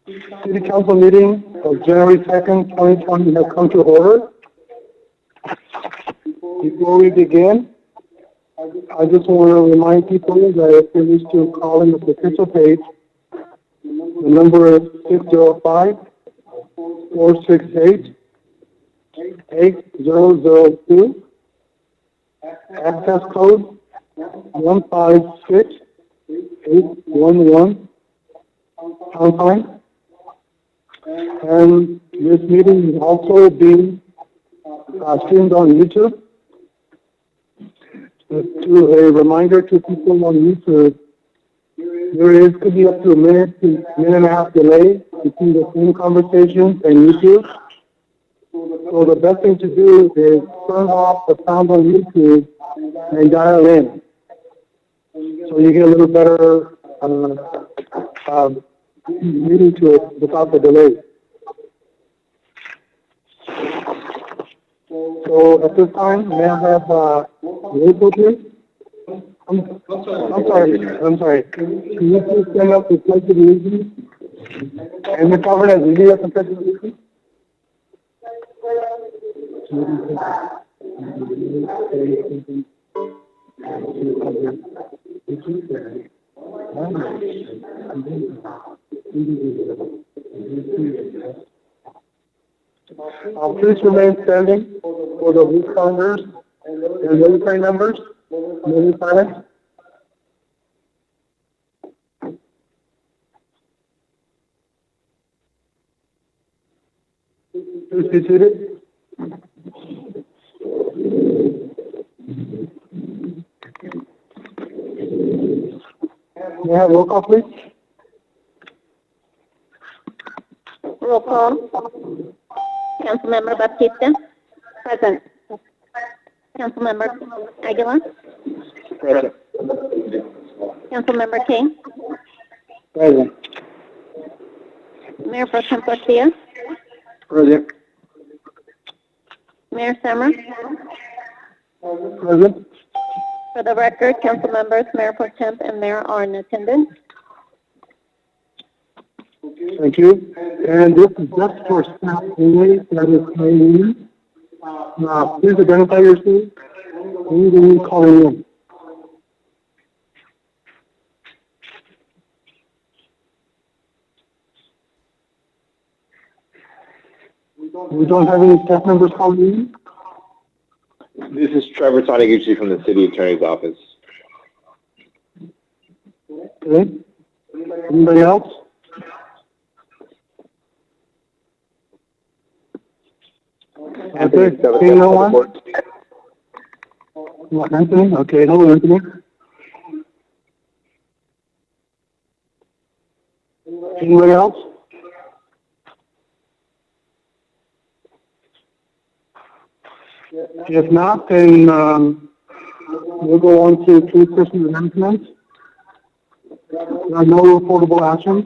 City Council meeting of January 2nd, 2020 has come to order. Before we begin, I just want to remind people that if they wish to call in to participate, the number is 605-468-8002. Access code 156811. Pound sign. And this meeting is also being streamed on YouTube. To a reminder to people on YouTube, there could be up to a minute to minute and a half delay between the phone conversations and YouTube. So the best thing to do is turn off the sound on YouTube and dial in, so you get a little better meeting to it without the delay. So at this time, may I have roll call, please? I'm sorry. Can you please stand up to pledge allegiance? And the covered as leading us in pledge allegiance? Please remain standing for the week founders and military members. Moving silence. Please be seated. May I have roll call, please? Roll call. Councilmember Baptista. Present. Councilmember Aguilar. Present. Councilmember King. Present. Mayor Pro Tem Garcia. Present. Mayor Summer. Present. For the record, council members, Mayor Pro Tem and Mayor are in attendance. Thank you. And this is just for staff only that is calling in. Please identify yourself. Who are you calling in? We don't have any staff members calling in. This is Trevor Taniguchi from the City Attorney's Office. Okay. Anybody else? Anthony, seeing no one? What, Anthony? Okay, hello, Anthony. Anybody else? If not, then we'll go on to citizen announcements. There are no reportable actions.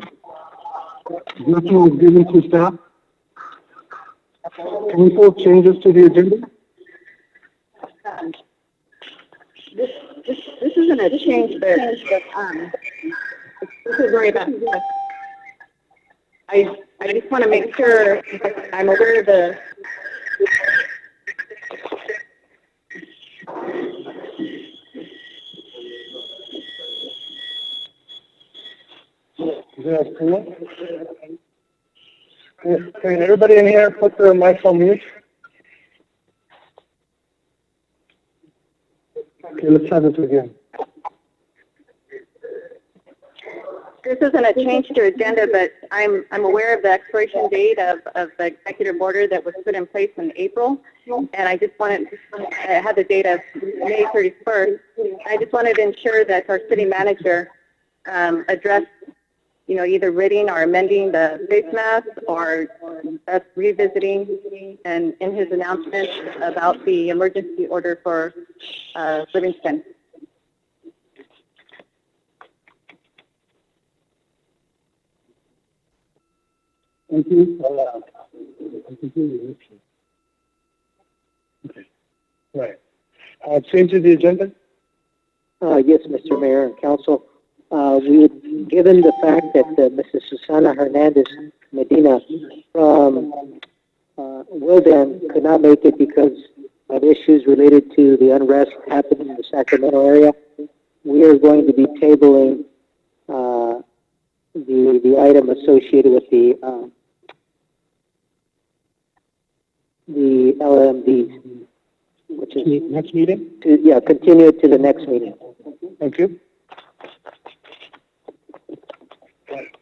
Nothing was given to staff. Council changes to the agenda? This isn't a change, but this is very bad. I just want to make sure I'm aware of the. Is that cool? Can everybody in here put their mics on mute? Okay, let's try this again. This isn't a change to agenda, but I'm aware of the expiration date of the executive order that was put in place in April, and I just wanted I had the date of May 31st. I just wanted to ensure that our city manager addressed, either ridding or amending the face mask, or us revisiting and in his announcement about the emergency order for Livingston. Thank you. Okay. Right. Change to the agenda? Yes, Mr. Mayor and Council. we would, given the fact that Mrs. Susana Hernandez Medina from Wildan could not make it because of issues related to the unrest happening in the Sacramento area, we are going to be tabling the item associated with the LMDs, which is Next meeting? continue it to the next meeting. Thank you.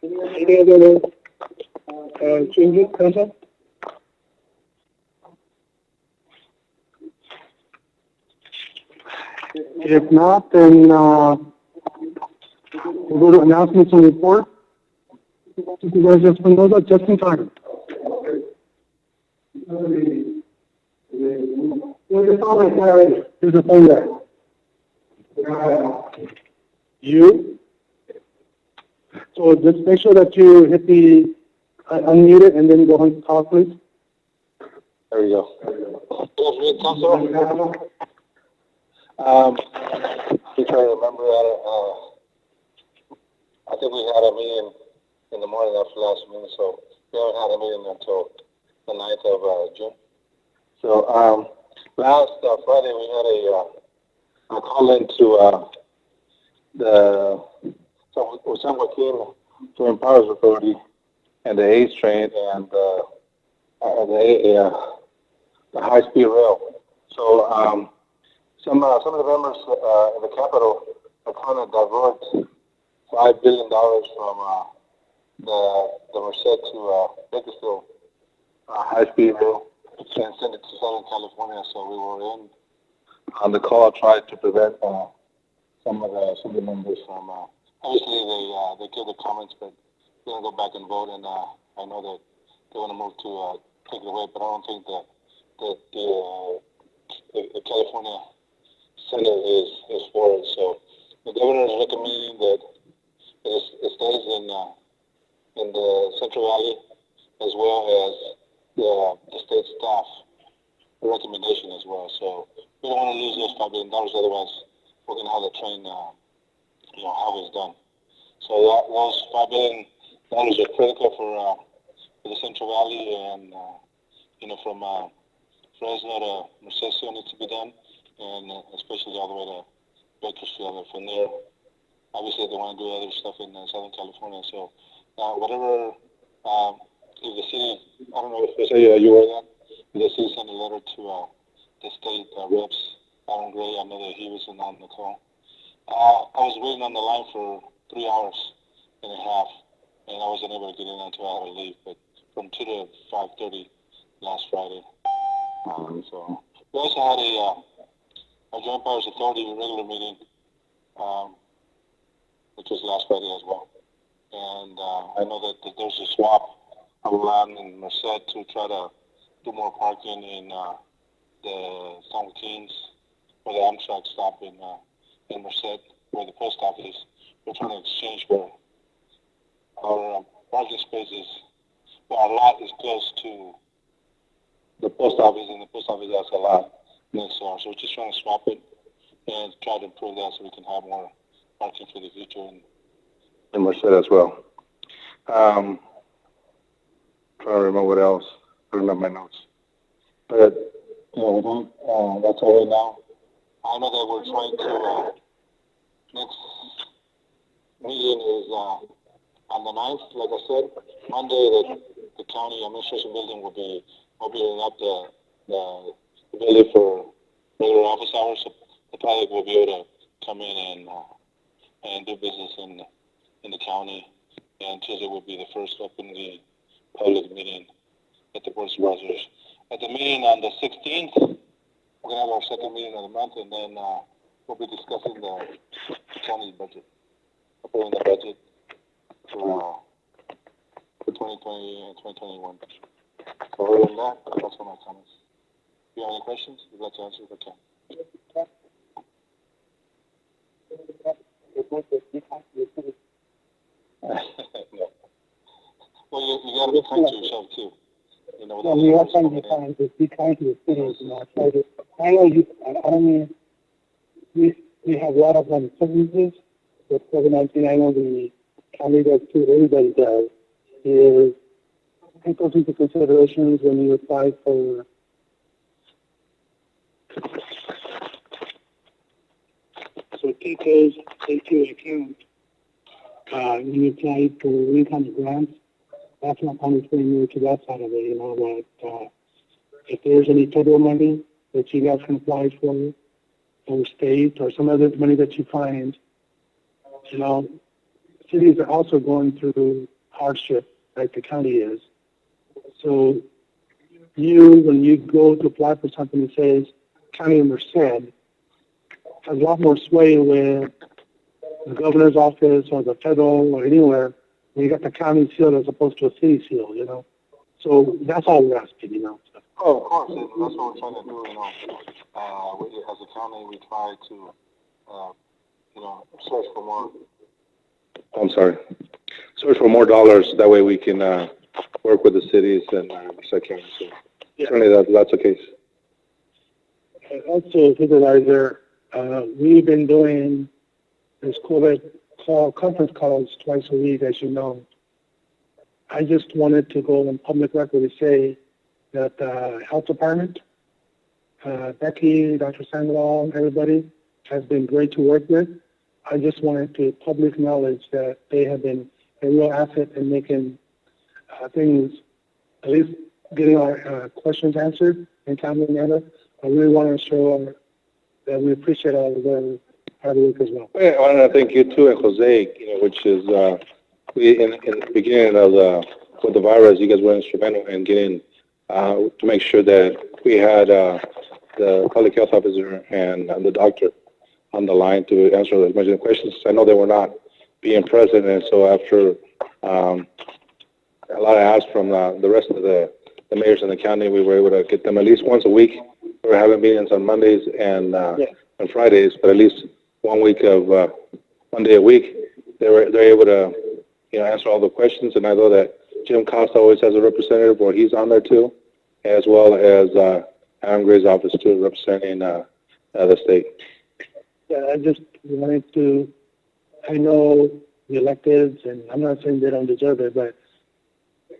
Any other changes, Council? If not, then we'll go to announcements and report. Supervisor Espinoza, just in time. There's a phone there. There's a phone there. You? So just make sure that you hit the unmute it and then go ahead and talk, please. There we go. Good afternoon, Council. Just trying to remember, I think we had a meeting in the morning after last meeting, so we haven't had a meeting until the 9th of June. So last Friday we had a call into the San Joaquin Joint Powers Authority and the ACE train and the high-speed rail. So some of the members in the Capitol are trying to divert $5 billion from the Merced to Bakersfield high-speed rail and send it to Southern California. So we were in on the call, tried to prevent some of the members from. Obviously, they gave the comments, but they're gonna go back and vote. And I know that they want to move to take it away, but I don't think that the California Senate is for it. So the governor is recommending that it stays in the Central Valley, as well as the state staff recommendation as well. So we don't want to lose those $5 billion, otherwise we're going to have the train, how it's done. So those $5 billion are critical for the Central Valley, and from Fresno to Merced needs to be done, and especially all the way to Bakersfield. And from there, obviously they want to do other stuff in Southern California. So whatever, if the city, I don't know if they say you were that, the city sent a letter to the state reps, Aaron Gray. I know that he was on the call. I was waiting on the line for 3 hours and a half, and I wasn't able to get in until I had to leave, but from 2 to 5:30 last Friday. So we also had a Joint Powers Authority regular meeting, which was last Friday as well. And I know that there's a swap of land in Merced to try to do more parking in the San Joaquin's, where the Amtrak stop in Merced, where the post office. We're trying to exchange where our parking spaces, our lot is close to the post office, and the post office has a lot next to ours. So we're just trying to swap it and try to improve that so we can have more parking for the future in Merced as well. Trying to remember what else. I don't remember my notes. But, that's all right now. I know that we're trying to, next meeting is on the 9th, like I said. Monday, the county administration building will be opening up the building for regular office hours, so the public will be able to come in and do business in the county. And Tuesday will be the first open public meeting at the Board of Supervisors. At the meeting on the 16th, we're going to have our second meeting of the month, and then we'll be discussing the county's budget, approving the budget for 2020 and 2021. So other than that, that's all my comments. If you have any questions, we'd like to answer if I can. No. Well, you got to be kind to yourself too. Well, we are trying to be kind to the citizens, I know you, I don't mean, we have a lot of uncertainties, with COVID-19, I know the county does too, everybody does, is take those into considerations when you apply for so take those into account when you apply for any kind of grants. That's not kind of putting you to that side of it, you know, that if there's any federal money that you guys can apply for, or state, or some other money that you find, you know, cities are also going through hardship like the county is. So when you go to apply for something that says County of Merced, has a lot more sway with the governor's office or the federal or anywhere when you got the county seal as opposed to a city seal, you know. So that's all we're asking, you know. Oh, of course, and that's what we're trying to do, you know. As a county, we try to, you know, search for more. I'm sorry. Search for more dollars. That way we can work with the cities and county. So Yeah. certainly that's the case. Also, Supervisor, we've been doing this COVID conference calls twice a week, as you know. I just wanted to go on public record to say that the health department, Becky, Dr. Sandoval, everybody has been great to work with. I just wanted to public knowledge that they have been a real asset in making things, at least getting our questions answered in timely manner. I really want to show that we appreciate all of their hard work as well. I want to thank you too, and Jose, you know, which is we in the beginning of with the virus, you guys were instrumental in getting to make sure that we had the public health officer and the doctor on the line to answer as many questions. I know they were not being present, and so after a lot of asks from the rest of the mayors in the county, we were able to get them at least once a week. We were having meetings on Mondays and on Fridays, but at least 1 week of 1 day a week, they're able to, you know, answer all the questions. And I know that Jim Costa always has a representative, or he's on there too, as well as Aaron Gray's office too, representing the state. Yeah, I just wanted to, I know the electeds, and I'm not saying they don't deserve it, but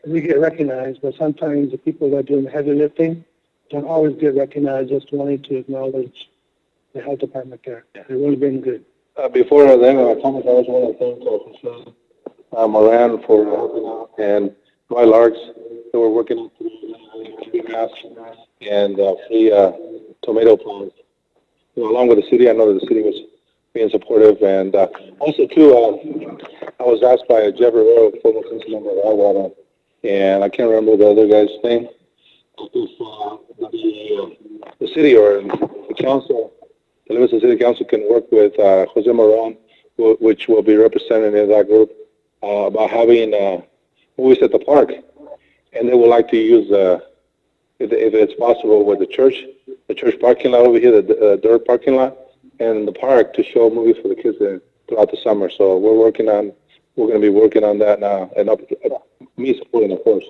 we get recognized, but sometimes the people that are doing the heavy lifting don't always get recognized. Just wanting to acknowledge the health department there. They've really been good. Before then, Thomas, I just want to thank Moran for helping out, and Roy Larks, they were working on free masks and free tomato plants. You know, along with the city, I know that the city was being supportive, and also too, I was asked by Jeff Rivera, former council member of Alwada, and I can't remember the other guy's name, if the city or the council, the Livingston City Council can work with Jose Moran, which will be represented in that group, about having movies at the park, and they would like to use, if it's possible, with the church parking lot over here, the dirt parking lot, and the park to show movies for the kids throughout the summer. So we're going to be working on that now, and me supporting, of course.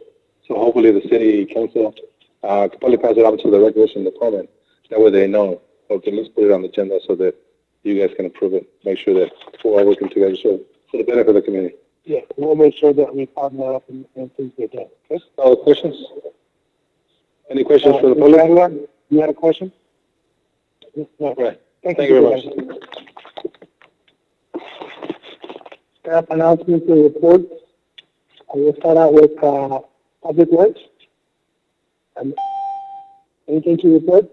So hopefully the city council can probably pass it on to the recreation department. That way they know, or can at least put it on the agenda so that you guys can approve it. Make sure that we're all working together for the benefit of the community. Yeah, we'll make sure that we partner up and things like that. Okay? Other questions? Any questions from the public? You had a question? No. Right. Thank you very much. Staff announcements and reports. I will start out with Public Works. Anything to report?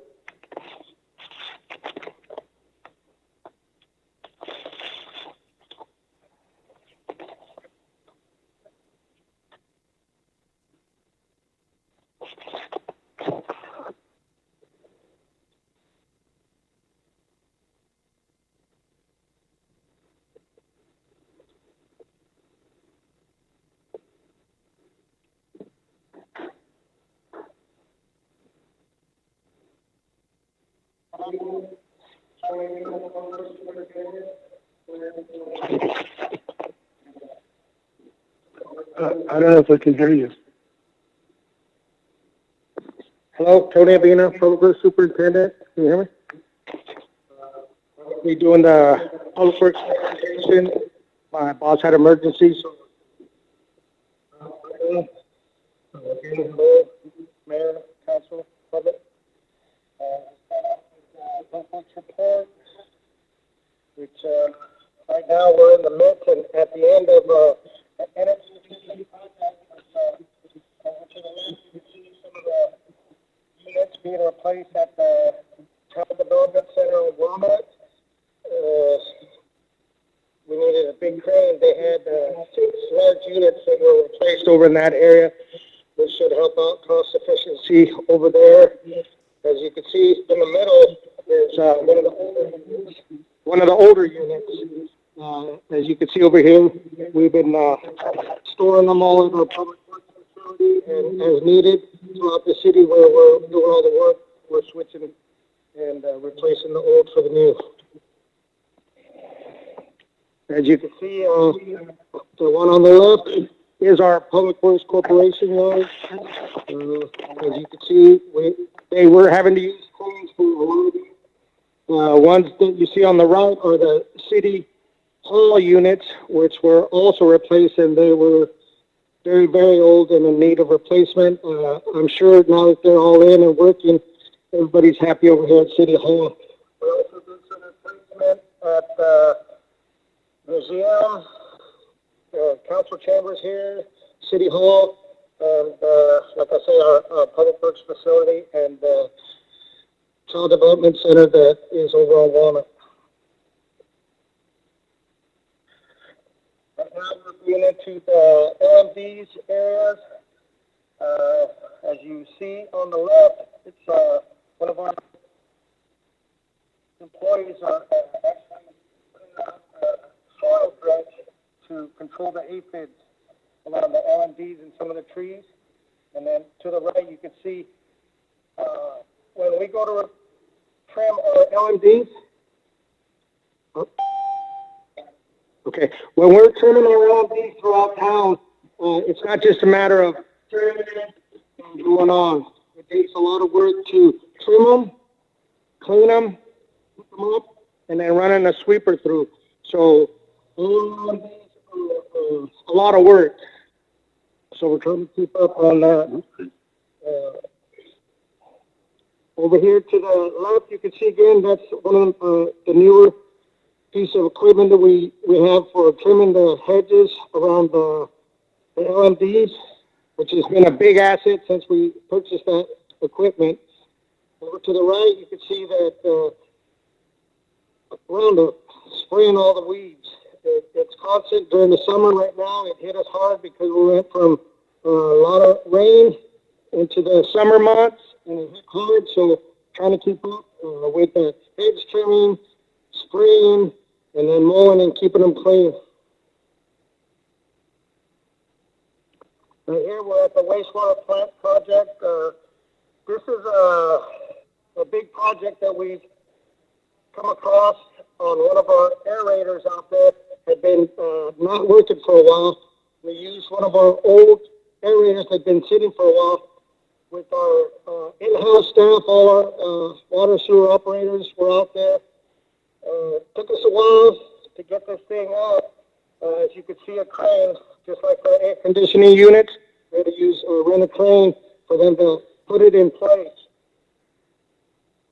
I don't know if I can hear you. Hello, Tony Avina, Public Works Superintendent. Can you hear me? be doing the public works presentation. My boss had emergencies. Mayor, council, public. Report, which right now we're in the midst and at the end of an energy project. Some of the units being replaced at the Child Development Center in Walnut. We needed a big crane. They had 6 large units that were replaced over in that area. This should help out cost efficiency over there. As you can see in the middle, there's one of the older units. As you can see over here, we've been storing them all in our public works facility, and as needed throughout the city where we're doing all the work, we're switching and replacing the old for the new. As you can see, the one on the left is our Public Works Corporation yard. As you can see, they were having to use cranes for a lot of these. Ones that you see on the right are the City Hall units, which were also replaced, and they were very, very old and in need of replacement. I'm sure now that they're all in and working, everybody's happy over here at City Hall. We also did some replacement at the museum, council chambers here, City Hall, and like I say, our Public Works facility and Child Development Center that is over on Walnut. Right now we're going into the LMDs areas. As you see on the left, it's one of our employees are actually putting out soil dredge to control the aphids along the LMDs and some of the trees. And then to the right, you can see when we go to trim our LMDs. Okay, when we're trimming our LMDs throughout town, it's not just a matter of trimming and going on. It takes a lot of work to trim them, clean them, put them up, and then running a sweeper through. So a lot of work. So we're trying to keep up on that. Over here to the left, you can see again, that's one of the newer piece of equipment that we have for trimming the hedges around the LMDs, which has been a big asset since we purchased that equipment. Over to the right, you can see that Roundup spraying all the weeds. It's constant during the summer right now. It hit us hard because we went from a lot of rain into the summer months, and it hit hard. So trying to keep up with the hedge trimming, spraying, and then mowing and keeping them clean. Right here we're at the wastewater plant project. This is a big project that we've come across on one of our aerators out there. Had been not working for a while. We used one of our old aerators that had been sitting for a while. With our in-house staff, all our water sewer operators were out there. Took us a while to get this thing out. As you can see, a crane, just like our air conditioning units, we had to use rent a crane for them to put it in place.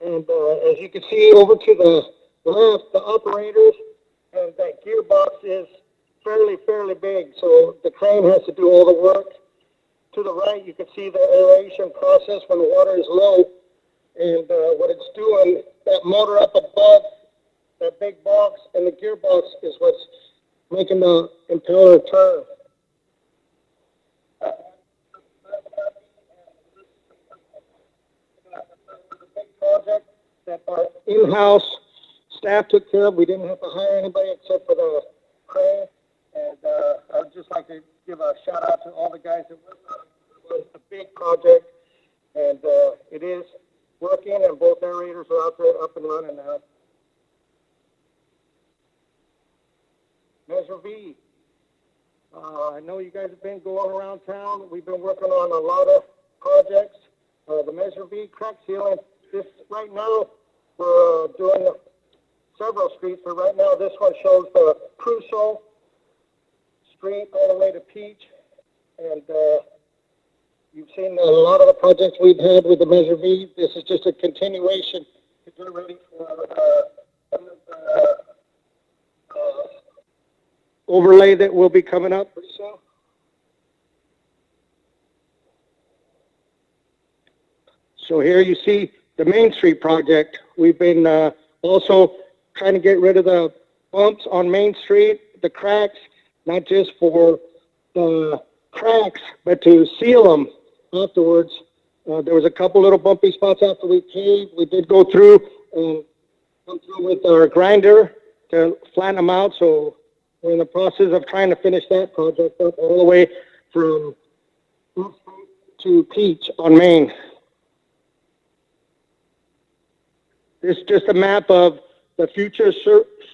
And as you can see over to the left, the operators, and that gearbox is fairly big, so the crane has to do all the work. To the right, you can see the aeration process when the water is low, and what it's doing, that motor up above that big box and the gearbox is what's making the impeller turn. Big project that our in-house staff took care of. We didn't have to hire anybody except for the crane. And I would just like to give a shout out to all the guys that worked on it. It was a big project, and it is working, and both aerators are out there up and running now. MEASUREV. I know you guys have been going around town. We've been working on a lot of projects. The MEASUREV crack sealing. This right now, we're doing several streets, but right now this one shows the Crusoe Street all the way to Peach. And you've seen a lot of the projects we've had with the MEASUREV. This is just a continuation to get ready for overlay that will be coming up pretty soon. So here you see the Main Street project. We've been also trying to get rid of the bumps on Main Street, the cracks, not just for the cracks, but to seal them afterwards. There was a couple little bumpy spots after we paved. We did go through and come through with our grinder to flatten them out. So we're in the process of trying to finish that project up all the way from to Peach on Main. This is just a map of the future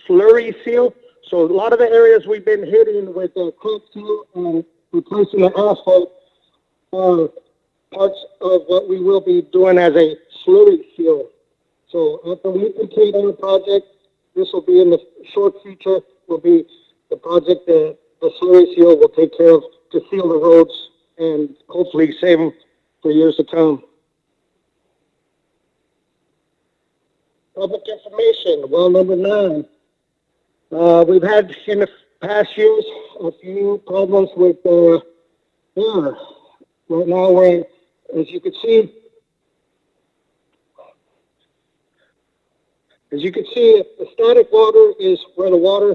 slurry seal. So a lot of the areas we've been hitting with crack seal and replacing the asphalt are parts of what we will be doing as a slurry seal. So after we complete our project, this will be in the short future, will be the project that the slurry seal will take care of to seal the roads and hopefully save them for years to come. Public information, well, number 9. We've had in the past years a few problems with air. Right now, we're, as you can see, the static water is where the water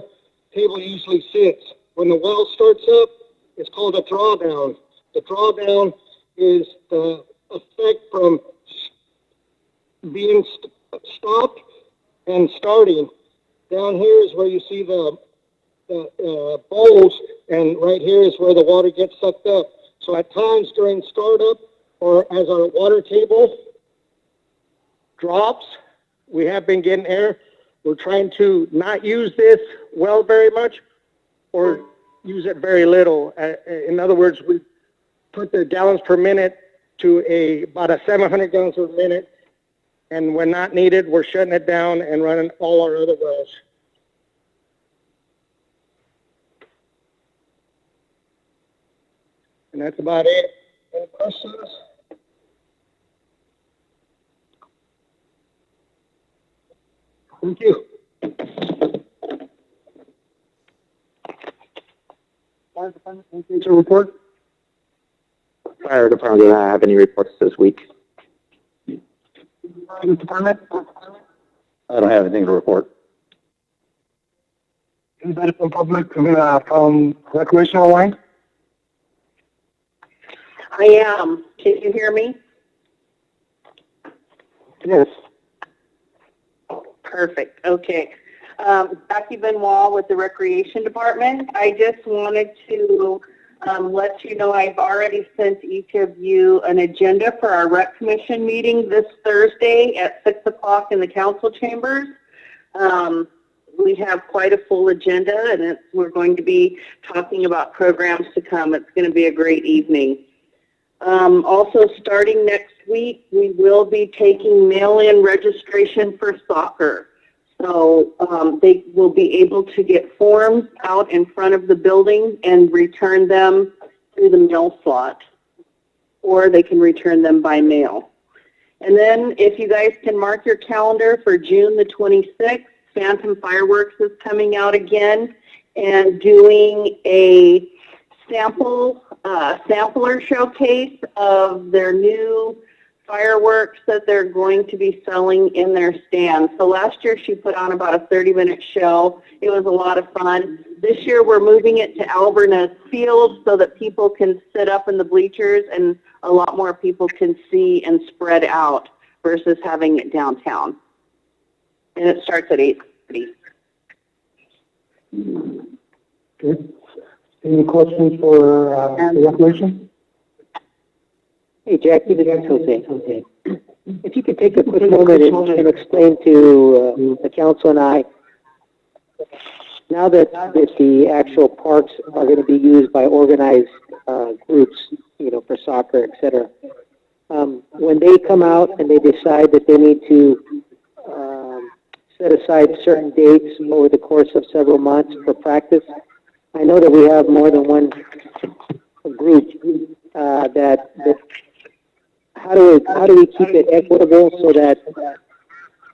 table usually sits. When the well starts up, it's called a drawdown. The drawdown is the effect from being stopped and starting. Down here is where you see the bowls, and right here is where the water gets sucked up. So at times during startup or as our water table drops, we have been getting air. We're trying to not use this well very much or use it very little. In other words, we put the gallons per minute to about a 700 gallons per minute. And when not needed, we're shutting it down and running all our other wells. And that's about it. Any questions? Thank you. Fire department, anything to report? Fire department did not have any reports this week. Department? I don't have anything to report. Anybody from public, from recreational line? I am. Can you hear me? Yes. Perfect. Okay. Becky Benoit with the Recreation Department. I just wanted to let you know I've already sent each of you an agenda for our Rec Commission meeting this Thursday at 6 o'clock in the council chambers. We have quite a full agenda, and we're going to be talking about programs to come. It's going to be a great evening. Also, starting next week, we will be taking mail-in registration for soccer. So they will be able to get forms out in front of the building and return them through the mail slot, or they can return them by mail. And then if you guys can mark your calendar for June the 26th, Phantom Fireworks is coming out again and doing a sampler showcase of their new fireworks that they're going to be selling in their stand. So last year she put on about a 30-minute show. It was a lot of fun. This year we're moving it to Alberna's Field so that people can sit up in the bleachers and a lot more people can see and spread out versus having it downtown. And it starts at 8:30. Okay. Any questions for the recreation? Hey, Jackie, this is Jose. If you could take a quick moment and explain to the council and I, now that the actual parks are going to be used by organized groups, for soccer, et cetera, when they come out and they decide that they need to set aside certain dates over the course of several months for practice? I know that we have more than one group that how do we keep it equitable so that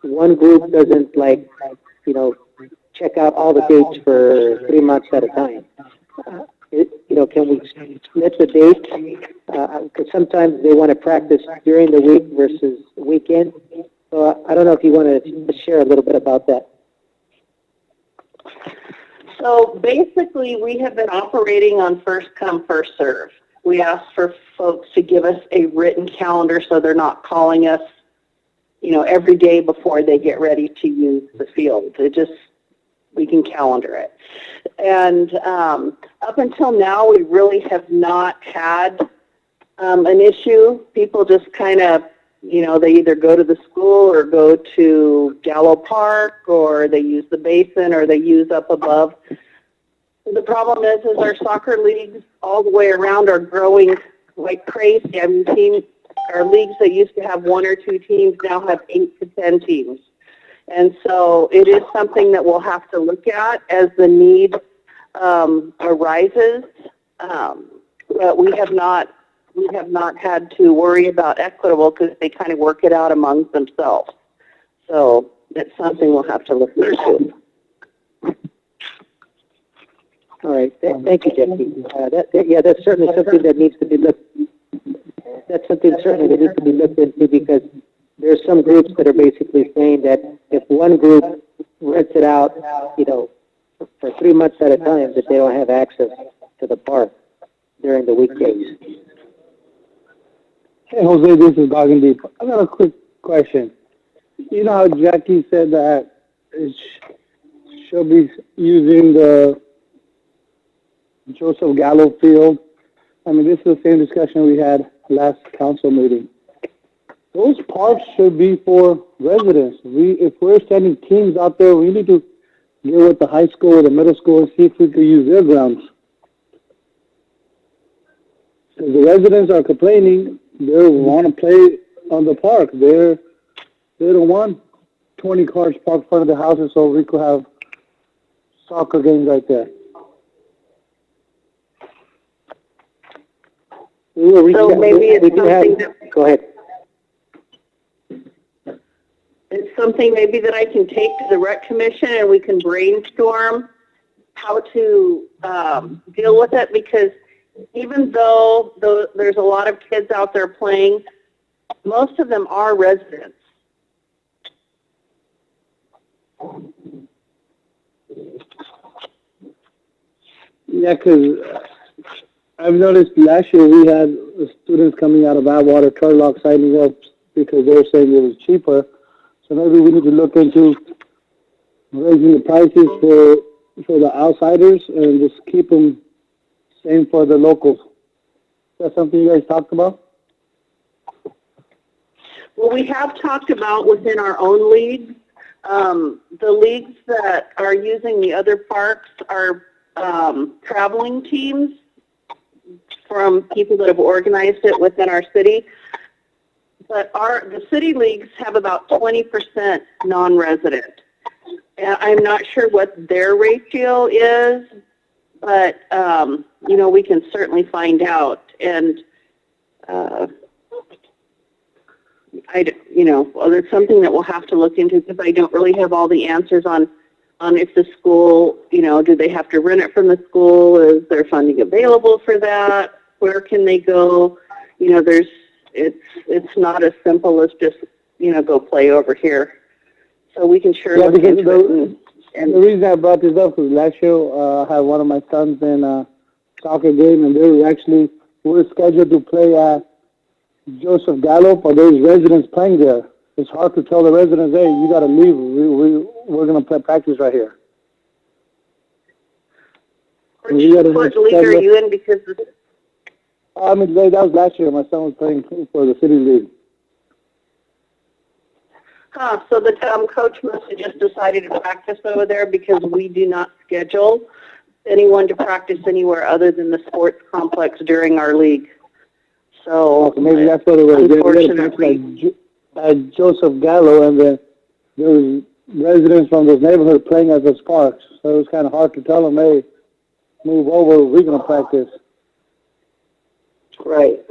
one group doesn't check out all the dates for 3 months at a time? Can we split the dates? Because sometimes they want to practice during the week versus weekend. So I don't know if you want to share a little bit about that. So basically, we have been operating on first come, first serve. We ask for folks to give us a written calendar so they're not calling us, every day before they get ready to use the field. We can calendar it. And up until now, we really have not had an issue. People just kind of, they either go to the school or go to Gallo Park, or they use the basin, or they use up above. The problem is our soccer leagues all the way around are growing like crazy. I mean, our leagues that used to have 1 or 2 teams now have 8 to 10 teams. And so it is something that we'll have to look at as the need arises. But we have not had to worry about equitable because they kind of work it out among themselves. So it's something we'll have to look into. All right. Thank you, Jackie. That's certainly something that needs to be looked. That's something certainly that needs to be looked into, because there's some groups that are basically saying that if one group rents it out, for 3 months at a time, that they don't have access to the park during the weekdays. Hey, Jose, this is Gagandeep. I got a quick question. You know how Jackie said that she'll be using the Joseph Gallo field? I mean, this is the same discussion we had last council meeting. Those parks should be for residents. If we're sending teams out there, we need to get with the high school or the middle school and see if we can use their grounds. Because the residents are complaining, they want to play on the park. They don't want 20 cars parked in front of the houses so we could have soccer games right there. So maybe it's something that... Go ahead. It's something maybe that I can take to the rec commission and we can brainstorm how to deal with it, because even though there's a lot of kids out there playing, most of them are residents. Yeah, because I've noticed last year we had students coming out of Atwater, Turlock signing up because they were saying it was cheaper. So maybe we need to look into raising the prices for the outsiders and just keep them same for the locals. Is that something you guys talked about? Well, we have talked about within our own leagues. The leagues that are using the other parks are traveling teams from people that have organized it within our city. But the city leagues have about 20% non-resident. And I'm not sure what their ratio is, but, we can certainly find out. And, there's something that we'll have to look into, because I don't really have all the answers on if the school, do they have to rent it from the school? Is there funding available for that? Where can they go? It's not as simple as just, go play over here. So we can sure look into it. And the reason I brought this up was last year I had one of my sons in a soccer game, and we were scheduled to play at Joseph Gallo, but there's residents playing there. It's hard to tell the residents, hey, you got to leave. We're going to play practice right here. What league are you in? Because that was last year. My son was playing for the city league. So the coach must have just decided to practice over there, because we do not schedule anyone to practice anywhere other than the sports complex during our league. So maybe that's what it was. Unfortunately. At Joseph Gallo, and then there was residents from those neighborhoods playing at those parks. So it was kind of hard to tell them, hey, move over, we're going to practice. Right.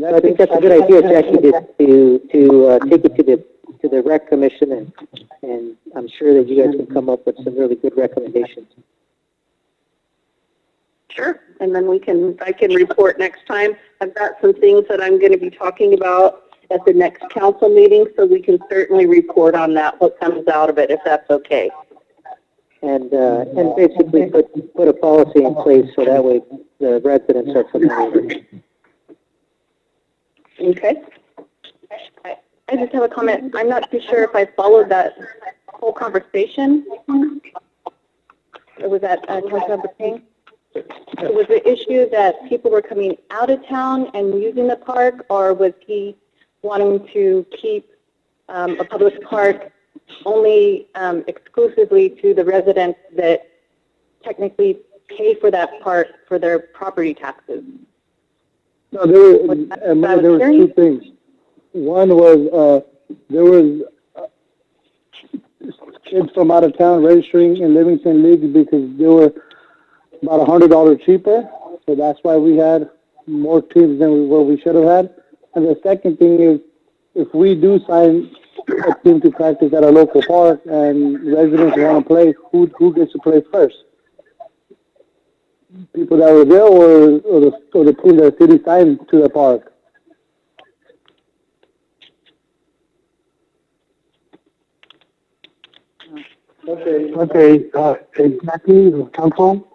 I think that's a good idea, Jackie, to take it to the rec commission, and I'm sure that you guys can come up with some really good recommendations. Sure, and then I can report next time. I've got some things that I'm going to be talking about at the next council meeting, so we can certainly report on that, what comes out of it, if that's okay. And basically put a policy in place so that way the residents are familiar with it. Okay. I just have a comment. I'm not too sure if I followed that whole conversation. Or was that Councilmember King? Was the issue that people were coming out of town and using the park, or was he wanting to keep a public park only exclusively to the residents that technically pay for that park for their property taxes? No, there were two things. One was there was kids from out of town registering in Livingston leagues because they were about $100 cheaper. So that's why we had more teams than what we should have had. And the second thing is, if we do sign a team to practice at a local park and residents want to play, who gets to play first? People that were there, or the team that the city signed to the park? Okay, exactly, council.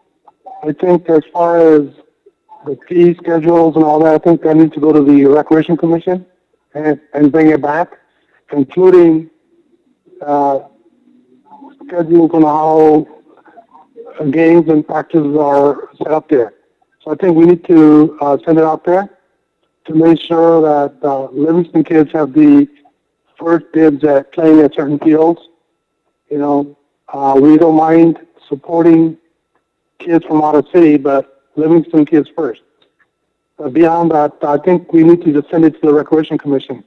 I think as far as the fee schedules and all that, I think that needs to go to the Recreation Commission and bring it back, including schedules on how games and practices are set up there. So I think we need to send it out there to make sure that Livingston kids have the first dibs at playing at certain fields. You know, we don't mind supporting kids from out of city, but Livingston kids first. Beyond that, I think we need to just send it to the Recreation Commission.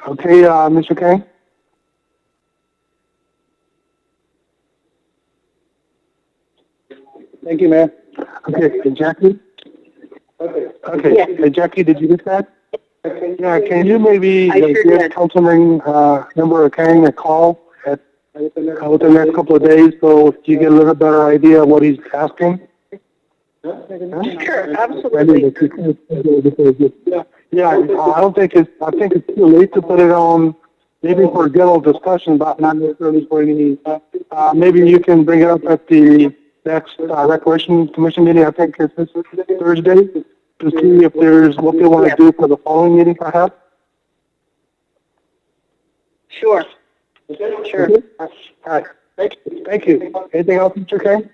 Okay, Mr. Kang? Thank you, Mayor. Okay, and Jackie? Okay, Yes. Jackie, did you get that? Yeah, can you maybe I sure give did. Councilman Member Kang a call within the next couple of days so you get a little better idea of what he's asking? Sure, absolutely. Yeah, I think it's too late to put it on, maybe for general discussion, but not necessarily for any, maybe you can bring it up at the next Recreation Commission meeting. I think it's this Thursday, to see if there's what they want to do for the following meeting, perhaps. Sure. Sure. All right. Thank you. Anything else, Mr. Kang?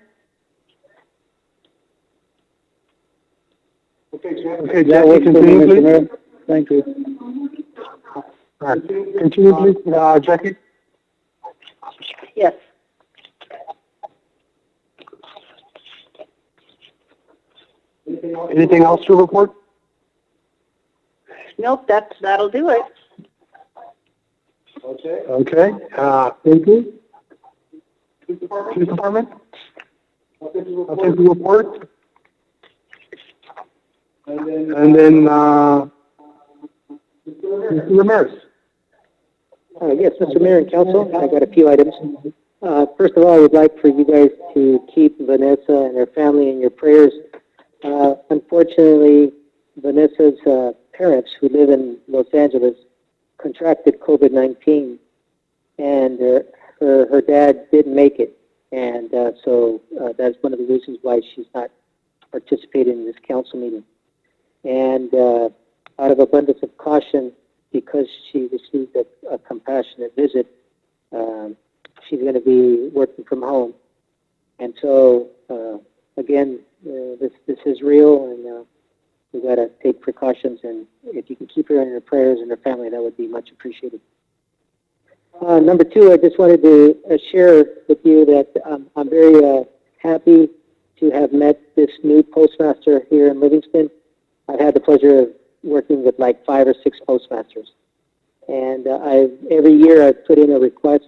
Okay, Jackie, continue, please. Thank you. All right. Continue, please, Jackie. Yes. Anything else to report? Nope, that'll do it. Okay. Thank you. Police Department? I'll take the report. And then, Mr. Ramirez. Yes, Mr. Mayor and Council, I got a few items. First of all, I would like for you guys to keep Vanessa and her family in your prayers. Unfortunately, Vanessa's parents, who live in Los Angeles, contracted COVID-19, and her dad didn't make it. And so that's one of the reasons why she's not participating in this council meeting. And out of abundance of caution, because she received a compassionate visit, she's going to be working from home. And so, again, this is real, and we got to take precautions. And if you can keep her in your prayers and her family, that would be much appreciated. Number two, I just wanted to share with you that I'm very happy to have met this new postmaster here in Livingston. I've had the pleasure of working with like 5 or 6 postmasters. And every year I've put in a request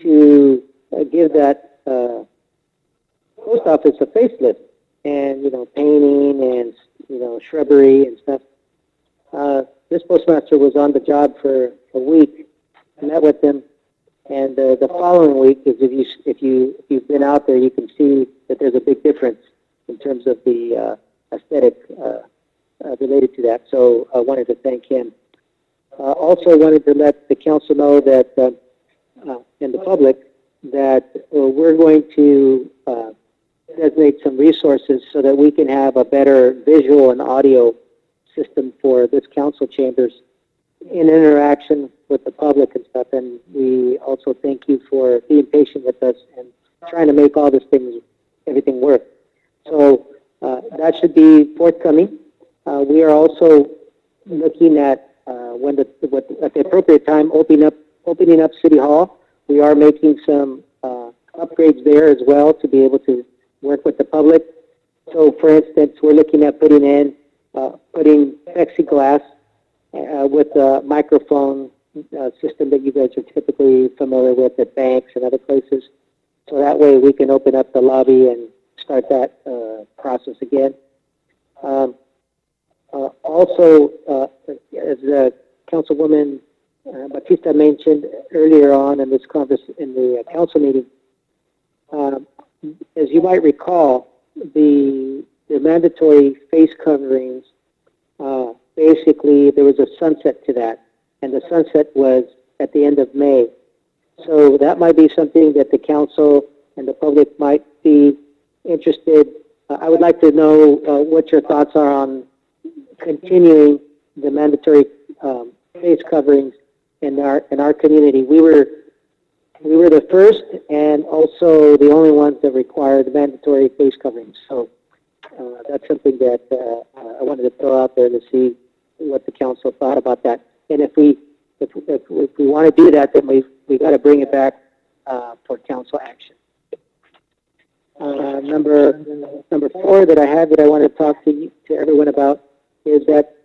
to give that post office a facelift and, painting and, shrubbery and stuff. This postmaster was on the job for a week. I met with him, and the following week, if you've been out there, you can see that there's a big difference in terms of the aesthetic related to that. So I wanted to thank him. Also wanted to let the council know that, and the public, that we're going to designate some resources so that we can have a better visual and audio system for this council chambers in interaction with the public and stuff. And we also thank you for being patient with us and trying to make all these things, everything work. So that should be forthcoming. We are also looking at at the appropriate time opening up City Hall. We are making some upgrades there as well to be able to work with the public. So, for instance, we're looking at putting plexiglass with a microphone system that you guys are typically familiar with at banks and other places. So that way we can open up the lobby and start that process again. Also, as Councilwoman Batista mentioned earlier on in this in the council meeting, as you might recall, the mandatory face coverings, basically there was a sunset to that, and the sunset was at the end of May. So that might be something that the council and the public might be interested. I would like to know what your thoughts are on continuing the mandatory face coverings in our community. We were the first and also the only ones that required mandatory face coverings. So that's something that I wanted to throw out there to see what the council thought about that. And if we want to do that, then we got to bring it back for council action. Number 4 that I had that I want to talk to everyone about is that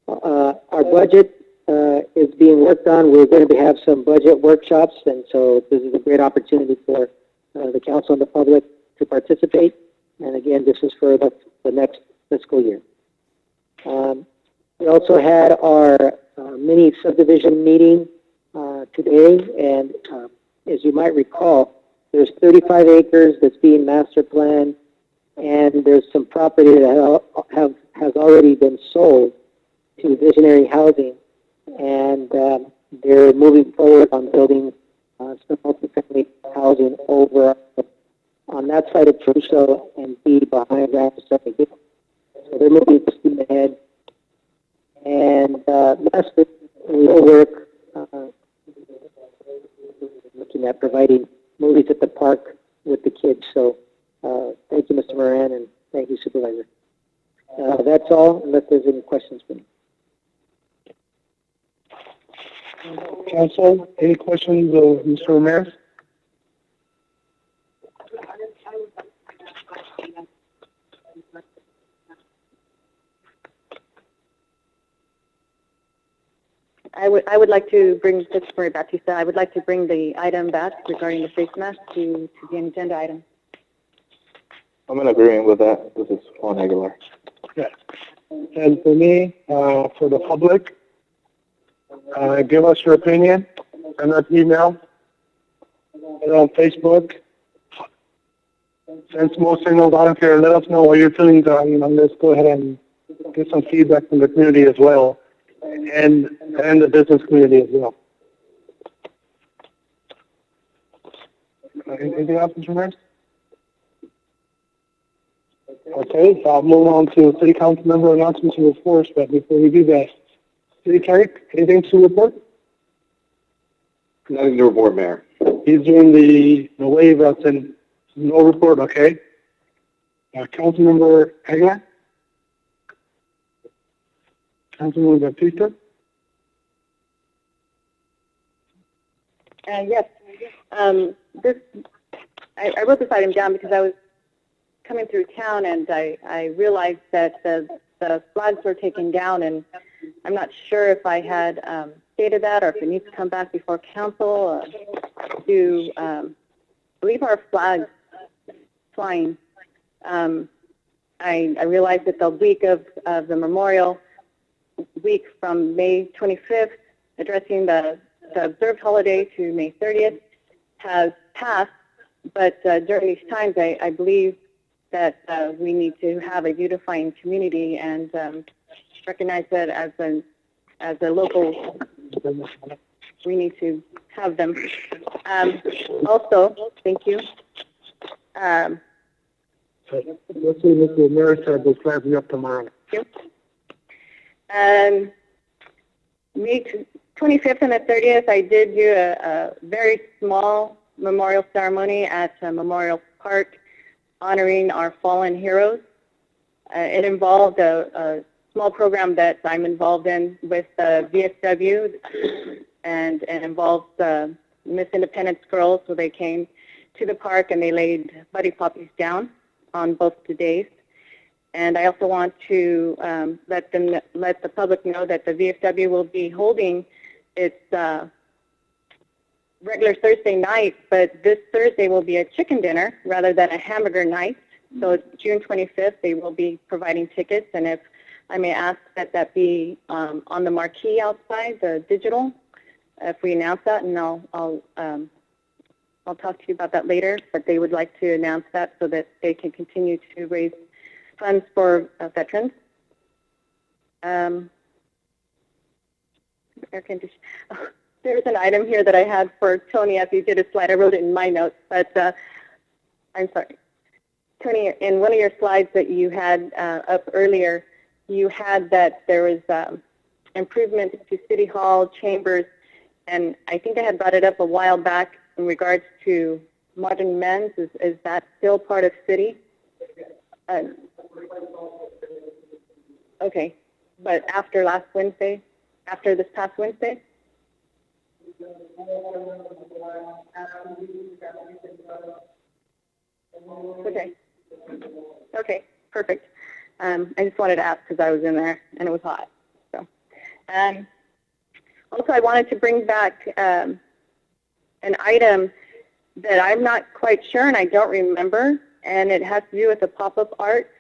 our budget is being worked on. We're going to have some budget workshops, and so this is a great opportunity for the council and the public to participate. And again, this is for the next fiscal year. We also had our mini subdivision meeting today, and as you might recall, there's 35 acres that's being master planned, and there's some property that has already been sold to Visionary Housing, and they're moving forward on building some multifamily housing over on that side of Trusso and be behind that. So they're moving to steam ahead. And lastly, we will work looking at providing movies at the park with the kids. So thank you, Mr. Moran, and thank you, Supervisor. That's all, unless there's any questions for me. Council, any questions of Mr. Ramirez? I would like to bring, this is Maria Batista, I would like to bring the item back regarding the face mask to be an agenda item. I'm in agreement with that. This is Juan Aguilar. Yeah. And for me, for the public, give us your opinion. Send us email. Put it on Facebook. Send smoke signals out here. Let us know what your feelings are. Let's go ahead and get some feedback from the community as well, and the business community as well. Anything else, Mr. Mayor? Okay, so I'll move on to City Council member announcements and reports, but before we do that, City Clerk, anything to report? Nothing to report, Mayor. He's doing the waive us and no report, okay? Councilmember Aguilar? Councilmember Batista? Yes. I wrote this item down because coming through town, and I realized that the flags were taken down, and I'm not sure if I had stated that or if it needs to come back before council to leave our flags flying. I realized that the week of the Memorial Week from May 25th, addressing the observed holiday to May 30th, has passed, but during these times, I believe that we need to have a unifying community and recognize that as a local, we need to have them. Also, thank you. Let's see, Mr. Mayor said those flags be up tomorrow. Thank you. May 25th and the 30th, I did do a very small memorial ceremony at Memorial Park honoring our fallen heroes. It involved a small program that I'm involved in with VFW, and involved Miss Independence girls. So they came to the park and they laid buddy poppies down on both the days. And I also want to let the public know that the VFW will be holding its regular Thursday night, but this Thursday will be a chicken dinner rather than a hamburger night. So it's June 25th. They will be providing tickets, and if I may ask that be on the marquee outside, the digital, if we announce that, and I'll talk to you about that later, but they would like to announce that so that they can continue to raise funds for veterans. Air conditioning. There's an item here that I had for Tony as he did a slide. I wrote it in my notes, but I'm sorry. Tony, in one of your slides that you had up earlier, you had that there was improvements to City Hall, chambers, and I think I had brought it up a while back in regards to modern men's. Is that still part of city? Okay, but after last Wednesday, after this past Wednesday? Okay. Okay, perfect. I just wanted to ask because I was in there and it was hot. So, also, I wanted to bring back an item that I'm not quite sure and I don't remember, and it has to do with the pop-up art.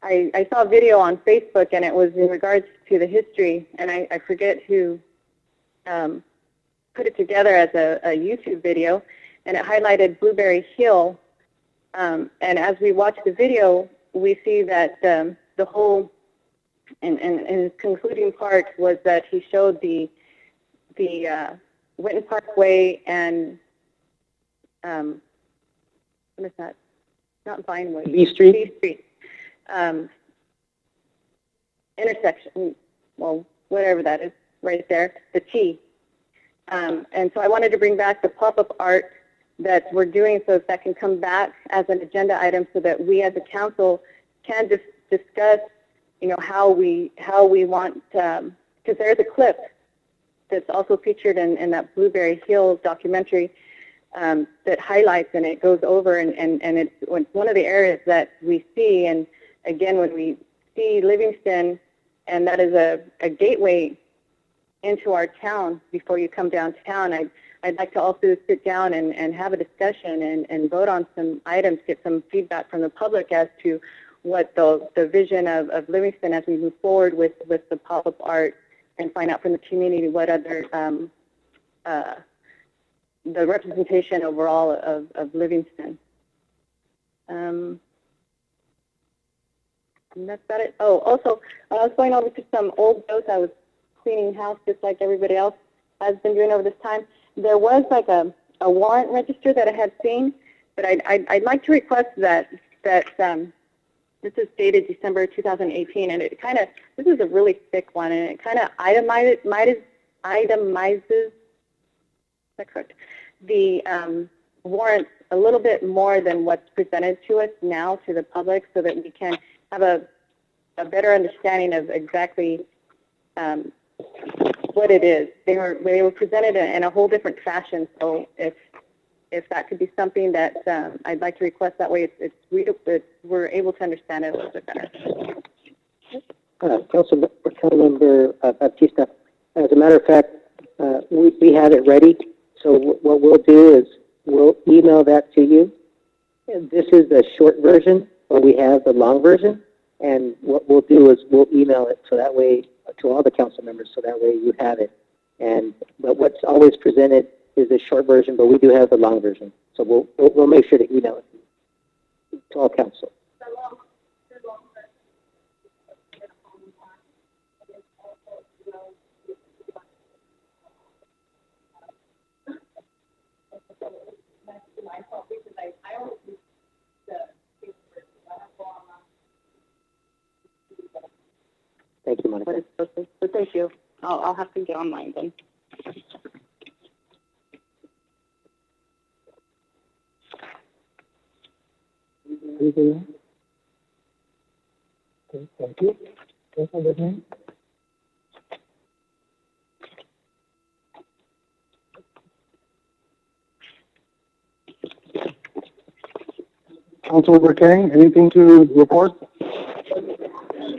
I saw a video on Facebook, and it was in regards to the history, and I forget who put it together as a YouTube video, and it highlighted Blueberry Hill. And as we watch the video, we see that the whole, and his concluding part was that he showed the Winton Parkway and what is that? Not Vineway. B Street. B Street. Intersection. Well, whatever that is, right there. The T. And so I wanted to bring back the pop-up art that we're doing, so that can come back as an agenda item, so that we as a council can discuss, you know, how we want, because there's a clip that's also featured in that Blueberry Hill documentary that highlights, and it goes over, and it's one of the areas that we see. And again, when we see Livingston, and that is a gateway into our town before you come downtown, I'd like to also sit down and have a discussion and vote on some items, get some feedback from the public as to what the vision of Livingston as we move forward with the pop-up art, and find out from the community what other the representation overall of Livingston. And that's about it. Oh, also, I was going over to some old notes. I was cleaning house just like everybody else has been doing over this time. There was like a warrant register that I had seen, but I'd like to request that this is dated December 2018, and it kind of, this is a really thick one, and it kind of itemizes, is that correct? The warrants a little bit more than what's presented to us now to the public, so that we can have a better understanding of exactly what it is. They were presented in a whole different fashion. So if if that could be something that I'd like to request, that way it's readable, we're able to understand it a little bit better. Councilmember Baptista, as a matter of fact, we have it ready. So what we'll do is we'll email that to you. And this is the short version, but we have the long version. And what we'll do is we'll email it so that way to all the council members, so that way you have it. But what's always presented is the short version, but we do have the long version. So we'll make sure to email it to all council. Thank you, Monica. But thank you. I'll have to get online then. Anything else? Okay, thank you. Councilor Livingston? Councilor Kang, anything to report?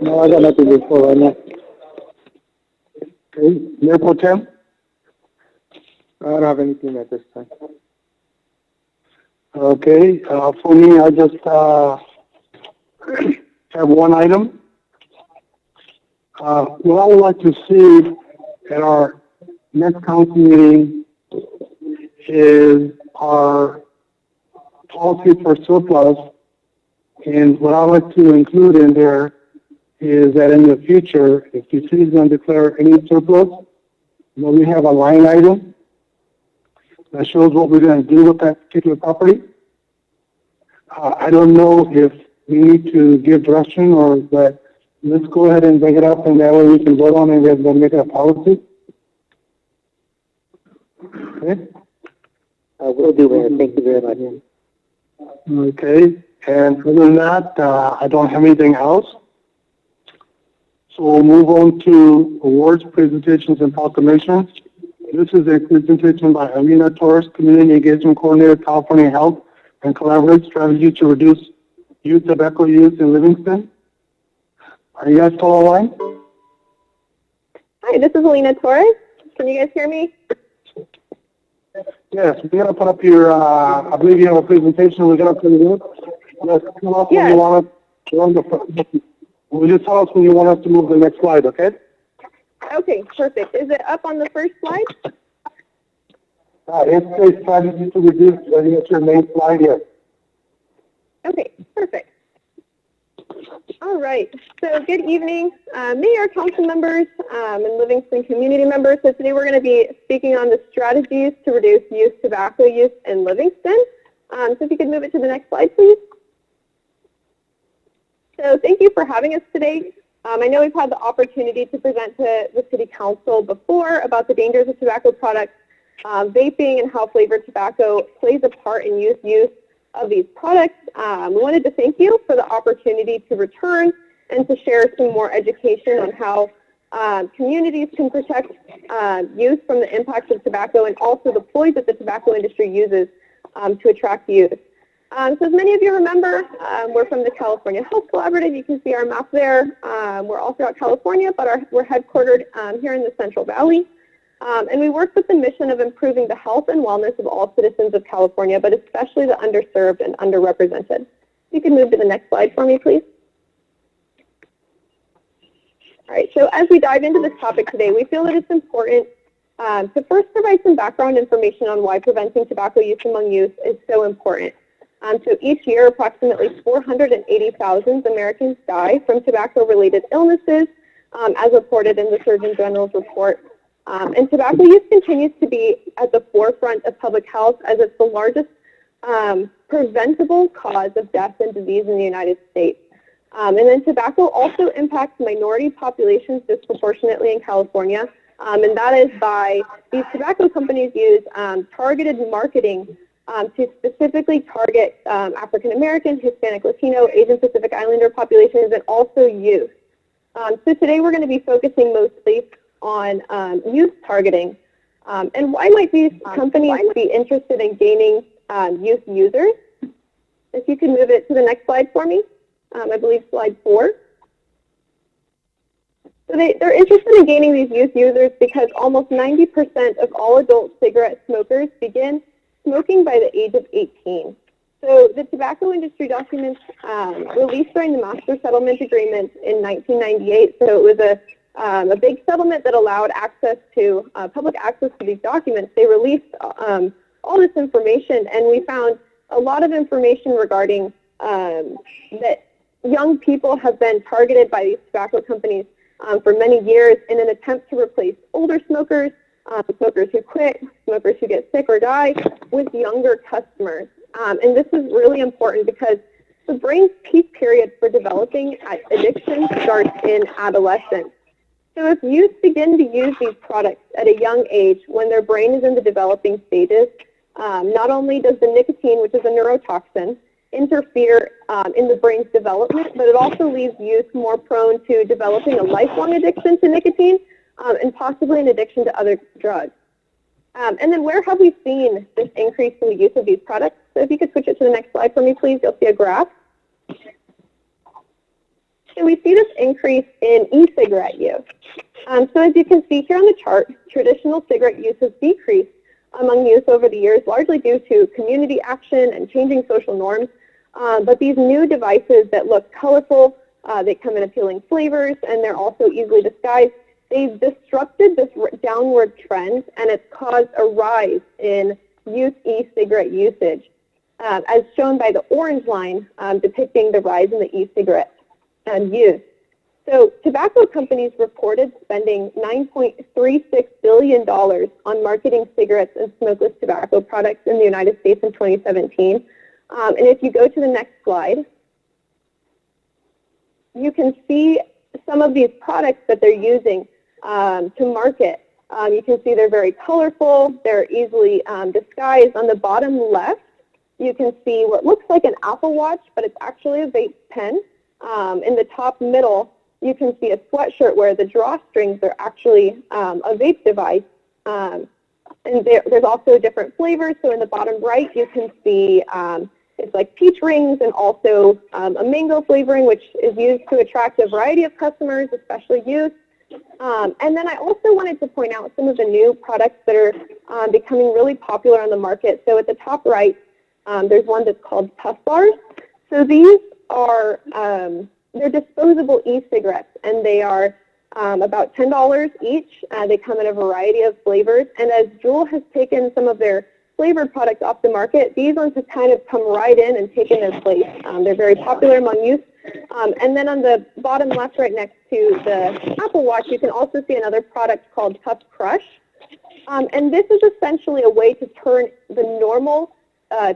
No, I got nothing to report right now. Okay, Mayor Pro Tem? I don't have anything at this time. Okay, for me, I just have one item. What I would like to see at our next council meeting is our policy for surplus. And what I'd like to include in there is that in the future, if the city is going to declare any surplus, we have a line item that shows what we're going to do with that particular property. I don't know if we need to give direction or that. Let's go ahead and bring it up, and that way we can vote on it and then make it a policy. Okay. Will do, Mayor. Thank you very much. Okay. And other than that, I don't have anything else. So we'll move on to awards, presentations, and proclamations. This is a presentation by Alina Torres, Community Engagement Coordinator, California Health and Collaborate Strategy to Reduce Youth Tobacco Use in Livingston. Are you guys still online? Hi, this is Alina Torres. Can you guys hear me? Yes, we're going to put up your, I believe you have a presentation. We're going to put it in. Yes, tell us when you want us, will you tell us when you want us to move the next slide, okay? Okay, perfect. Is it up on the first slide? It's a strategy to reduce, I think it's your main slide here. Okay, perfect. All right, so good evening, Mayor, council members, and Livingston community members. So today we're going to be speaking on the strategies to reduce youth tobacco use in Livingston. So if you could move it to the next slide, please. So thank you for having us today. I know we've had the opportunity to present to the City Council before about the dangers of tobacco products, vaping, and how flavored tobacco plays a part in youth use of these products. We wanted to thank you for the opportunity to return and to share some more education on how communities can protect youth from the impacts of tobacco and also the ploys that the tobacco industry uses to attract youth. So as many of you remember, we're from the California Health Collaborative. You can see our map there. We're all throughout California, but we're headquartered here in the Central Valley. And we work with the mission of improving the health and wellness of all citizens of California, but especially the underserved and underrepresented. You can move to the next slide for me, please. All right, so as we dive into this topic today, we feel that it's important to first provide some background information on why preventing tobacco use among youth is so important. So each year, approximately 480,000 Americans die from tobacco-related illnesses, as reported in the Surgeon General's report. And tobacco use continues to be at the forefront of public health as it's the largest preventable cause of death and disease in the United States. And then tobacco also impacts minority populations disproportionately in California, and that is by these tobacco companies use targeted marketing to specifically target African American, Hispanic, Latino, Asian Pacific Islander populations, and also youth. So today we're going to be focusing mostly on youth targeting. And why might these companies be interested in gaining youth users. If you could move it to the next slide for me, I believe slide 4. So they're interested in gaining these youth users because almost 90% of all adult cigarette smokers begin smoking by the age of 18. So the tobacco industry documents released during the Master Settlement Agreement in 1998. So it was a big settlement that allowed access to public access to these documents. They released all this information, and we found a lot of information regarding that young people have been targeted by these tobacco companies for many years in an attempt to replace older smokers, smokers who quit, smokers who get sick or die, with younger customers. And this is really important because the brain's peak period for developing addiction starts in adolescence. So if youth begin to use these products at a young age when their brain is in the developing stages, not only does the nicotine, which is a neurotoxin, interfere in the brain's development, but it also leaves youth more prone to developing a lifelong addiction to nicotine and possibly an addiction to other drugs. And then where have we seen this increase in the use of these products? So if you could switch it to the next slide for me, please, you'll see a graph. So we see this increase in e-cigarette use. So as you can see here on the chart, traditional cigarette use has decreased among youth over the years, largely due to community action and changing social norms. But these new devices that look colorful, they come in appealing flavors, and they're also easily disguised. They've disrupted this downward trend, and it's caused a rise in youth e-cigarette usage, as shown by the orange line depicting the rise in the e-cigarette use. So tobacco companies reported spending $9.36 billion on marketing cigarettes and smokeless tobacco products in the United States in 2017. And if you go to the next slide, you can see some of these products that they're using to market. You can see they're very colorful. They're easily disguised. On the bottom left, you can see what looks like an Apple Watch, but it's actually a vape pen. In the top middle, you can see a sweatshirt where the drawstrings are actually a vape device. And there's also different flavors. So in the bottom right, you can see it's like peach rings and also a mango flavoring, which is used to attract a variety of customers, especially youth. And then I also wanted to point out some of the new products that are becoming really popular on the market. So at the top right, there's one that's called Puff Bars. So these are they're disposable e-cigarettes, and they are about $10 each. They come in a variety of flavors. And as Juul has taken some of their flavored products off the market, these ones have kind of come right in and taken their place. They're very popular among youth. And then on the bottom left, right next to the Apple Watch, you can also see another product called Puff Crush. And this is essentially a way to turn the normal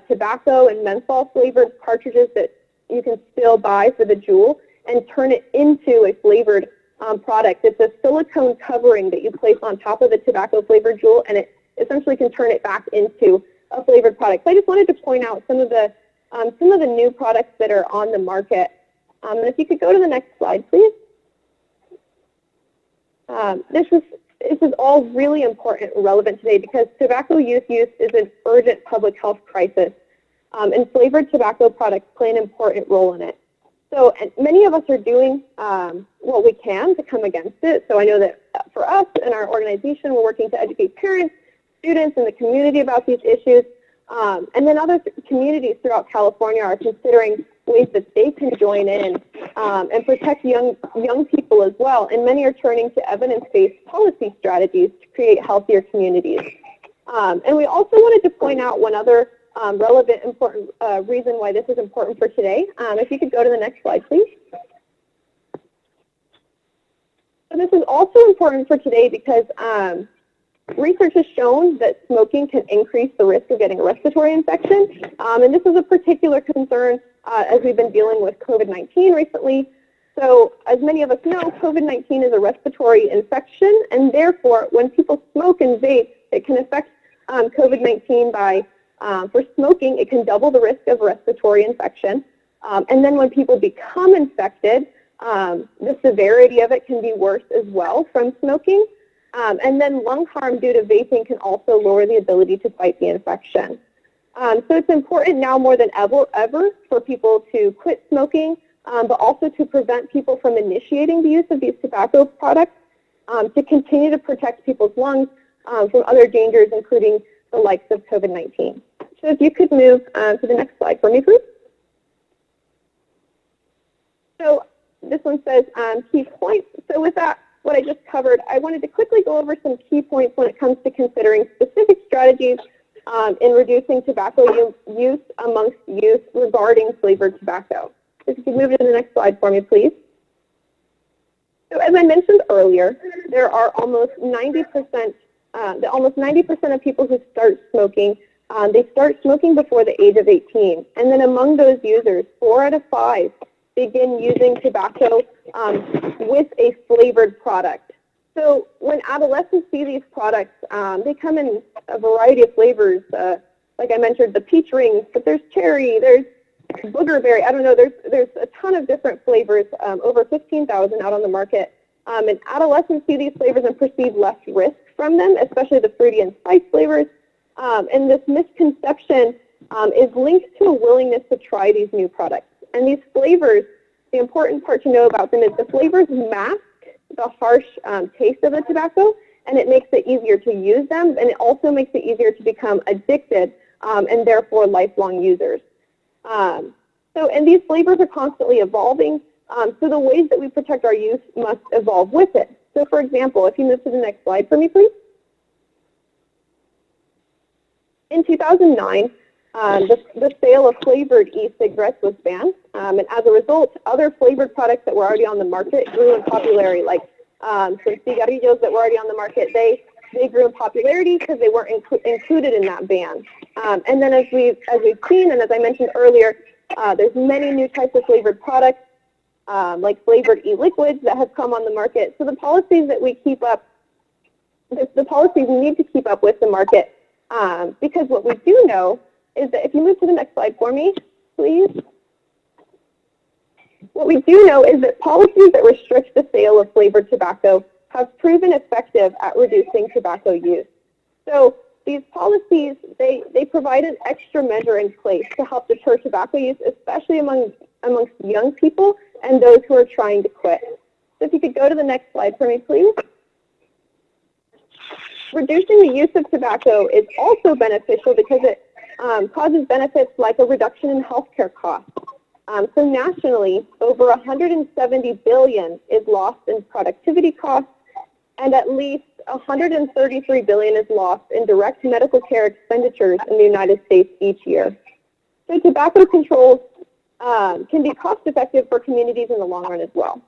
tobacco and menthol flavored cartridges that you can still buy for the Juul and turn it into a flavored product. It's a silicone covering that you place on top of the tobacco flavored Juul, and it essentially can turn it back into a flavored product. So I just wanted to point out some of the new products that are on the market. And if you could go to the next slide, please. This is all really important and relevant today because tobacco youth use is an urgent public health crisis, and flavored tobacco products play an important role in it. So many of us are doing what we can to come against it. So I know that for us and our organization, we're working to educate parents, students, and the community about these issues. And then other communities throughout California are considering ways that they can join in and protect young people as well. And many are turning to evidence-based policy strategies to create healthier communities. And we also wanted to point out one other relevant, important reason why this is important for today. If you could go to the next slide, please. So this is also important for today because research has shown that smoking can increase the risk of getting a respiratory infection. And this is a particular concern as we've been dealing with COVID-19 recently. So as many of us know, COVID-19 is a respiratory infection, and therefore when people smoke and vape, it can affect COVID-19 by for smoking, it can double the risk of respiratory infection. And then when people become infected, the severity of it can be worse as well from smoking. And then lung harm due to vaping can also lower the ability to fight the infection. So it's important now more than ever for people to quit smoking, but also to prevent people from initiating the use of these tobacco products, to continue to protect people's lungs from other dangers, including the likes of COVID-19. So if you could move to the next slide for me, please. So this one says key points. So with that, what I just covered, I wanted to quickly go over some key points when it comes to considering specific strategies in reducing tobacco use amongst youth regarding flavored tobacco. If you could move to the next slide for me, please. So as I mentioned earlier, there are almost 90% of people who start smoking, they start smoking before the age of 18. And then among those users, 4 out of 5 begin using tobacco with a flavored product. So when adolescents see these products, they come in a variety of flavors. Like I mentioned, the peach rings, but there's cherry, there's boogerberry. I don't know, there's a ton of different flavors, over 15,000 out on the market. And adolescents see these flavors and perceive less risk from them, especially the fruity and spice flavors. And this misconception is linked to a willingness to try these new products. And these flavors, the important part to know about them is the flavors mask the harsh taste of the tobacco, and it makes it easier to use them, and it also makes it easier to become addicted and therefore lifelong users. And these flavors are constantly evolving, so the ways that we protect our youth must evolve with it. So for example, if you move to the next slide for me, please. In 2009, the sale of flavored e-cigarettes was banned, and as a result, other flavored products that were already on the market grew in popularity, like some cigarillos that were already on the market. They grew in popularity because they weren't included in that ban. And then as we've seen, and as I mentioned earlier, there's many new types of flavored products, like flavored e-liquids that have come on the market. So the policies that we keep up, the policies need to keep up with the market, because what we do know is that, if you move to the next slide for me, please. What we do know is that policies that restrict the sale of flavored tobacco have proven effective at reducing tobacco use. So these policies, they provide an extra measure in place to help deter tobacco use, especially amongst young people and those who are trying to quit. So if you could go to the next slide for me, please. Reducing the use of tobacco is also beneficial because it causes benefits like a reduction in healthcare costs. So nationally, over $170 billion is lost in productivity costs, and at least $133 billion is lost in direct medical care expenditures in the United States each year. So tobacco controls can be cost-effective for communities in the long run as well.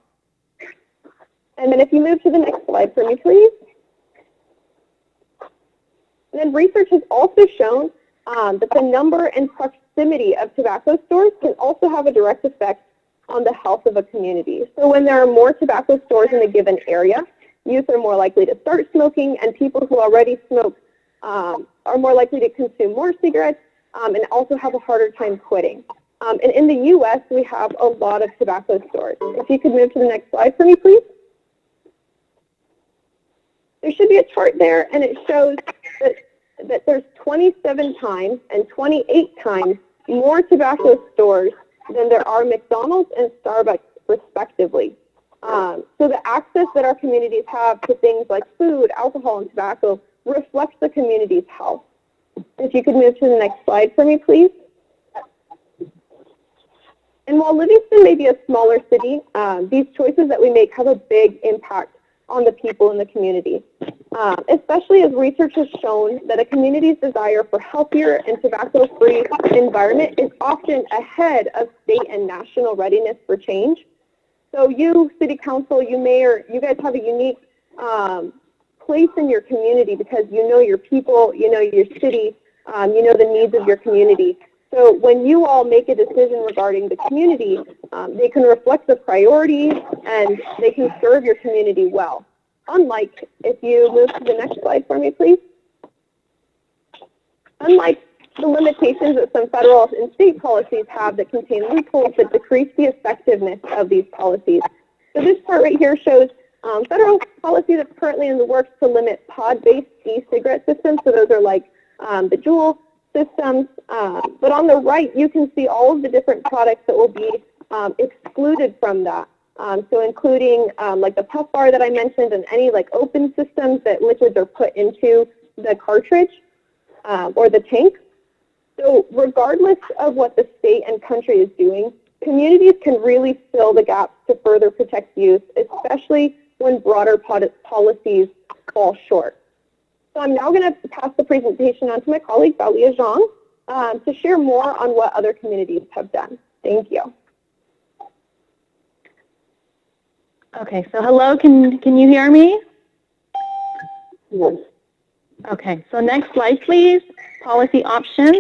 And then if you move to the next slide for me, please. And then research has also shown that the number and proximity of tobacco stores can also have a direct effect on the health of a community. So when there are more tobacco stores in a given area, youth are more likely to start smoking, and people who already smoke are more likely to consume more cigarettes and also have a harder time quitting. And in the U.S., we have a lot of tobacco stores. If you could move to the next slide for me, please. There should be a chart there, and it shows that there's 27 times and 28 times more tobacco stores than there are McDonald's and Starbucks, respectively. So the access that our communities have to things like food, alcohol, and tobacco reflects the community's health. If you could move to the next slide for me, please. And while Livingston may be a smaller city, these choices that we make have a big impact on the people in the community, especially as research has shown that a community's desire for healthier and tobacco-free environment is often ahead of state and national readiness for change. So you, City Council, you guys have a unique place in your community because you know your people, you know your city, you know the needs of your community. So when you all make a decision regarding the community, they can reflect the priorities and they can serve your community well. Unlike, if you move to the next slide for me, please. Unlike the limitations that some federal and state policies have that contain loopholes that decrease the effectiveness of these policies. So this part right here shows federal policy that's currently in the works to limit pod-based e-cigarette systems. So those are like the Juul systems. But on the right, you can see all of the different products that will be excluded from that. So including like the puff bar that I mentioned and any like open systems that liquids are put into the cartridge or the tank. So regardless of what the state and country is doing, communities can really fill the gaps to further protect youth, especially when broader policies fall short. So I'm now going to pass the presentation on to my colleague, Balia Zhang, to share more on what other communities have done. Thank you. Okay, so hello, can you hear me? Yes. Okay, so next slide, please. Policy options.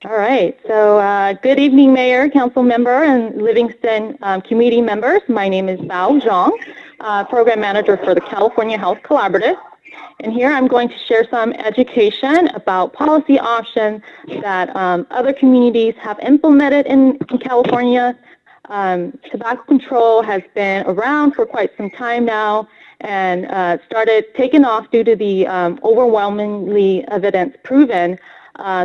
All right, so good evening, Mayor, Council Member, and Livingston community members. My name is Bao Zhang, Program Manager for the California Health Collaborative. And here I'm going to share some education about policy options that other communities have implemented in California. Tobacco control has been around for quite some time now and started taking off due to the overwhelmingly evidence proven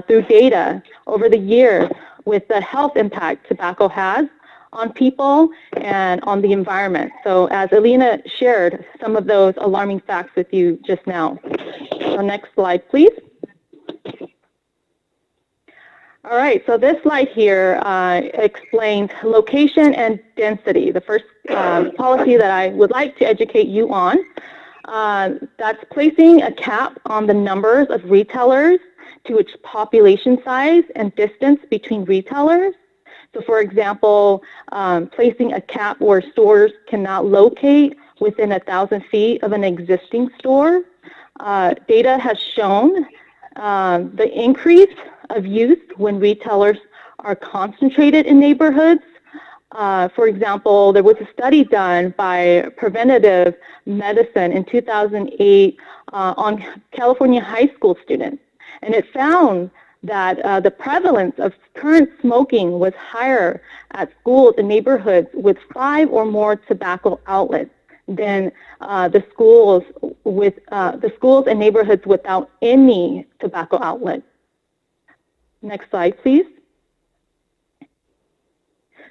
through data over the years with the health impact tobacco has on people and on the environment. So as Alina shared some of those alarming facts with you just now. So next slide, please. All right, so this slide here explains location and density, the first policy that I would like to educate you on. That's placing a cap on the numbers of retailers to its population size and distance between retailers. So for example, placing a cap where stores cannot locate within 1,000 feet of an existing store. Data has shown the increase of youth when retailers are concentrated in neighborhoods. For example, there was a study done by Preventative Medicine in 2008 on California high school students, and it found that the prevalence of current smoking was higher at schools and neighborhoods with 5 or more tobacco outlets than the schools and neighborhoods without any tobacco outlets. Next slide, please.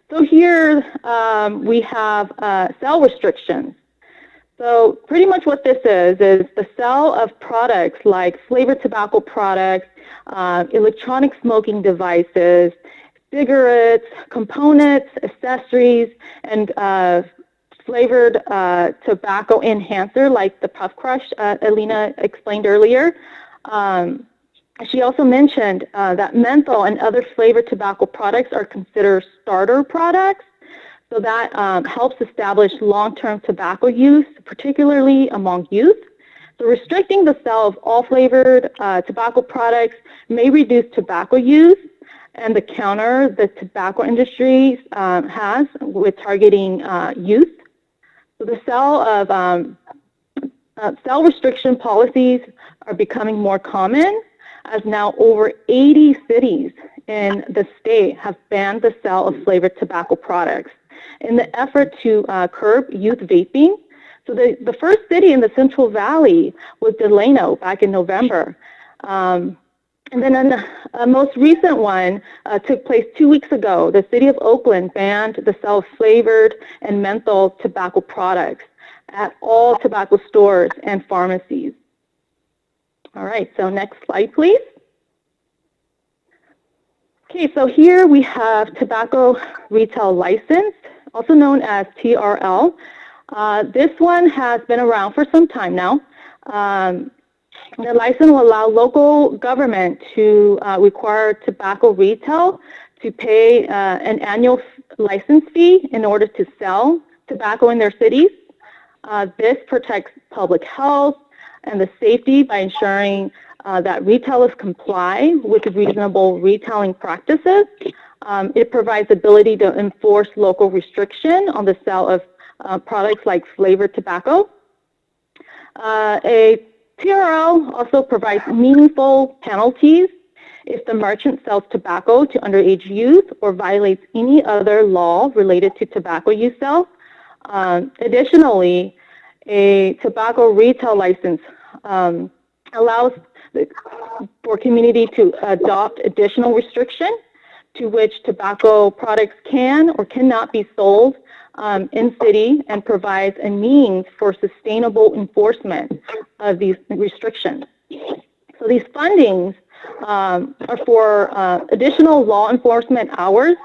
So here we have sale restrictions. So pretty much what this is the sale of products like flavored tobacco products, electronic smoking devices, cigarettes, components, accessories, and flavored tobacco enhancer like the Puff Crush Alina explained earlier. She also mentioned that menthol and other flavored tobacco products are considered starter products. So that helps establish long-term tobacco use, particularly among youth. So restricting the sale of all flavored tobacco products may reduce tobacco use and the counter the tobacco industry has with targeting youth. So the sale restriction policies are becoming more common, as now over 80 cities in the state have banned the sale of flavored tobacco products in the effort to curb youth vaping. So the first city in the Central Valley was Delano back in November. And then the most recent one took place 2 weeks ago. The city of Oakland banned the sale of flavored and menthol tobacco products at all tobacco stores and pharmacies. All right, so next slide, please. Okay, so here we have tobacco retail license, also known as TRL. This one has been around for some time now. The license will allow local government to require tobacco retail to pay an annual license fee in order to sell tobacco in their cities. This protects public health and the safety by ensuring that retailers comply with reasonable retailing practices. It provides the ability to enforce local restriction on the sale of products like flavored tobacco. A TRL also provides meaningful penalties if the merchant sells tobacco to underage youth or violates any other law related to tobacco use sale. Additionally, a tobacco retail license allows for community to adopt additional restriction to which tobacco products can or cannot be sold in city, and provides a means for sustainable enforcement of these restrictions. So these fundings are for additional law enforcement hours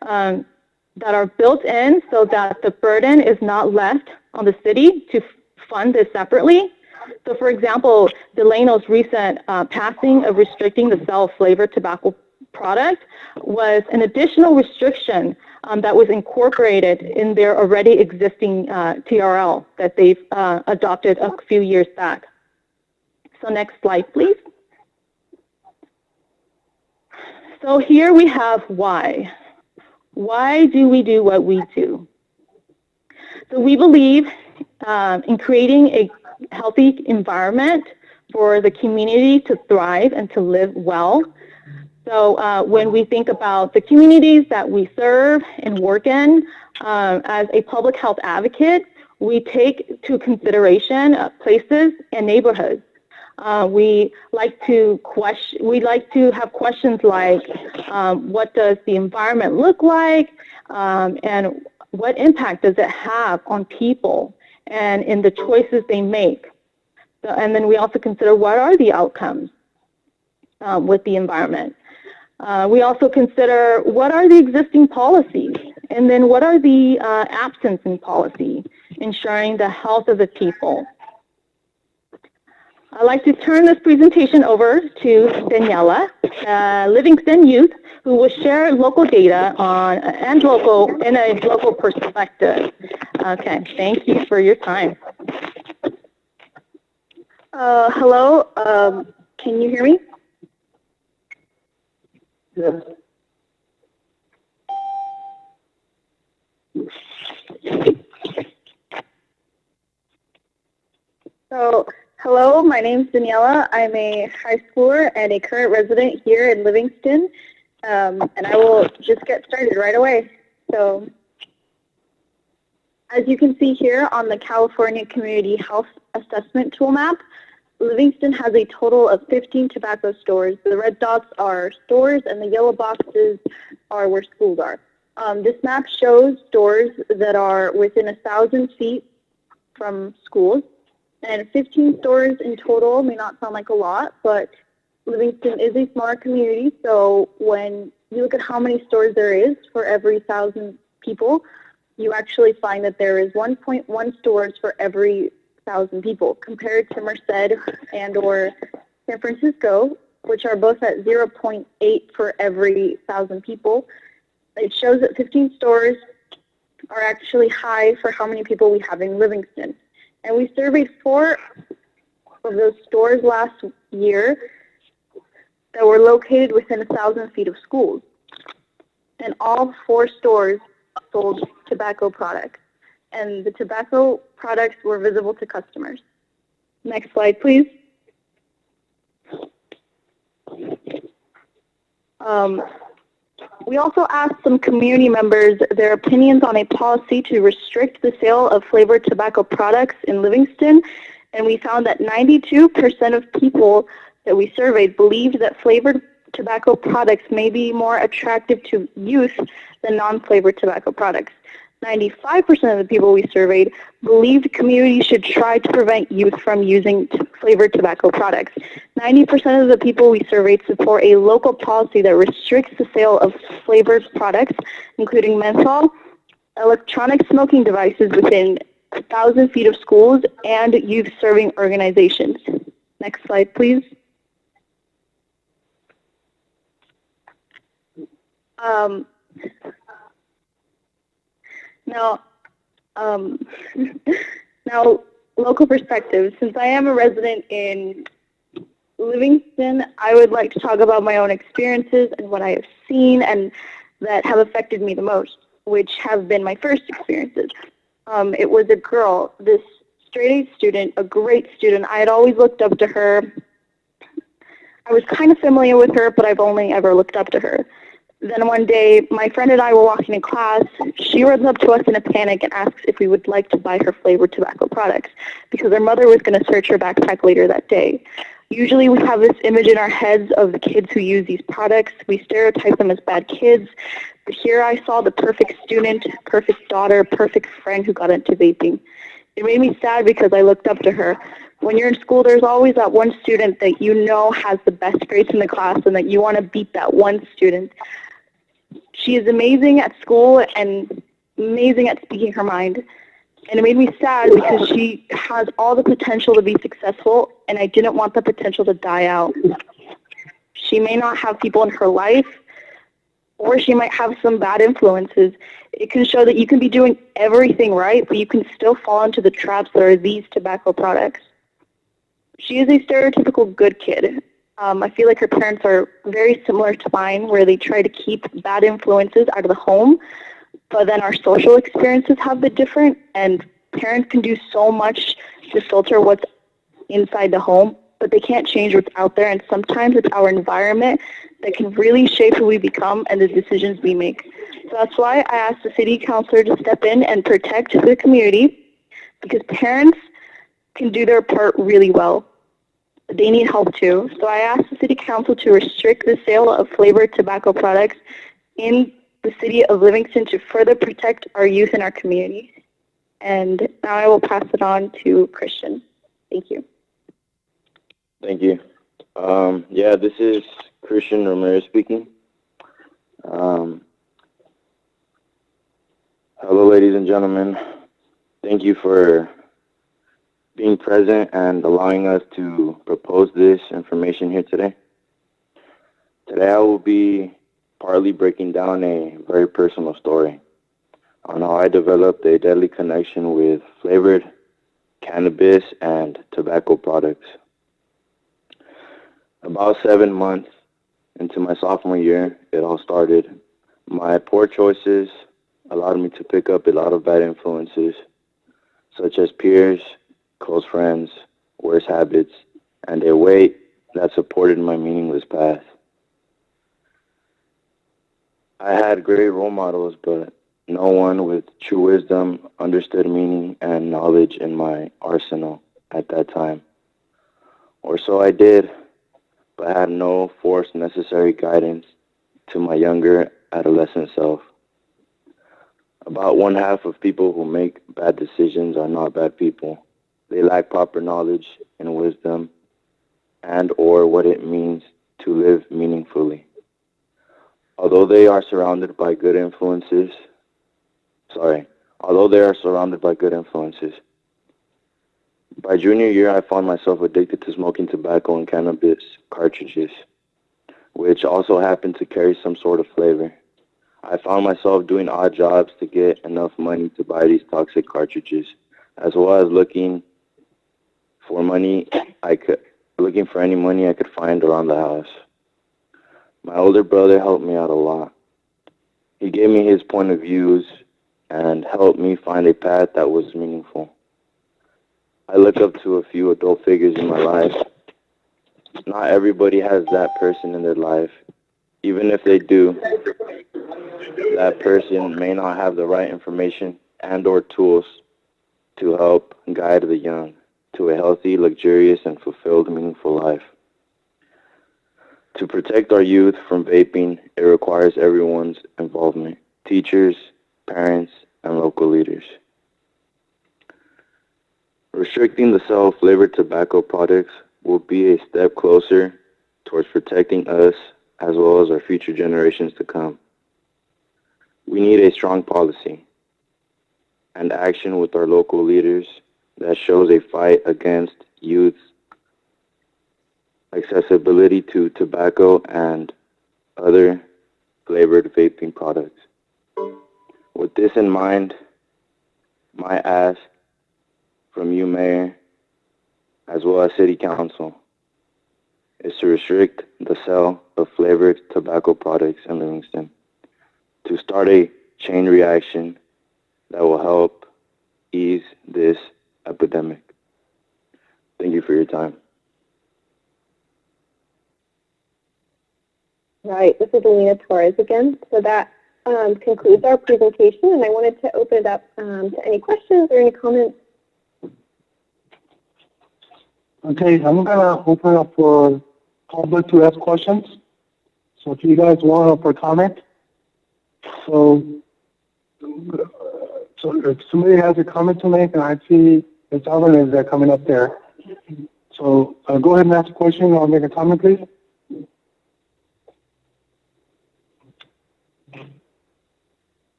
that are built in so that the burden is not left on the city to fund this separately. So for example, Delano's recent passing of restricting the sale of flavored tobacco product was an additional restriction that was incorporated in their already existing TRL that they've adopted a few years back. So next slide, please. So here we have why. Why do we do what we do? So we believe in creating a healthy environment for the community to thrive and to live well. So when we think about the communities that we serve and work in, as a public health advocate, we take to consideration places and neighborhoods. We like to have questions like, what does the environment look like, and what impact does it have on people and in the choices they make? So, and then we also consider what are the outcomes with the environment. We also consider what are the existing policies, and then what are the absence in policy, ensuring the health of the people. I'd like to turn this presentation over to Daniela, Livingston youth, who will share local data on in a local perspective. Okay, thank you for your time. Hello, can you hear me? Yes. So, hello, my name is Daniela. I'm a high schooler and a current resident here in Livingston, and I will just get started right away. So, as you can see here on the California Community Health Assessment Tool Map, Livingston has a total of 15 tobacco stores. The red dots are stores and the yellow boxes are where schools are. This map shows stores that are within 1,000 feet from schools. And 15 stores in total may not sound like a lot, but Livingston is a smaller community, so when you look at how many stores there is for every 1,000 people, you actually find that there is 1.1 stores for every 1,000 people, compared to Merced and or San Francisco, which are both at 0.8 for every 1,000 people. It shows that 15 stores are actually high for how many people we have in Livingston. And we surveyed 4 of those stores last year that were located within 1,000 feet of schools. And all 4 stores sold tobacco products. And the tobacco products were visible to customers. Next slide, please. We also asked some community members their opinions on a policy to restrict the sale of flavored tobacco products in Livingston, and we found that 92% of people that we surveyed believed that flavored tobacco products may be more attractive to youth than non-flavored tobacco products. 95% of the people we surveyed believed communities should try to prevent youth from using flavored tobacco products. 90% of the people we surveyed support a local policy that restricts the sale of flavored products, including menthol, electronic smoking devices within 1,000 feet of schools, and youth-serving organizations. Next slide, please. Now, local perspective. Since I am a resident in Livingston, I would like to talk about my own experiences and what I have seen and that have affected me the most, which have been my first experiences. It was a girl, this straight-A student, a great student. I had always looked up to her. I was kind of familiar with her, but I've only ever looked up to her. Then one day, my friend and I were walking in class. She runs up to us in a panic and asks if we would like to buy her flavored tobacco products because her mother was going to search her backpack later that day. Usually we have this image in our heads of the kids who use these products. We stereotype them as bad kids. But here I saw the perfect student, perfect daughter, perfect friend who got into vaping. It made me sad because I looked up to her. When you're in school, there's always that one student that you know has the best grades in the class and that you want to beat that one student. She is amazing at school and amazing at speaking her mind. And it made me sad because she has all the potential to be successful, and I didn't want the potential to die out. She may not have people in her life, or she might have some bad influences. It can show that you can be doing everything right, but you can still fall into the traps that are these tobacco products. She is a stereotypical good kid. I feel like her parents are very similar to mine, where they try to keep bad influences out of the home, but then our social experiences have been different, and parents can do so much to filter what's inside the home, but they can't change what's out there, and sometimes it's our environment that can really shape who we become and the decisions we make. So that's why I asked the city councilor to step in and protect the community, because parents can do their part really well. They need help too. So I asked the city council to restrict the sale of flavored tobacco products in the city of Livingston to further protect our youth and our community. And now I will pass it on to Christian. Thank you. Thank you. Yeah, this is Christian Ramirez speaking. Hello, ladies and gentlemen. Thank you for being present and allowing us to propose this information here today. Today I will be partly breaking down a very personal story on how I developed a deadly connection with flavored cannabis and tobacco products. About 7 months into my sophomore year, it all started. My poor choices allowed me to pick up a lot of bad influences, such as peers, close friends, worse habits, and a weight that supported my meaningless path. I had great role models, but no one with true wisdom, understood meaning, and knowledge in my arsenal at that time. Or so I did, but had no forced necessary guidance to my younger adolescent self. About one half of people who make bad decisions are not bad people. They lack proper knowledge and wisdom and or what it means to live meaningfully. Although they are surrounded by good influences, by junior year I found myself addicted to smoking tobacco and cannabis cartridges, which also happened to carry some sort of flavor. I found myself doing odd jobs to get enough money to buy these toxic cartridges, as well as looking for any money I could find around the house. My older brother helped me out a lot. He gave me his point of views and helped me find a path that was meaningful. I look up to a few adult figures in my life. Not everybody has that person in their life. Even if they do, that person may not have the right information and or tools to help guide the young to a healthy, luxurious, and fulfilled, meaningful life. To protect our youth from vaping, it requires everyone's involvement: teachers, parents, and local leaders. Restricting the sale of flavored tobacco products will be a step closer towards protecting us as well as our future generations to come. We need a strong policy and action with our local leaders that shows a fight against youth's accessibility to tobacco and other flavored vaping products. With this in mind, my ask from you, Mayor, as well as City Council, is to restrict the sale of flavored tobacco products in Livingston, to start a chain reaction that will help ease this epidemic. Thank you for your time. Right, this is Alina Torres again. So that concludes our presentation, and I wanted to open it up to any questions or any comments. Okay, I'm gonna open up for public to ask questions. So if you guys want for comment, so if somebody has a comment to make, and I see it's others that are coming up there. So go ahead and ask a question. I'll make a comment, please.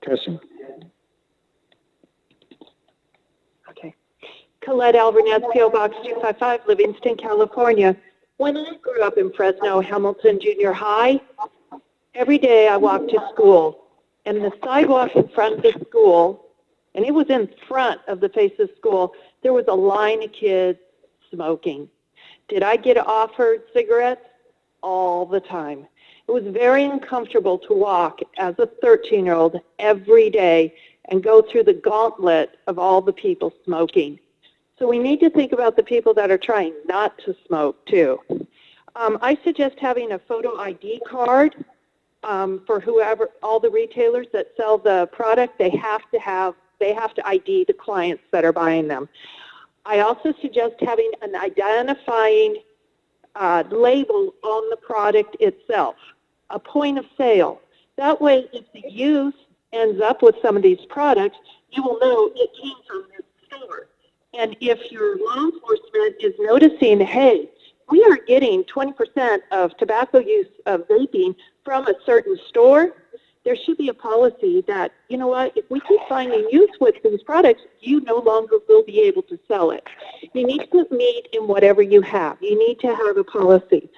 Question. Okay. Colette Alvarez, P.O. Box 255, Livingston, California. When I grew up in Fresno Hamilton Junior High, every day I walked to school, and the sidewalk in front of the school, and it was in front of the face of school, there was a line of kids smoking. Did I get offered cigarettes? All the time. It was very uncomfortable to walk as a 13-year-old every day and go through the gauntlet of all the people smoking. So we need to think about the people that are trying not to smoke too. I suggest having a photo ID card for whoever, all the retailers that sell the product. They have to ID the clients that are buying them. I also suggest having an identifying label on the product itself, a point of sale. That way, if the youth ends up with some of these products, you will know it came from this store. And if your law enforcement is noticing, hey, we are getting 20% of tobacco use of vaping from a certain store, there should be a policy that, you know what, if we keep finding youth with these products, you no longer will be able to sell it. You need to put meat in whatever you have. You need to have a policy.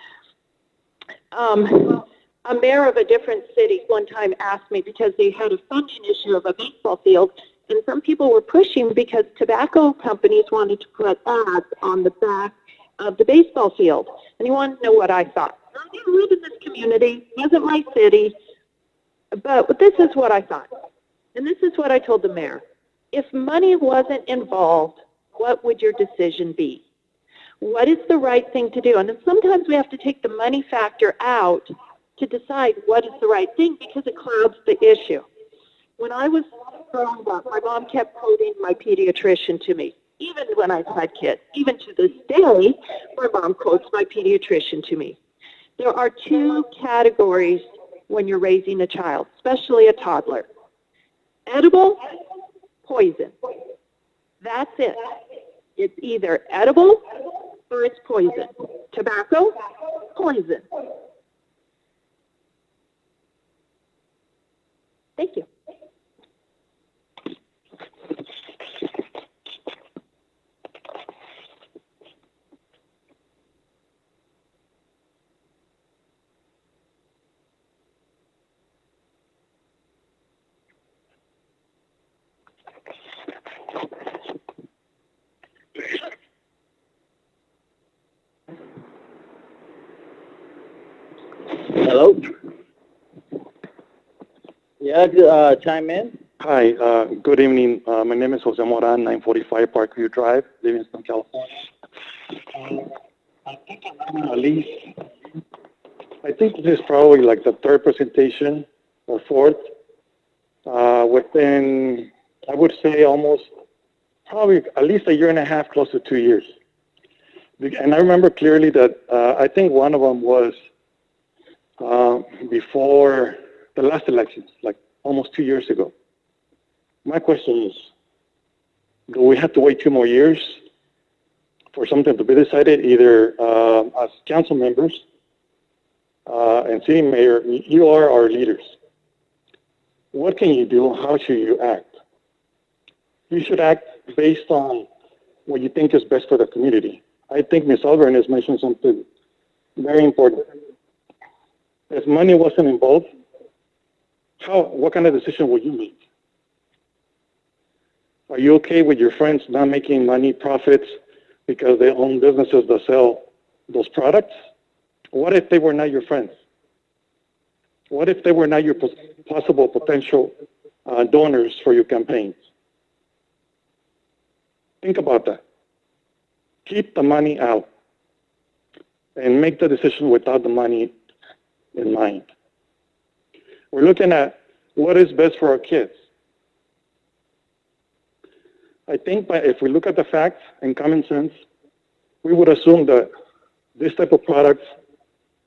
A mayor of a different city one time asked me, because they had a funding issue of a baseball field, and some people were pushing because tobacco companies wanted to put ads on the back of the baseball field. And he wanted to know what I thought. I didn't live in this community. It wasn't my city. But this is what I thought. And this is what I told the mayor. If money wasn't involved, what would your decision be? What is the right thing to do? And then sometimes we have to take the money factor out to decide what is the right thing, because it clouds the issue. When I was growing up, my mom kept quoting my pediatrician to me, even when I've had kids. Even to this day, my mom quotes my pediatrician to me. There are two categories when you're raising a child, especially a toddler. Edible, poison. That's it. It's either edible or it's poison. Tobacco, poison. Thank you. Hello? Yeah, chime in. Hi, good evening. My name is Jose Moran, 945 Parkview Drive, Livingston, California. I think at least, I think this is probably like the third presentation or fourth within, I would say almost, probably at least a year and a half, close to 2 years. And I remember clearly that I think one of them was before the last elections, like almost 2 years ago. My question is, do we have to wait 2 more years for something to be decided, either as council members and city mayor, you are our leaders. What can you do? How should you act? You should act based on what you think is best for the community. I think Ms. Alvarez has mentioned something very important. If money wasn't involved, what kind of decision would you make? Are you okay with your friends not making money, profits, because they own businesses that sell those products? What if they were not your friends? What if they were not your possible potential donors for your campaigns? Think about that. Keep the money out. and make the decision without the money in mind. We're looking at what is best for our kids. I think if we look at the facts and common sense, we would assume that this type of products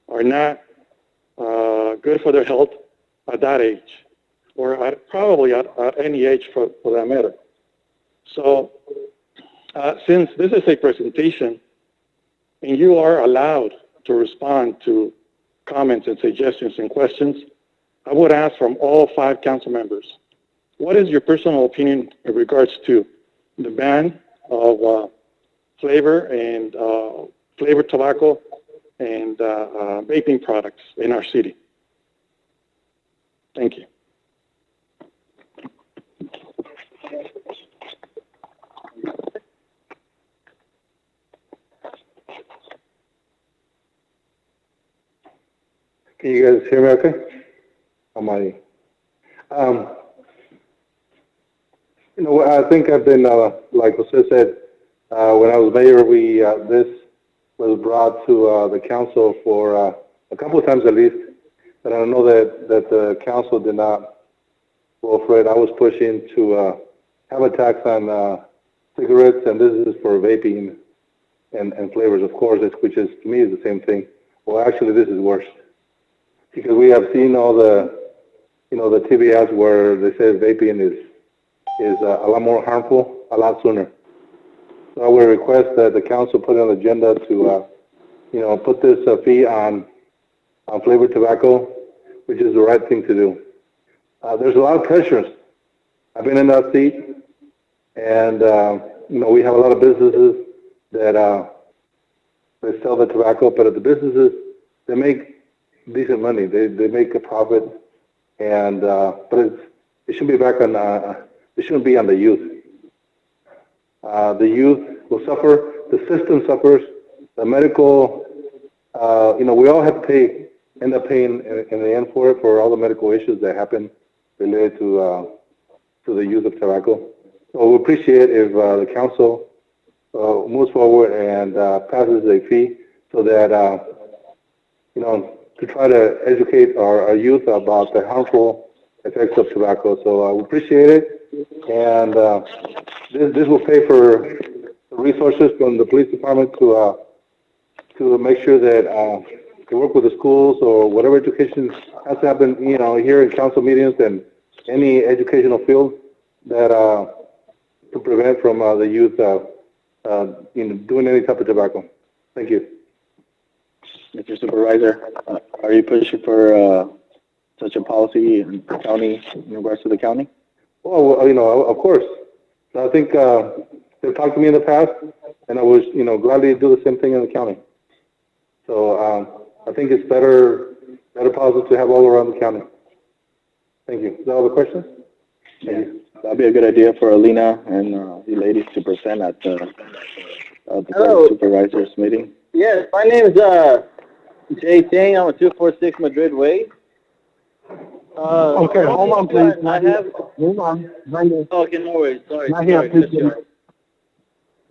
are not good for their health at that age, or probably at any age for that matter. So since this is a presentation and you are allowed to respond to comments and suggestions and questions, I would ask from all 5 council members, what is your personal opinion in regards to the ban of flavored tobacco and vaping products in our city? Thank you. Can you guys hear me okay? I'm on. I think I've been, like Jose said, when I was mayor, this was brought to the council for a couple of times at least, but I know that the council did not go for it. I was pushing to have a tax on cigarettes, and this is for vaping and flavors, of course, which is, to me, is the same thing. Well, actually, this is worse, because we have seen all the TV ads where they say vaping is a lot more harmful, a lot sooner. So I would request that the council put on the agenda to, put this fee on flavored tobacco, which is the right thing to do. There's a lot of pressures. I've been in that seat, and we have a lot of businesses that they sell the tobacco, but the businesses, they make decent money. They make a profit, and but it should be back on. It shouldn't be on the youth. The youth will suffer. The system suffers. The medical, we all have to end up paying in the end for all the medical issues that happen related to the use of tobacco. So we appreciate if the council moves forward and passes a fee so that to try to educate our youth about the harmful effects of tobacco. So we appreciate it. And this will pay for the resources from the police department to make sure that they work with the schools or whatever education has to happen, here in council meetings and any educational field that to prevent from the youth, doing any type of tobacco. Thank you. Mr. Supervisor, are you pushing for such a policy in the county, in regards to the county? Well, of course. I think they've talked to me in the past, and I was, gladly do the same thing in the county. So I think it's better policy to have all around the county. Thank you. Is that all the questions? Yeah, that'd be a good idea for Alina and you ladies to present at the Board of Supervisors meeting. Yes, my name is Jay Tang. I'm at 246 Madrid Way. Okay, hold on, please. Hold on. Okay, no worries. Sorry.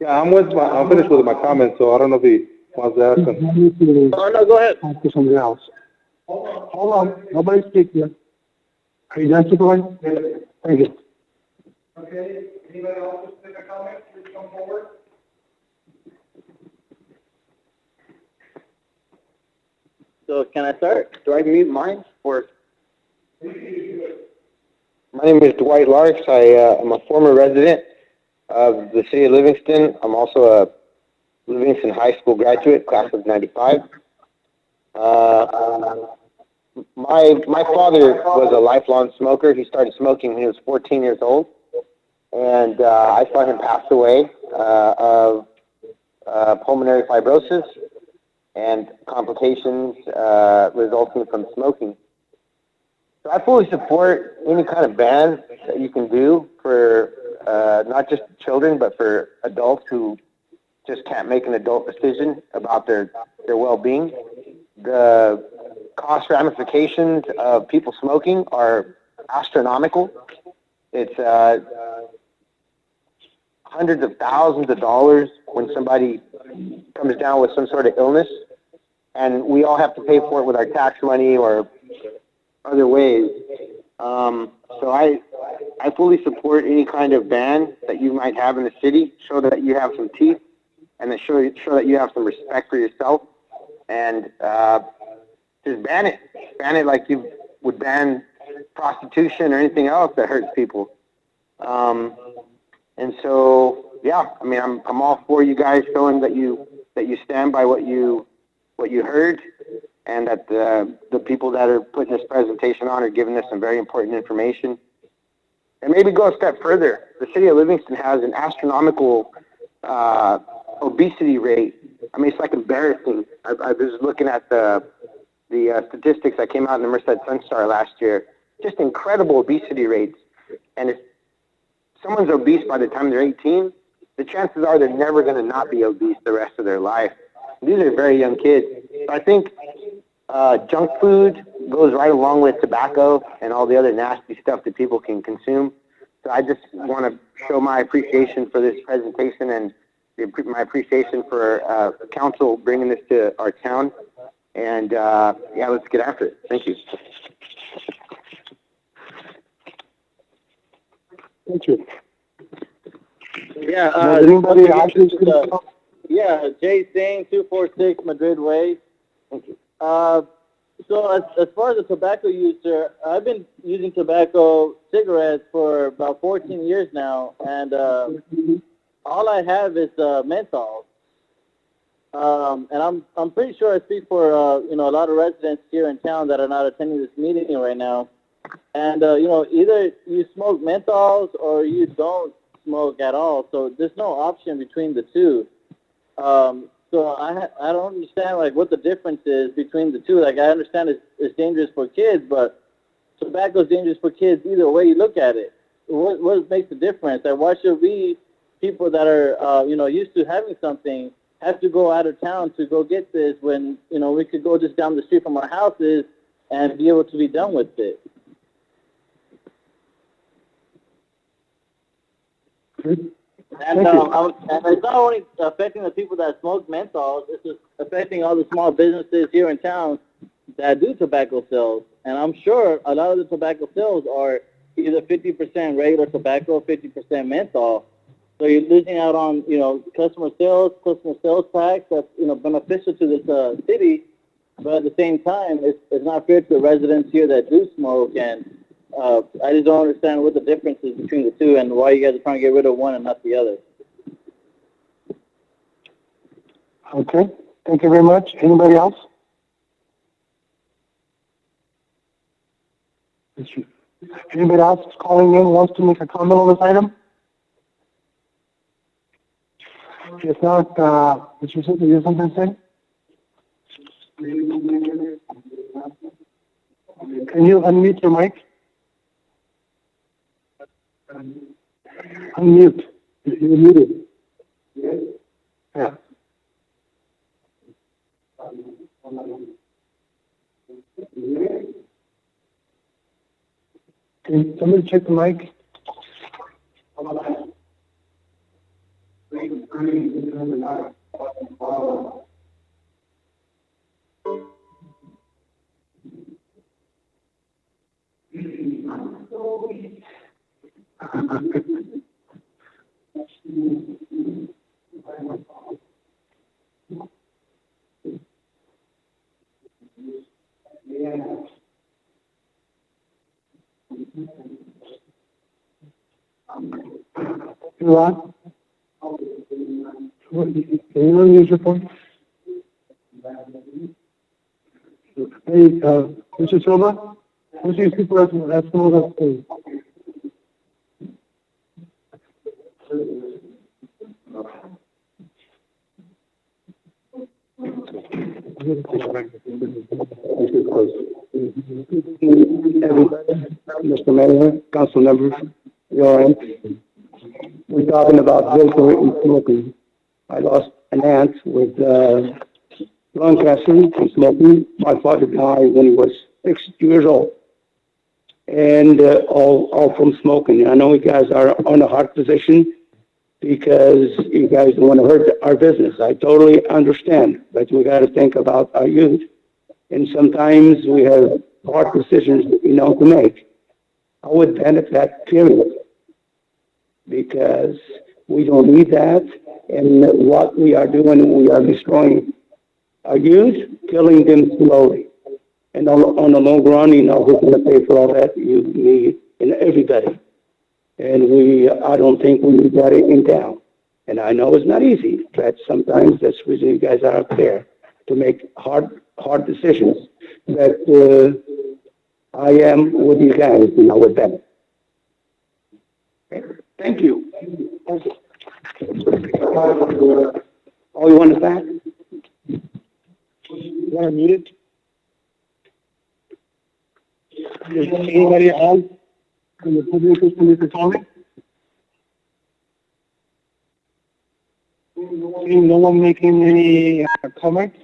Yeah, I'm finished with my comments, so I don't know if he wants to ask them. Oh, no, go ahead. Talk to somebody else. Hold on. Nobody speak yet. Are you done, Supervisor? Thank you. Okay. Anybody else want to make a comment? Please come forward. So can I start? Do I mute mine? Or? My name is Dwight Larks. I am a former resident of the city of Livingston. I'm also a Livingston High School graduate, class of '95. My father was a lifelong smoker. He started smoking when he was 14 years old, and I saw him pass away of pulmonary fibrosis and complications resulting from smoking. So I fully support any kind of ban that you can do for not just children, but for adults who just can't make an adult decision about their well-being. The cost ramifications of people smoking are astronomical. It's hundreds of thousands of dollars when somebody comes down with some sort of illness. and we all have to pay for it with our tax money or other ways. So I fully support any kind of ban that you might have in the city. Show that you have some teeth, and then show that you have some respect for yourself, and just ban it. Ban it like you would ban prostitution or anything else that hurts people. And so, yeah, I mean, I'm all for you guys showing that you stand by what you heard, and that the people that are putting this presentation on are giving us some very important information. And maybe go a step further. The city of Livingston has an astronomical obesity rate. I mean, it's like embarrassing. I was looking at the statistics that came out in the Merced Sun-Star last year. Just incredible obesity rates. And if someone's obese by the time they're 18, the chances are they're never going to not be obese the rest of their life. These are very young kids. So I think junk food goes right along with tobacco and all the other nasty stuff that people can consume. So I just want to show my appreciation for this presentation and my appreciation for council bringing this to our town. And yeah, let's get after it. Thank you. Thank you. Yeah, Does anybody actually yeah, Jay Singh, 246 Madrid Way. Thank you. So as far as the tobacco user, I've been using tobacco cigarettes for about 14 years now, and all I have is menthol. And I'm pretty sure I speak for a lot of residents here in town that are not attending this meeting right now. And either you smoke menthols or you don't smoke at all. So there's no option between the two. So I don't understand like what the difference is between the two. Like I understand it's dangerous for kids, but tobacco is dangerous for kids either way you look at it. What makes the difference? Like why should we, people that are used to having something, have to go out of town to go get this when we could go just down the street from our houses and be able to be done with it? And it's not only affecting the people that smoke menthols, it's just affecting all the small businesses here in town that do tobacco sales. And I'm sure a lot of the tobacco sales are either 50% regular tobacco or 50% menthol. So you're losing out on, customer sales tax that's, beneficial to this city. But at the same time, it's not fair to the residents here that do smoke. And I just don't understand what the difference is between the two and why you guys are trying to get rid of one and not the other. Okay, thank you very much. Anybody else? Anybody else calling in wants to make a comment on this item? If not, Mr. Simpson, you have something to say? Can you unmute your mic? Unmute. You're muted. Yeah. Can somebody check the mic? You on? Can you use your phone? Hey, Mr. Silva, who's your supervisor? That's the one that's saying. Mr. Mayor, council members, we're talking about vapor and smoking. I lost an aunt with lung cancer from smoking. My father died when he was 6 years old, and all from smoking. I know you guys are on a hard position because you guys don't want to hurt our business. I totally understand, but we got to think about our youth. And sometimes we have hard decisions, to make. I would benefit that period because we don't need that. And what we are doing, we are destroying our youth, killing them slowly. And on the long run, who's going to pay for all that? You, me, and everybody. And I don't think we got it in town. And I know it's not easy, but sometimes that's the reason you guys are out there to make hard decisions. But I am with you guys, with them. Okay. Thank you. Oh, you want us back? You want to mute it? Is anybody else in the public who's going to comment? Seeing no one making any comment,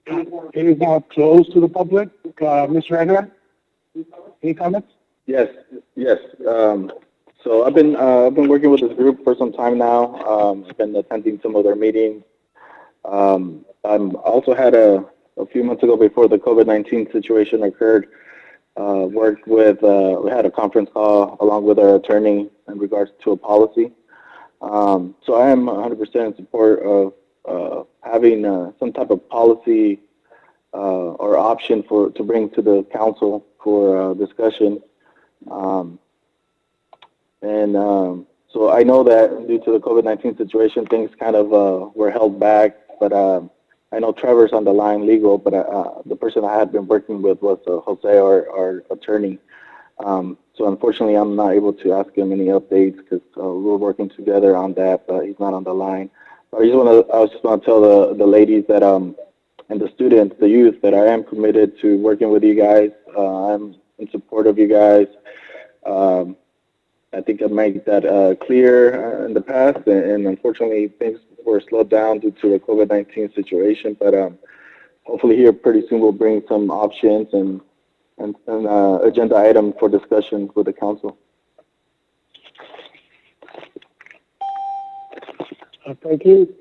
it is now closed to the public. Mr. Edgar, any comments? Yes. So I've been working with this group for some time now. I've been attending some of their meetings. I'm also had a few months ago, before the COVID-19 situation occurred, worked with, we had a conference call along with our attorney in regards to a policy. So I am 100% in support of having some type of policy or option to bring to the council for discussion. So I know that due to the COVID-19 situation, things kind of were held back, but I know Trevor's on the line legal, but the person I had been working with was Jose, our attorney. So unfortunately, I'm not able to ask him any updates because we're working together on that, but he's not on the line. But I just want to tell the ladies that and the students, the youth, that I am committed to working with you guys. I'm in support of you guys. I think I made that clear in the past, and unfortunately, things were slowed down due to the COVID-19 situation. But hopefully, here pretty soon we'll bring some options and agenda item for discussion with the council. Thank you.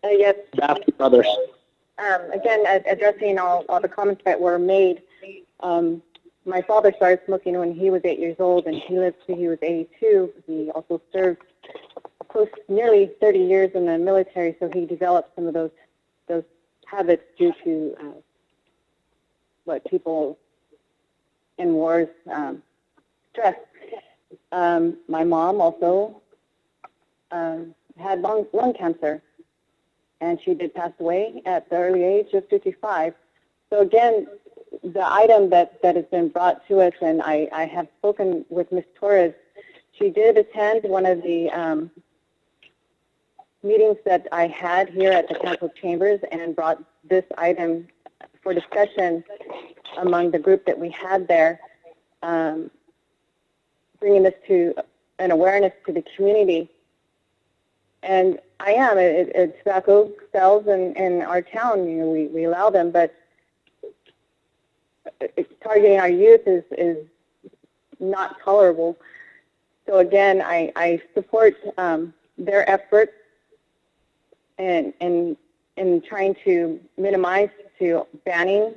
Yes. Brothers. Again, addressing all the comments that were made, my father started smoking when he was 8 years old, and he lived till he was 82. He also served nearly 30 years in the military, so he developed some of those habits due to what people in wars stress. My mom also had lung cancer, and she did pass away at the early age of 55. So again, the item that has been brought to us, and I have spoken with Ms. Torres, she did attend one of the meetings that I had here at the council chambers and brought this item for discussion among the group that we had there, bringing this to an awareness to the community. And tobacco sells in our town. We allow them, but targeting our youth is not tolerable. So again, I support their efforts in trying to minimize to banning.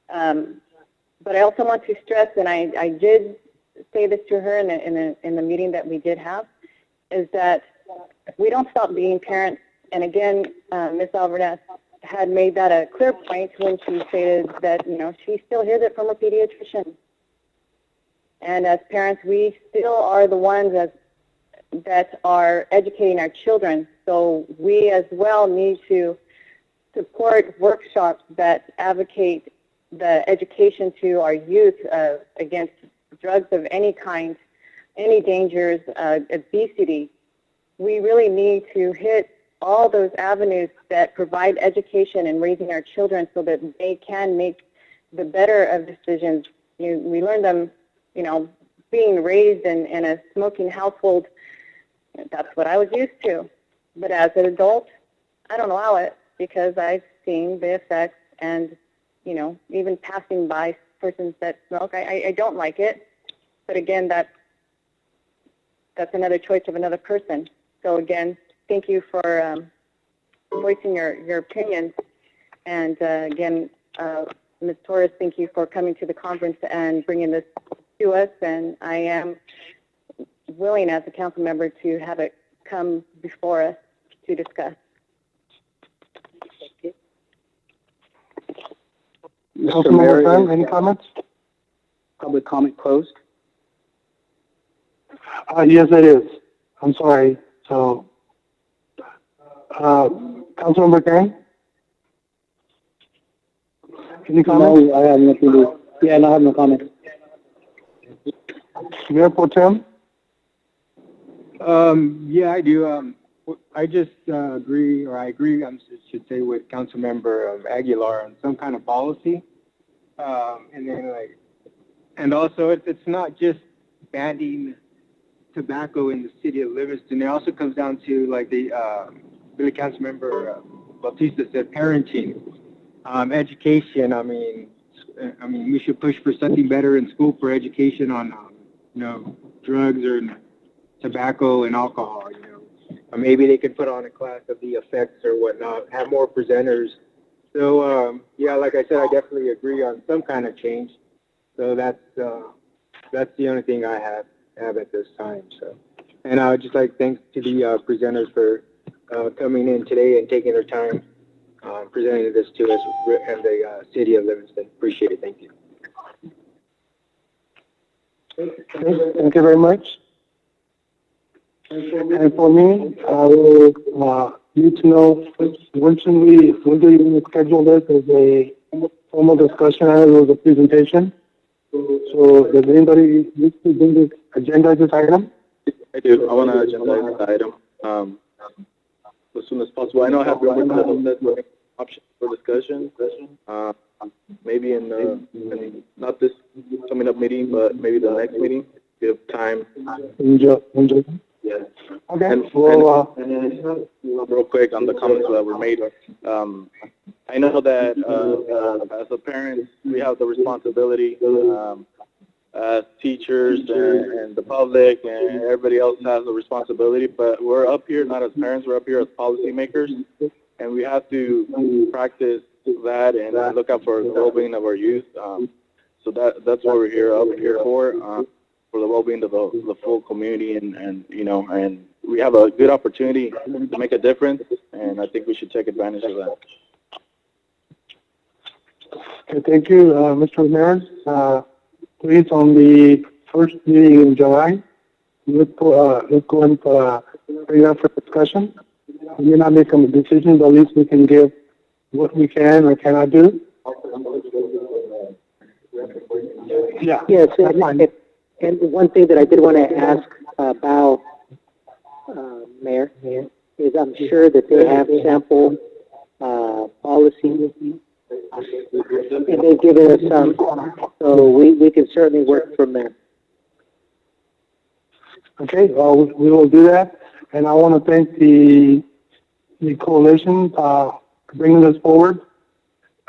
But I also want to stress, and I did say this to her in the meeting that we did have, is that we don't stop being parents. And again, Ms. Alvarez had made that a clear point when she stated that, she still hears it from a pediatrician. And as parents, we still are the ones that are educating our children. So we as well need to support workshops that advocate the education to our youth against drugs of any kind, any dangers, obesity. We really need to hit all those avenues that provide education and raising our children so that they can make the better of decisions. We learn them, being raised in a smoking household. That's what I was used to. But as an adult, I don't allow it because I've seen the effects, and, even passing by persons that smoke, I don't like it. But again, that's another choice of another person. So again, thank you for voicing your opinions. And again, Ms. Torres, thank you for coming to the conference and bringing this to us. And I am willing as a council member to have it come before us to discuss. Councilmember Graham, any comments? Public comment closed. Yes, it is. I'm sorry. So, Councilmember Graham? Any comments? No, I have nothing to. Yeah, no, I have no comment. Mayor Pro Tem? Yeah, I do. I just agree, or I agree, I should say, with Councilmember Aguilar on some kind of policy. And then, and also, it's not just banning tobacco in the city of Livingston. It also comes down to, like the Billy Councilmember Bautista said, parenting, education. I mean, we should push for something better in school for education on, drugs or tobacco and alcohol. Or maybe they could put on a class of the effects or whatnot. Have more presenters. So yeah, like I said, I definitely agree on some kind of change. So that's the only thing I have at this time. So, and I would just like thanks to the presenters for coming in today and taking their time presenting this to us and the city of Livingston. Appreciate it. Thank you. Thank you very much. And for me, I will need to know when do you want to schedule this as a formal discussion as well as a presentation? So does anybody need to bring this agenda this item? I do. I want to agendize the item as soon as possible. I know I have been working on that option for discussion. Maybe in not this coming up meeting, but maybe the next meeting. Give time. Yeah. Okay. And real quick on the comments that were made. I know that as a parent, we have the responsibility as teachers and the public and everybody else has a responsibility, but we're up here not as parents, we're up here as policymakers, and we have to practice that and look out for the well-being of our youth. So that's what we're here for the well-being of the full community, and we have a good opportunity to make a difference, and I think we should take advantage of that. Okay, thank you, Mr. Ramirez. Please, on the first meeting in July, let's go and bring it up for discussion. We may not make a decision, but at least we can give what we can or cannot do. Yeah. Yes, and one thing that I did want to ask about, Mayor, is I'm sure that they have sample policies, and they've given us some, so we can certainly work from there. Okay, we will do that, and I want to thank the coalition for bringing this forward.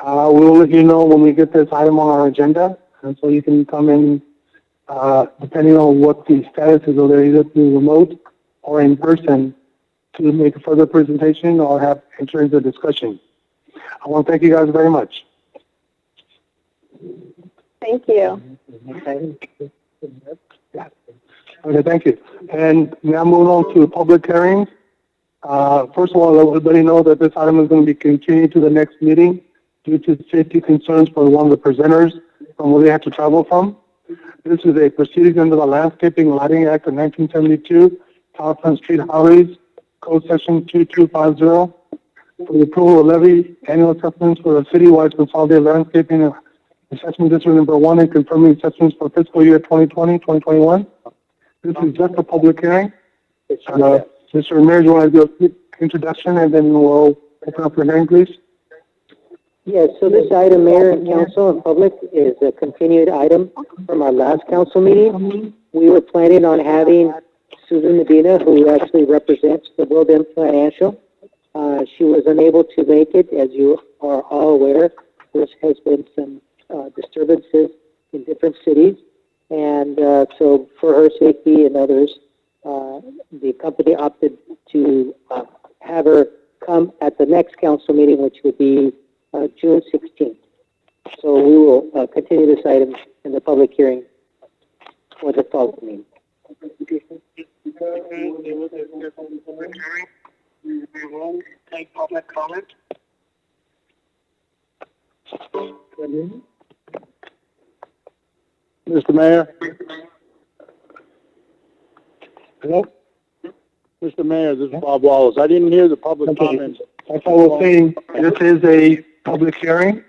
We will let you know when we get this item on our agenda, and so you can come in, depending on what the status is, whether either through remote or in person, to make a further presentation or have enter into discussion. I want to thank you guys very much. Thank you. Okay, thank you. And now moving on to public hearings. First of all, let everybody know that this item is going to be continued to the next meeting due to safety concerns for one of the presenters from where they have to travel from. This is a proceeding under the Landscaping and Lighting Act of 1972, California Street Highways, Code Section 2250, for the approval of levy annual assessments for the citywide consolidated landscaping assessment district number 1 and confirming assessments for fiscal year 2020-2021. This is just a public hearing. Mr. Ramirez, you want to do a quick introduction and then we'll open up for hearing, please? Yes, so this item, Mayor and Council and public, is a continued item from our last council meeting. We were planning on having Susan Medina, who actually represents the World End Financial. She was unable to make it, as you are all aware. There has been some disturbances in different cities. And so for her safety and others, the company opted to have her come at the next council meeting, which would be June 16th. So we will continue this item in the public hearing for the following meeting. Take public comment. Mr. Mayor? Hello? Mr. Mayor, this is Bob Wallace. I didn't hear the public comments. Like I was saying, this is a public hearing.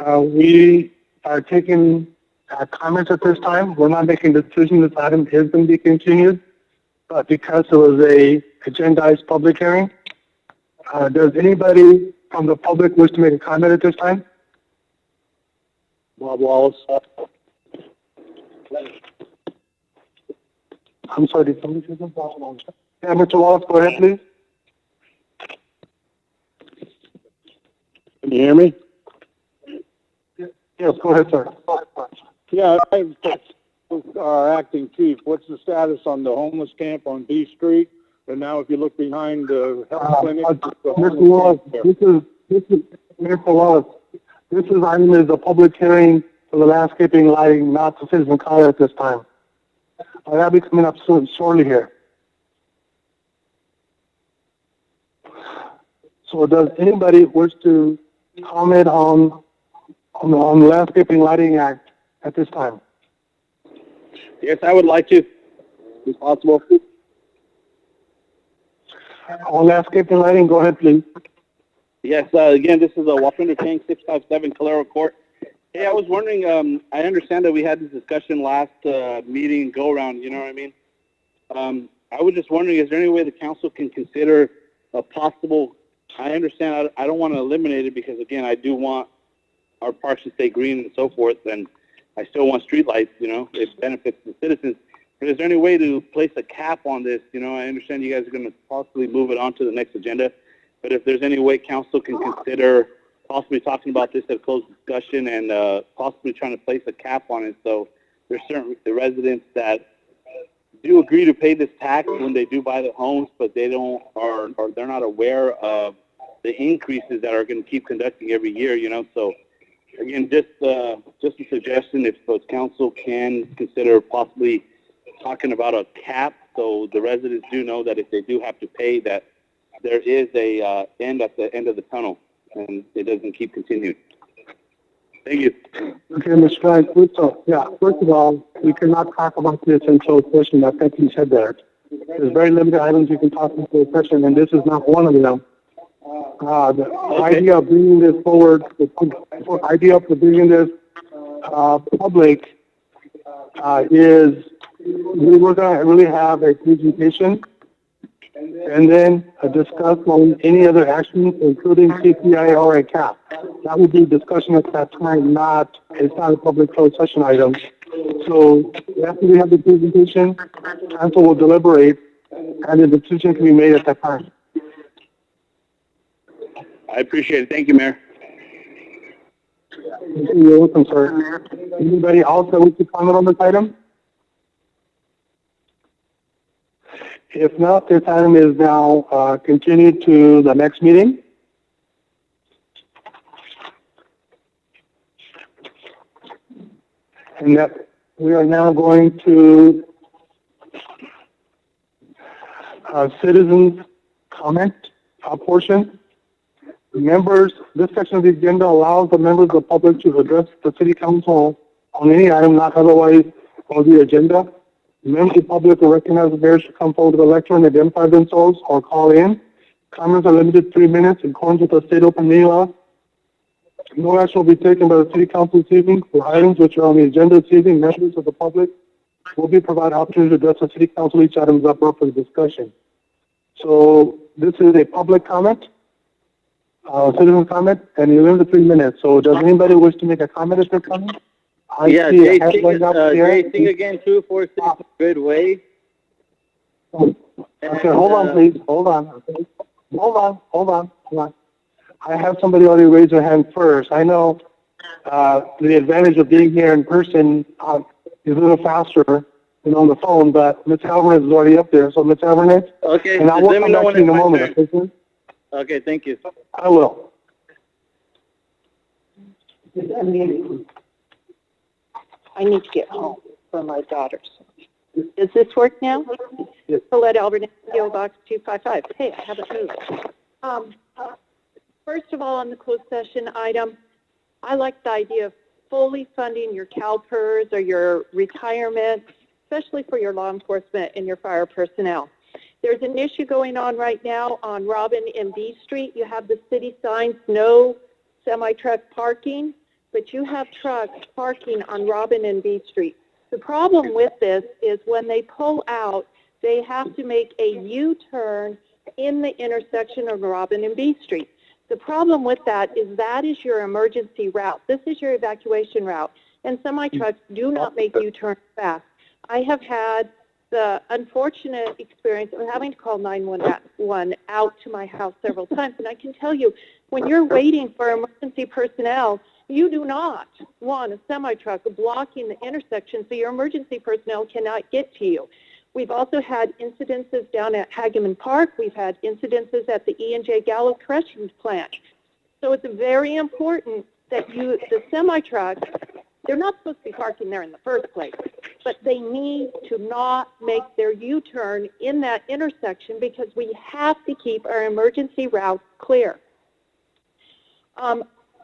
We are taking comments at this time. We're not making a decision. This item is going to be continued. But because it was a agendized public hearing, does anybody from the public wish to make a comment at this time? Bob Wallace. I'm sorry, did somebody say something? Yeah, Mr. Wallace, go ahead, please. Can you hear me? Yes, go ahead, sir. Yeah, our acting chief, what's the status on the homeless camp on B Street? And now if you look behind the health clinic, Mr. Wallace, this is Mr. Wallace. This item is a public hearing for the landscaping lighting, not the citizen comment at this time. That'll be coming up soon, shortly here. So does anybody wish to comment on the Landscaping Lighting Act at this time? Yes, I would like to, if possible. On landscaping lighting, go ahead, please. Yes, again, this is Wapinder King, 657 Calero Court. Hey, I was wondering, I understand that we had this discussion last meeting go-around, you know what I mean? I was just wondering, is there any way the council can consider a possible, I understand I don't want to eliminate it because, again, I do want our parks to stay green and so forth, and I still want streetlights, you know, it benefits the citizens. But is there any way to place a cap on this? You know, I understand you guys are going to possibly move it on to the next agenda, but if there's any way council can consider possibly talking about this at closed discussion and possibly trying to place a cap on it, so there's certain the residents that do agree to pay this tax when they do buy the homes, but they don't or they're not aware of the increases that are going to keep conducting every year, you know. So again, just a suggestion, if the council can consider possibly talking about a cap, so the residents do know that if they do have to pay, that there is a end at the end of the tunnel, and it doesn't keep continuing. Thank you. Okay, Mr. Ryan, first of all, we cannot talk about this until session. I think you said that. There's very limited items you can talk about in session, and this is not one of them. The idea of bringing this forward, the idea of bringing this public is we were going to really have a presentation and then discuss on any other actions, including CPI or a cap. That would be discussion at that time, it's not a public closed session item. So after we have the presentation, council will deliberate and the decision can be made at that time. I appreciate it. Thank you, Mayor. You're welcome, sir. Anybody else that wants to comment on this item? If not, this item is now continued to the next meeting. And that we are now going to citizens comment portion. Members, this section of the agenda allows the members of the public to address the city council on any item not otherwise on the agenda. Members of the public will recognize the mayor should come forward to the lectern and identify themselves or call in. Comments are limited to 3 minutes in accordance with the state open meeting law. No action will be taken by the city council this evening for items which are on the agenda this evening. Members of the public will be provided opportunity to address the city council. Each item is up for discussion. So this is a public comment, citizen comment, and you limit to 3 minutes. So does anybody wish to make a comment at this time? Yeah, Jay, sing again, 246 Good Way. Okay, hold on, please. Hold on. Hold on. I have somebody already raise their hand first. I know The advantage of being here in person is a little faster than on the phone, but Ms. Alvarez is already up there. So Ms. Alvarez, Okay, and I just will let me come know back when to you in it's a my moment, turn. okay, sir? Okay, thank you. I will. I need to get home for my daughters. Does this work now? Yes. Colette Albert, PO Box 255. Hey, I haven't moved. First of all, on the closed session item, I like the idea of fully funding your CalPERS or your retirement, especially for your law enforcement and your fire personnel. There's an issue going on right now on Robin and B Street. You have the city signs, no semi-truck parking, but you have trucks parking on Robin and B Street. The problem with this is when they pull out, they have to make a U-turn in the intersection of Robin and B Street. The problem with that is your emergency route. This is your evacuation route, and semi-trucks do not make U-turns fast. I have had the unfortunate experience of having to call 911 out to my house several times, and I can tell you, when you're waiting for emergency personnel, you do not want a semi-truck blocking the intersection so your emergency personnel cannot get to you. We've also had incidences down at Hageman Park. We've had incidences at the E&J Gallo crushing plant. So it's very important that the semi-trucks, they're not supposed to be parking there in the first place, but they need to not make their U-turn in that intersection because we have to keep our emergency routes clear.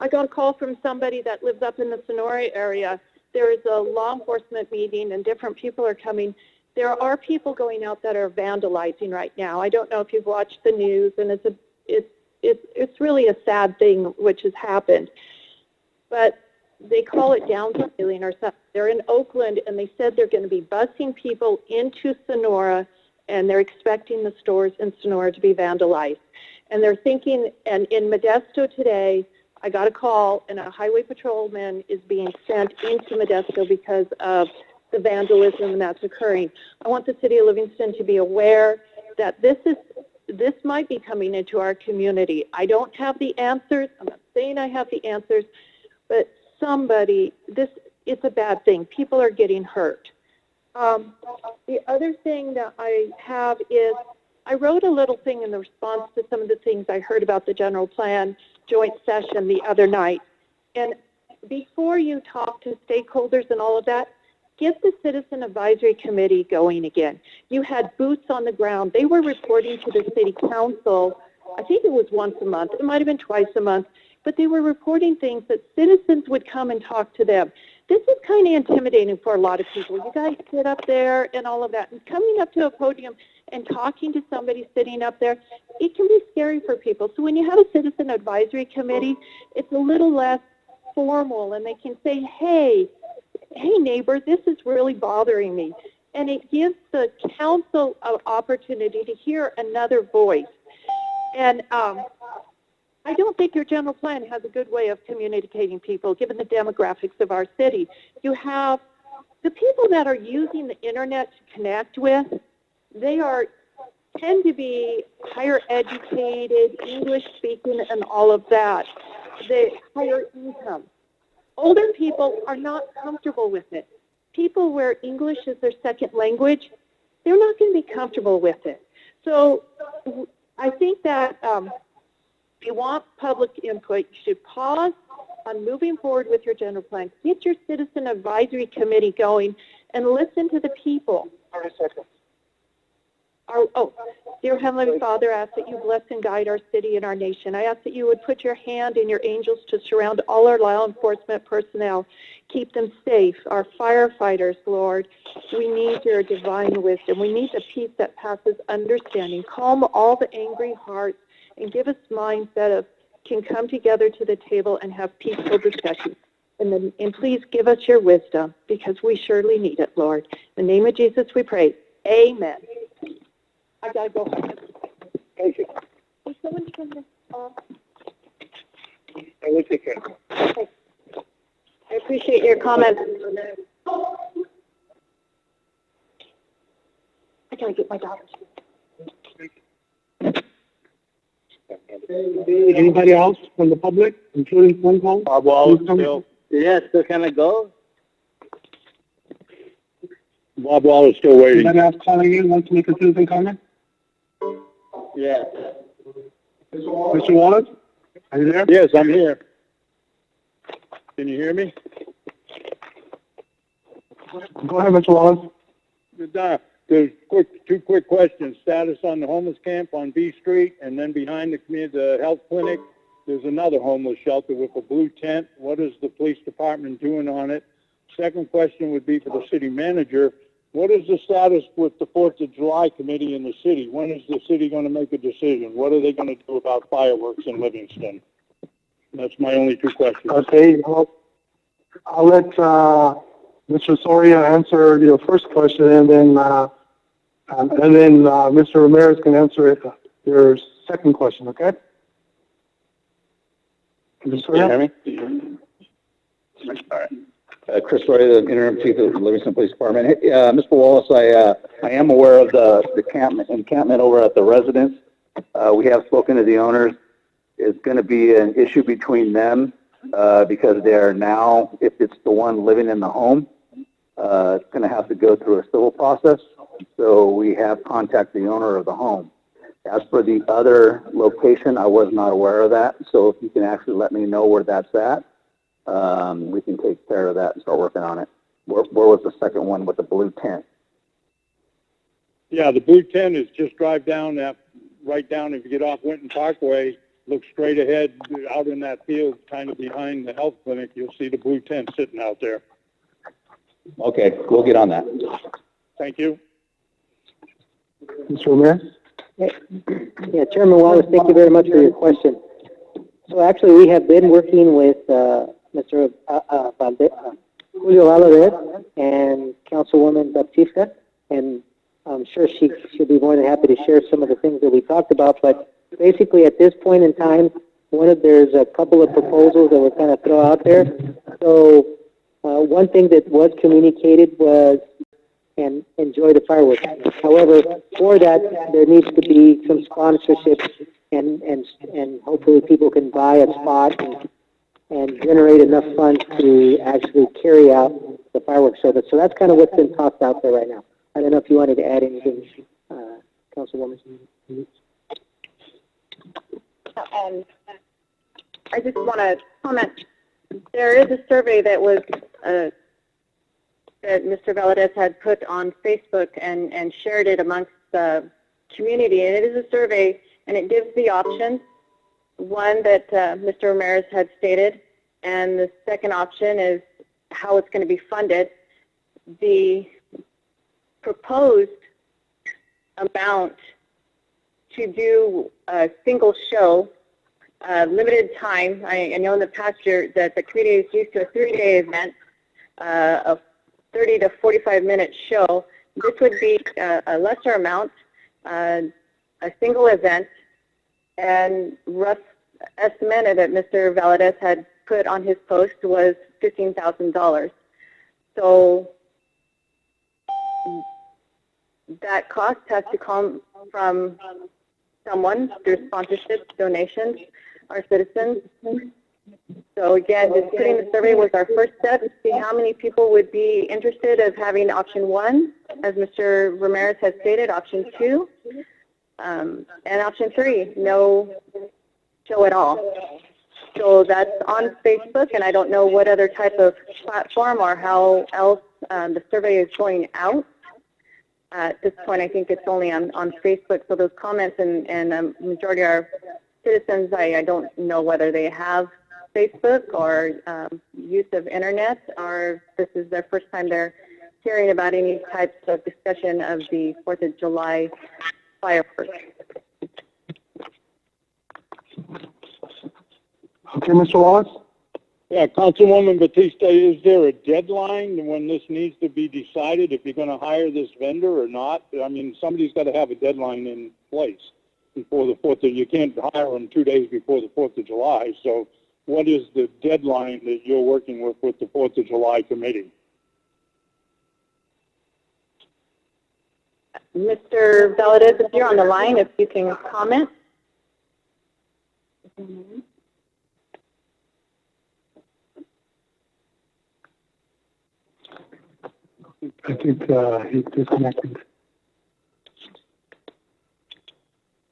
I got a call from somebody that lives up in the Sonora area. There is a law enforcement meeting and different people are coming. There are people going out that are vandalizing right now. I don't know if you've watched the news, and it's really a sad thing which has happened. But they call it downscaling or something. They're in Oakland, and they said they're going to be busing people into Sonora, and they're expecting the stores in Sonora to be vandalized. And they're thinking, and in Modesto today, I got a call, and a highway patrolman is being sent into Modesto because of the vandalism that's occurring. I want the city of Livingston to be aware that this might be coming into our community. I don't have the answers. I'm not saying I have the answers, but it's a bad thing. People are getting hurt. The other thing that I have is I wrote a little thing in the response to some of the things I heard about the general plan joint session the other night. And before you talk to stakeholders and all of that, get the Citizen Advisory Committee going again. You had boots on the ground. They were reporting to the City Council, I think it was once a month, it might have been twice a month, but they were reporting things that citizens would come and talk to them. This is kind of intimidating for a lot of people. You guys sit up there and all of that, and coming up to a podium and talking to somebody sitting up there, it can be scary for people. So when you have a Citizen Advisory Committee, it's a little less formal, and they can say, hey neighbor, this is really bothering me. And it gives the council an opportunity to hear another voice. And I don't think your general plan has a good way of communicating people, given the demographics of our city. You have the people that are using the internet to connect with, they tend to be higher educated, English speaking, and all of that. They higher income. Older people are not comfortable with it. People where English is their second language, they're not going to be comfortable with it. So I think that if you want public input, you should pause on moving forward with your general plan. Get your Citizen Advisory Committee going and listen to the people. 30 seconds. Dear Heavenly Father, I ask that you bless and guide our city and our nation. I ask that you would put your hand and your angels to surround all our law enforcement personnel. Keep them safe. Our firefighters, Lord, we need your divine wisdom. We need the peace that passes understanding. Calm all the angry hearts and give us minds that can come together to the table and have peaceful discussions. And please give us your wisdom, because we surely need it, Lord. In the name of Jesus we pray. Amen. I gotta go home. Thank you. Will someone turn this off? I will take care. Okay. I appreciate your comments. I gotta get my daughter. Anybody else from the public, including phone calls? Bob Wallace Please come. still. Yeah, still kind of go. Bob Wallace still waiting. Anybody else calling in wants to make a citizen comment? Yeah. Mr. Wallace, are you there? Yes, I'm here. Can you hear me? Go ahead, Mr. Wallace. There's two quick questions. Status on the homeless camp on B Street, and then behind the health clinic, there's another homeless shelter with a blue tent. What is the police department doing on it? Second question would be for the city manager. What is the status with the 4th of July committee in the city? When is the city going to make a decision? What are they going to do about fireworks in Livingston? That's my only two questions. Okay, I'll let Mr. Soria answer your first question, and then Mr. Ramirez can answer your second question. Okay? Mr. Soria? Can you hear me? All right. Chris Roy, the interim chief of the Livingston Police Department. Hey, Mr. Wallace, I am aware of the encampment over at the residence. We have spoken to the owners. It's going to be an issue between them because they are now, if it's the one living in the home, it's going to have to go through a civil process. So we have contacted the owner of the home. As for the other location, I was not aware of that. So if you can actually let me know where that's at, we can take care of that and start working on it. Where was the second one with the blue tent? Yeah, the blue tent is just drive down right down if you get off Winton Parkway, look straight ahead out in that field, kind of behind the health clinic. You'll see the blue tent sitting out there. Okay, we'll get on that. Thank you. Mr. Ramirez? Yeah, Chairman Wallace, thank you very much for your question. So actually, we have been working with Mr. Julio Valadez and Councilwoman Baptista, and I'm sure she'll be more than happy to share some of the things that we talked about. But basically, at this point in time, there's a couple of proposals that we're kind of throw out there. So one thing that was communicated was and enjoy the fireworks. However, for that, there needs to be some sponsorship, and hopefully people can buy a spot and generate enough funds to actually carry out the fireworks service. So that's kind of what's been tossed out there right now. I don't know if you wanted to add anything, Councilwoman. I just want to comment. There is a survey that was that Mr. Valadez had put on Facebook and shared it amongst the community. And it is a survey, and it gives the options. One that Mr. Ramirez had stated, and the second option is how it's going to be funded. The proposed amount to do a single show, limited time. I know in the past year that the community is used to a 3-day event, a 30 to 45-minute show. This would be a lesser amount, a single event, and rough estimate that Mr. Valadez had put on his post was $15,000. So that cost has to come from someone through sponsorships, donations, our citizens. So again, just putting the survey was our first step to see how many people would be interested of having option 1, as Mr. Ramirez has stated, option 2, and option 3, no show at all. So that's on Facebook, and I don't know what other type of platform or how else the survey is going out. At this point, I think it's only on Facebook. So those comments and majority of our citizens, I don't know whether they have Facebook or use of internet, or this is their first time they're hearing about any types of discussion of the 4th of July fireworks. Okay, Mr. Wallace? Yeah, Councilwoman Batista, is there a deadline when this needs to be decided, if you're going to hire this vendor or not? I mean, somebody's got to have a deadline in place before the 4th of, you can't hire them 2 days before the 4th of July. So what is the deadline that you're working with the 4th of July committee? Mr. Valadez, if you're on the line, if you can comment. I think he's disconnected.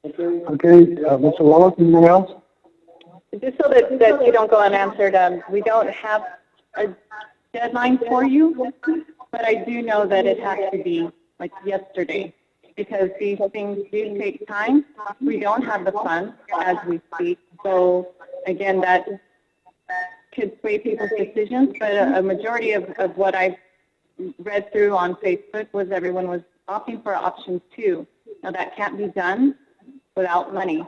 Okay, Mr. Wallace, anything else? Just so that you don't go unanswered, we don't have a deadline for you, but I do know that it has to be like yesterday because these things do take time. We don't have the funds as we speak. So again, that could sway people's decisions, but a majority of what I've read through on Facebook was everyone was opting for option 2. Now that can't be done without money.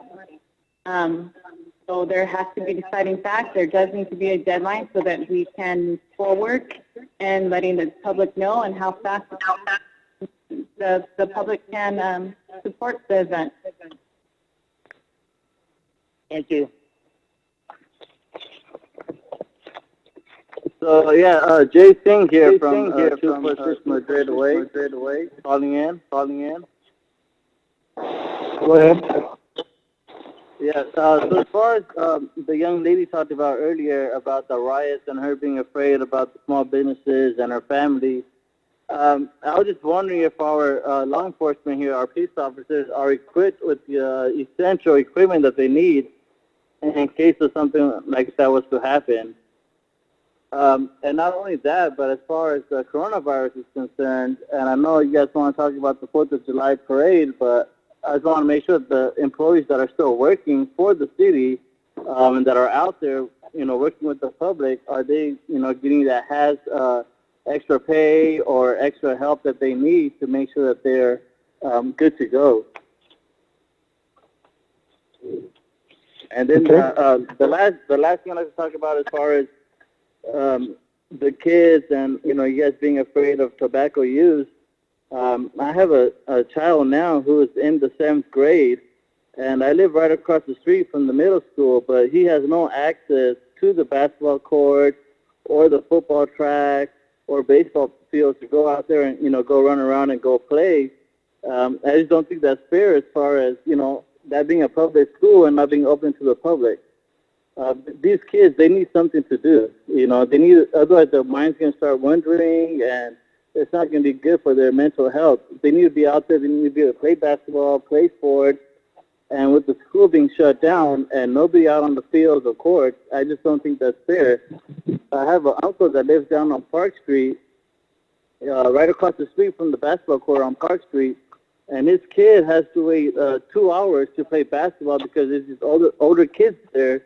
So there has to be deciding facts. There does need to be a deadline so that we can move forward and letting the public know and how fast the public can support the event. Thank you. So yeah, Jay Singh here from 246 Madrid away, calling in. Go ahead. Yes, so as far as the young lady talked about earlier about the riots and her being afraid about the small businesses and her family, I was just wondering if our law enforcement here, our police officers, are equipped with the essential equipment that they need in case of something like that was to happen. And not only that, but as far as the coronavirus is concerned, and I know you guys want to talk about the 4th of July parade, but I just want to make sure that the employees that are still working for the city and that are out there, working with the public, are they, getting that has extra pay or extra help that they need to make sure that they're good to go? And then the last thing I'd like to talk about as far as the kids and, you guys being afraid of tobacco use. I have a child now who is in the 7th grade, and I live right across the street from the middle school, but he has no access to the basketball court or the football track or baseball field to go out there and, go run around and go play. I just don't think that's fair as far as, that being a public school and not being open to the public. These kids, they need something to do. They need, otherwise their mind's going to start wandering, and it's not going to be good for their mental health. They need to be out there. They need to be able to play basketball, play sports. And with the school being shut down and nobody out on the fields or courts, I just don't think that's fair. I have an uncle that lives down on Park Street, right across the street from the basketball court on Park Street. And his kid has to wait 2 hours to play basketball because there's just older kids there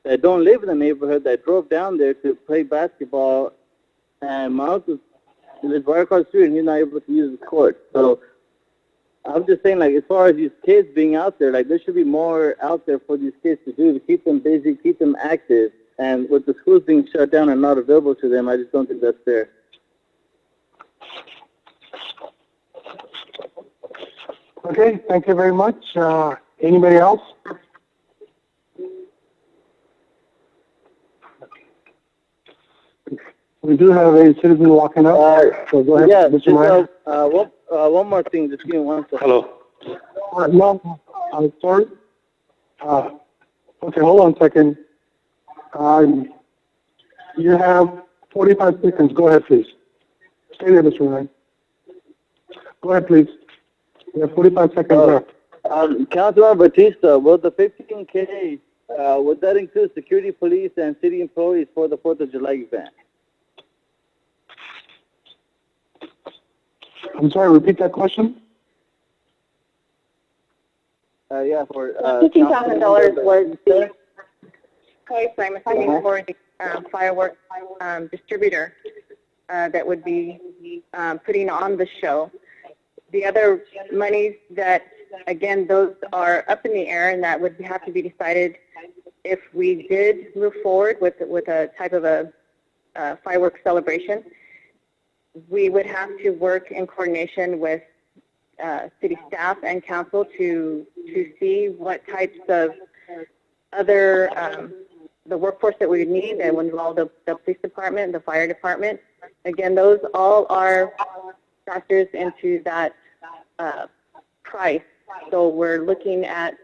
that don't live in the neighborhood that drove down there to play basketball. And my uncle lives right across the street, and he's not able to use the court. So I'm just saying, as far as these kids being out there, there should be more out there for these kids to do to keep them busy, keep them active. And with the schools being shut down and not available to them, I just don't think that's fair. Okay, thank you very much. Anybody else? We do have a citizen walking up. So go ahead, Yeah, Mr. just, Meyer. one more thing. Just give me 1 second. Hello. No, I'm sorry. Okay, hold on a second. You have 45 seconds. Go ahead, please. Stay there, Mr. Ryan. Go ahead, please. You have 45 seconds left. Councilman Batista, will the 15K, would that include security, police, and city employees for the 4th of July event? I'm sorry, repeat that question. Yeah, for $15,000 was the price, I'm assuming, for the fireworks distributor that would be putting on the show. The other monies that, again, those are up in the air, and that would have to be decided if we did move forward with a type of a fireworks celebration. We would have to work in coordination with city staff and council to see what types of other the workforce that we would need that would involve the police department, the fire department. Again, those all are factors into that price. So we're looking at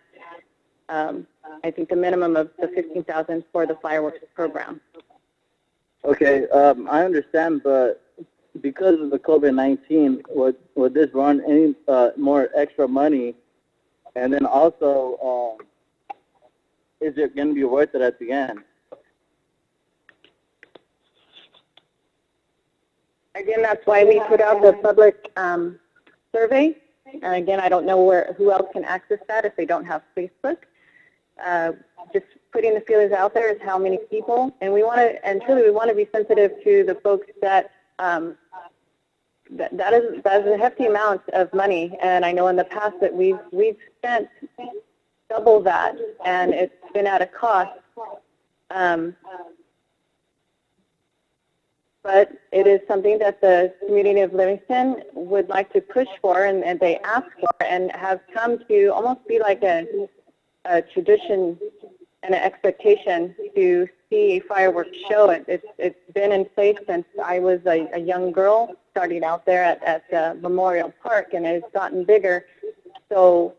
I think the minimum of the $15,000 for the fireworks program. Okay, I understand, but because of the COVID-19, would this run any more extra money? And then also, is it going to be worth it at the end? Again, that's why we put out the public survey. And again, I don't know who else can access that if they don't have Facebook. Just putting the feelers out there is how many people, and we want to, and truly we want to be sensitive to the folks that that is a hefty amount of money. And I know in the past that we've spent double that, and it's been at a cost. But it is something that the community of Livingston would like to push for, and they ask for, and have come to almost be like a tradition and an expectation to see a fireworks show. It's been in place since I was a young girl, starting out there at Memorial Park, and it's gotten bigger. So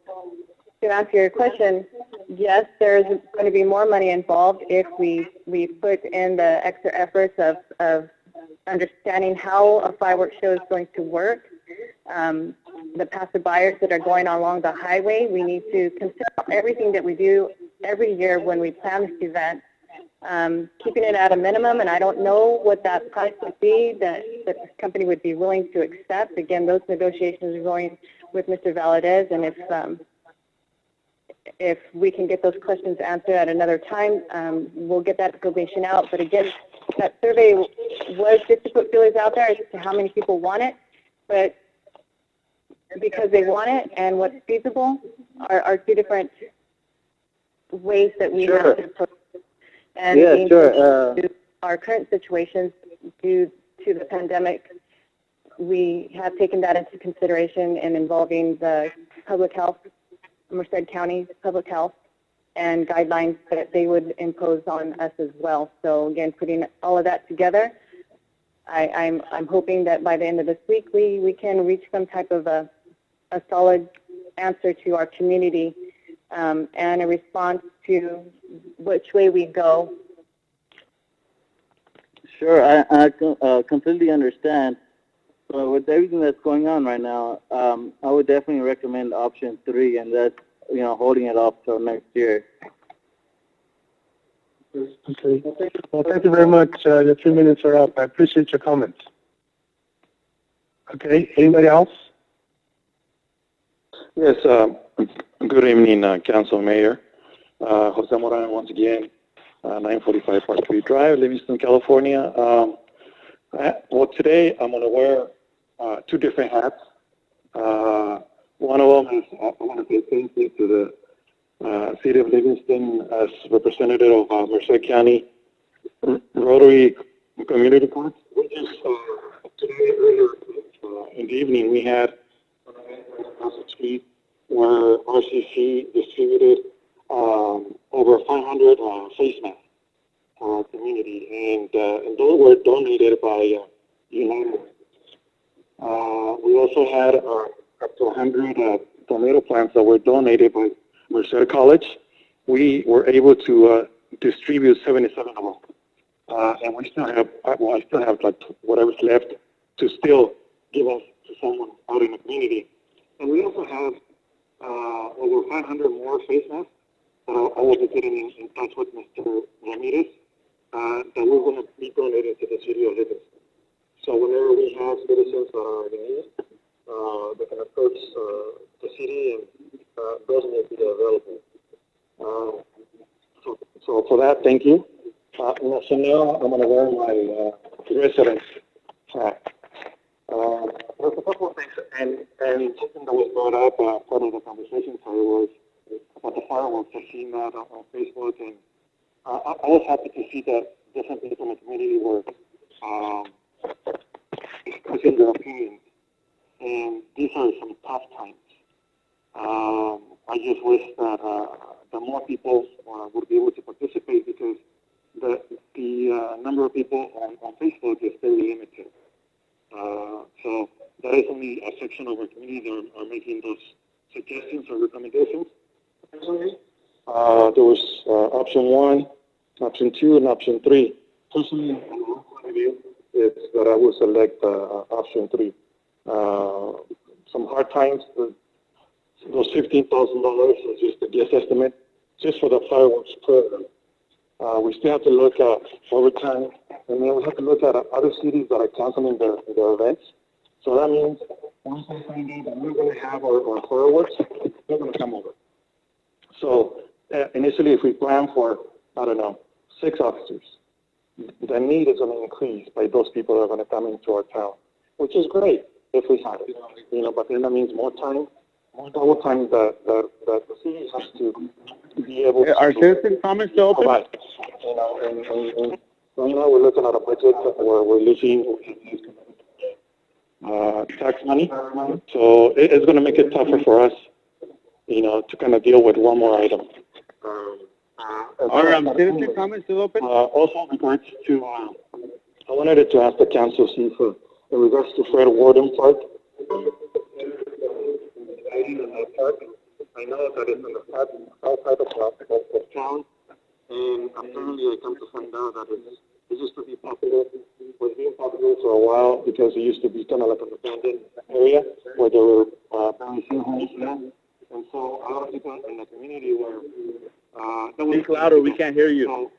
to answer your question, yes, there's going to be more money involved if we put in the extra efforts of understanding how a fireworks show is going to work. The passerbyers that are going along the highway, we need to consider everything that we do every year when we plan this event, keeping it at a minimum, and I don't know what that price would be that the company would be willing to accept. Again, those negotiations are going with Mr. Valadez, and if we can get those questions answered at another time, we'll get that information out. But again, that survey was just to put feelers out there as to how many people want it, but because they want it and what's feasible are two different ways that we have to approach it. And yeah, sure. Our current situations due to the pandemic, we have taken that into consideration in involving the public health, Merced County Public Health, and guidelines that they would impose on us as well. So again, putting all of that together, I'm hoping that by the end of this week we can reach some type of a solid answer to our community and a response to which way we go. Sure, I completely understand. But with everything that's going on right now, I would definitely recommend option 3, and that's holding it off till next year. Okay. Well, thank you very much. Your 3 minutes are up. I appreciate your comments. Okay. Anybody else? Yes. Good evening, Council Mayor. Jose Morano once again, 945 Park Street Drive, Livingston, California. Well, today I'm going to wear 2 different hats. One of them is I want to say thank you to the City of Livingston as representative of Merced County Rotary Community Court. We just today earlier in the evening we had across the street where RCC distributed over 500 face masks for our community, and those were donated by United. We also had up to 100 tomato plants that were donated by Merced College. We were able to distribute 77 of them, and we still have, I still have like whatever's left to still give us to someone out in the community. And we also have over 500 more face masks that I will be getting in touch with Mr. Ramirez that we're going to be donating to the City of Livingston. So whenever we have citizens that are in need, they can approach the city, and those will be available. So for that, thank you. So now I'm going to wear my residence hat. There's a couple of things, and something that was brought up part of the conversation was about the fireworks. I've seen that on Facebook, and I was happy to see that different people in the community were expressing their opinions. And these are some tough times. I just wish that the more people would be able to participate, because the number of people on Facebook is very limited. So that is only a section of our community that are making those suggestions or recommendations. Personally, There was option 1, option 2, and option 3. Personally, in my point of view, it's that I would select option 3. Some hard times, those $15,000 is just a guess estimate, just for the fireworks program. We still have to look at overtime, and then we have to look at other cities that are canceling their events. So that means once they find out that we're going to have our fireworks, they're going to come over. So initially, if we plan for, I don't know, 6 officers, the need is going to increase by those people that are going to come into our town, which is great if we have it, but then that means more time, more double time that the city has to be able to. Are citizen comments still open? Provide. And so we're looking at a budget where we're losing tax money, so it's going to make it tougher for us, to kind of deal with one more item. Are citizen comments still open? Also, in regards to, I wanted to ask the council, see if, in regards to Fred Warden Park, I know that it's in the outside of town, and apparently I come to find out that it used to be popular, was being popular for a while because it used to be kind of like an abandoned area where there were very few homes there. And so a lot of people in the community were... Speak louder, we can't hear you.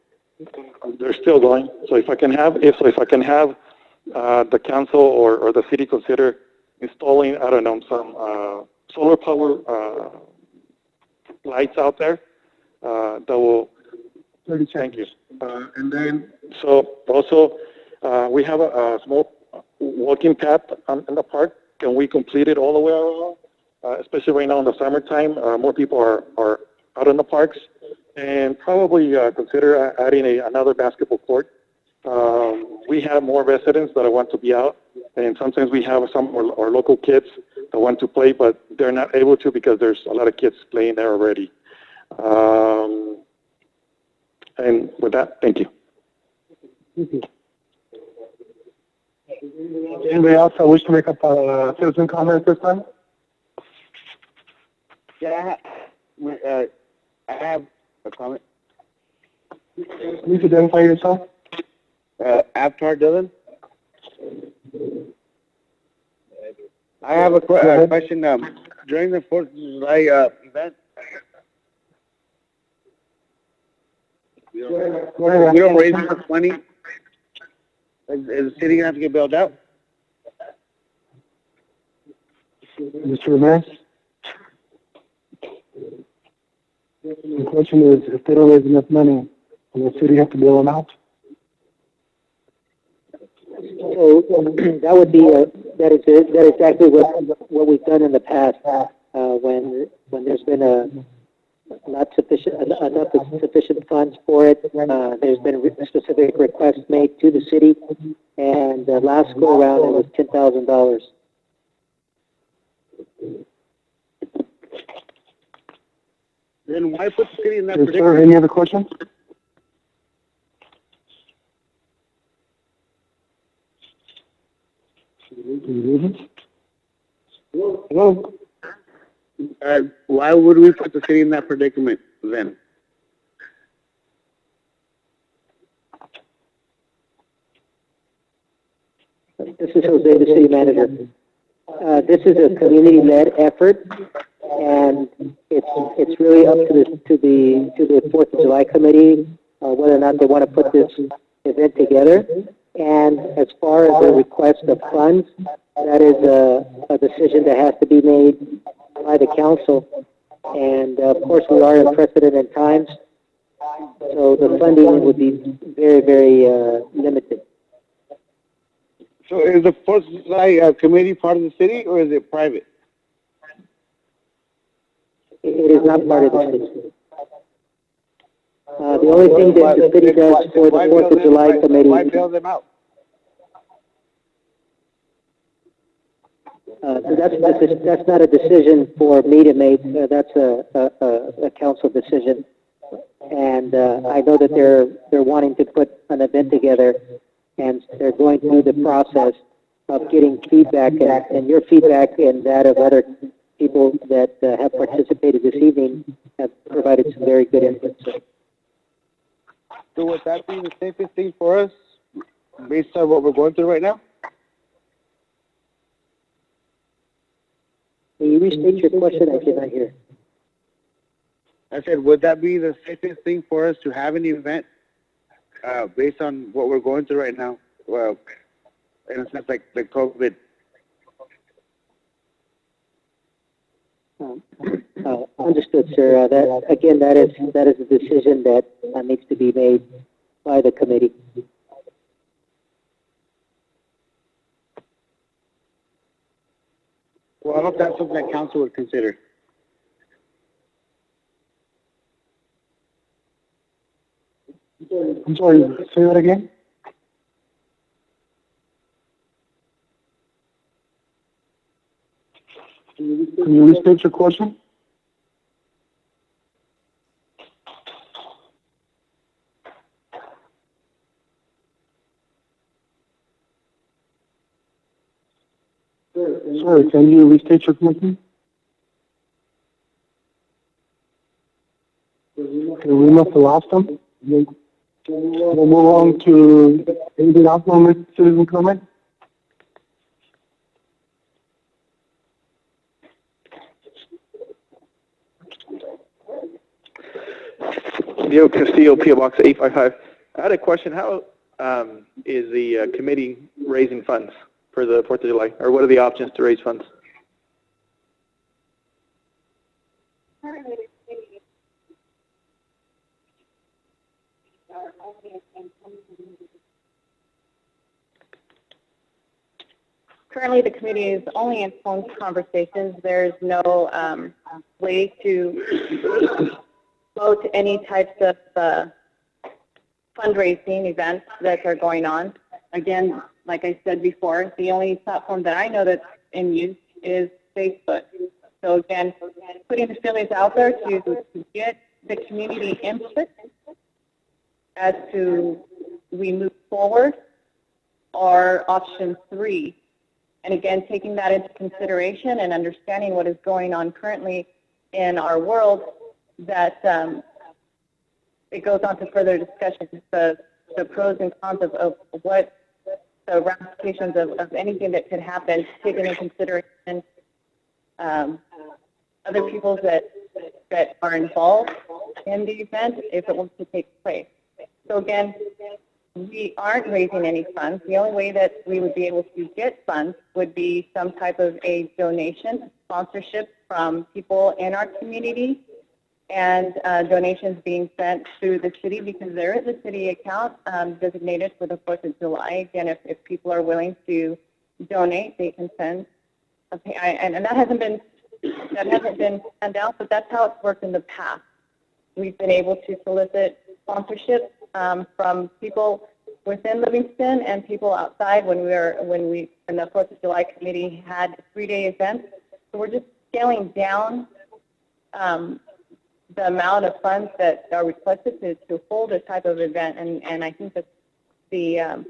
So they're still going. So if I can have the council or the city consider installing, I don't know, some solar power lights out there that will... Thank you. And then, so also, we have a small walking path in the park. Can we complete it all the way around? Especially right now in the summertime, more people are out in the parks. And probably consider adding another basketball court. We have more residents that want to be out, and sometimes we have some of our local kids that want to play, but they're not able to because there's a lot of kids playing there already. And with that, thank you. Anybody else that wish to make up a citizen comment at this time? Yeah, I have a comment. Please identify yourself. Avatar Dylan. I have a question. During the 4th of July event, we don't raise enough money. Is the city going to have to get bailed out? Mr. Ramirez? The question is, if they don't raise enough money, will the city have to bail them out? So that would be that is exactly what we've done in the past when there's been not sufficient funds for it. There's been specific requests made to the city, and last go around it was $10,000. Then why put the city in that Sir, predicament? any other questions? Hello? Why would we put the city in that predicament then? This is Jose, the city manager. This is a community-led effort, and it's really up to the 4th of July committee whether or not they want to put this event together. And as far as the request of funds, that is a decision that has to be made by the council. And of course, we are in unprecedented times, so the funding would be very, very limited. So is the 4th of July committee part of the city, or is it private? It is not part of the city. The only thing that the city does for the 4th of July committee... Why bail them out? So that's not a decision for me to make. That's a council decision. And I know that they're wanting to put an event together, and they're going through the process of getting feedback, and your feedback and that of other people that have participated this evening have provided provided some very good input. So would that be the safest thing for us, based on what we're going through right now? Can you restate your question? I did not hear. I said, would that be the safest thing for us to have an event based on what we're going through right now? Well, in a sense, like the COVID. Understood, sir. That again, that is a decision that needs to be made by the committee. Well, I hope that's something that council would consider. I'm sorry, say that again? Can you restate your question? Sorry, can you restate your question? Okay, we must have lost them. We'll move on to anything else on citizen comment? Leo Castillo, PO Box 855. I had a question. How is the committee raising funds for the 4th of July? Or what are the options to raise funds? Currently, the committee is only in phone conversations. There's no way to vote any types of fundraising events that are going on. Again, like I said before, the only platform that I know that's in use is Facebook. So again, putting the feelers out there to get the community input as to we move forward, or option 3. And again, taking that into consideration and understanding what is going on currently in our world, that it goes on to further discussions, the pros and cons of what the ramifications of anything that could happen, taking into consideration other people that are involved in the event if it was to take place. So again, we aren't raising any funds. The only way that we would be able to get funds would be some type of a donation, sponsorship from people in our community, and donations being sent through the city, because there is a city account designated for the 4th of July. Again, if people are willing to donate, they can send a pay, and that hasn't been sent out, but that's how it's worked in the past. We've been able to solicit sponsorship from people within Livingston and people outside when the 4th of July committee had 3-day events. So we're just scaling down the amount of funds that are requested to hold this type of event, and I think that the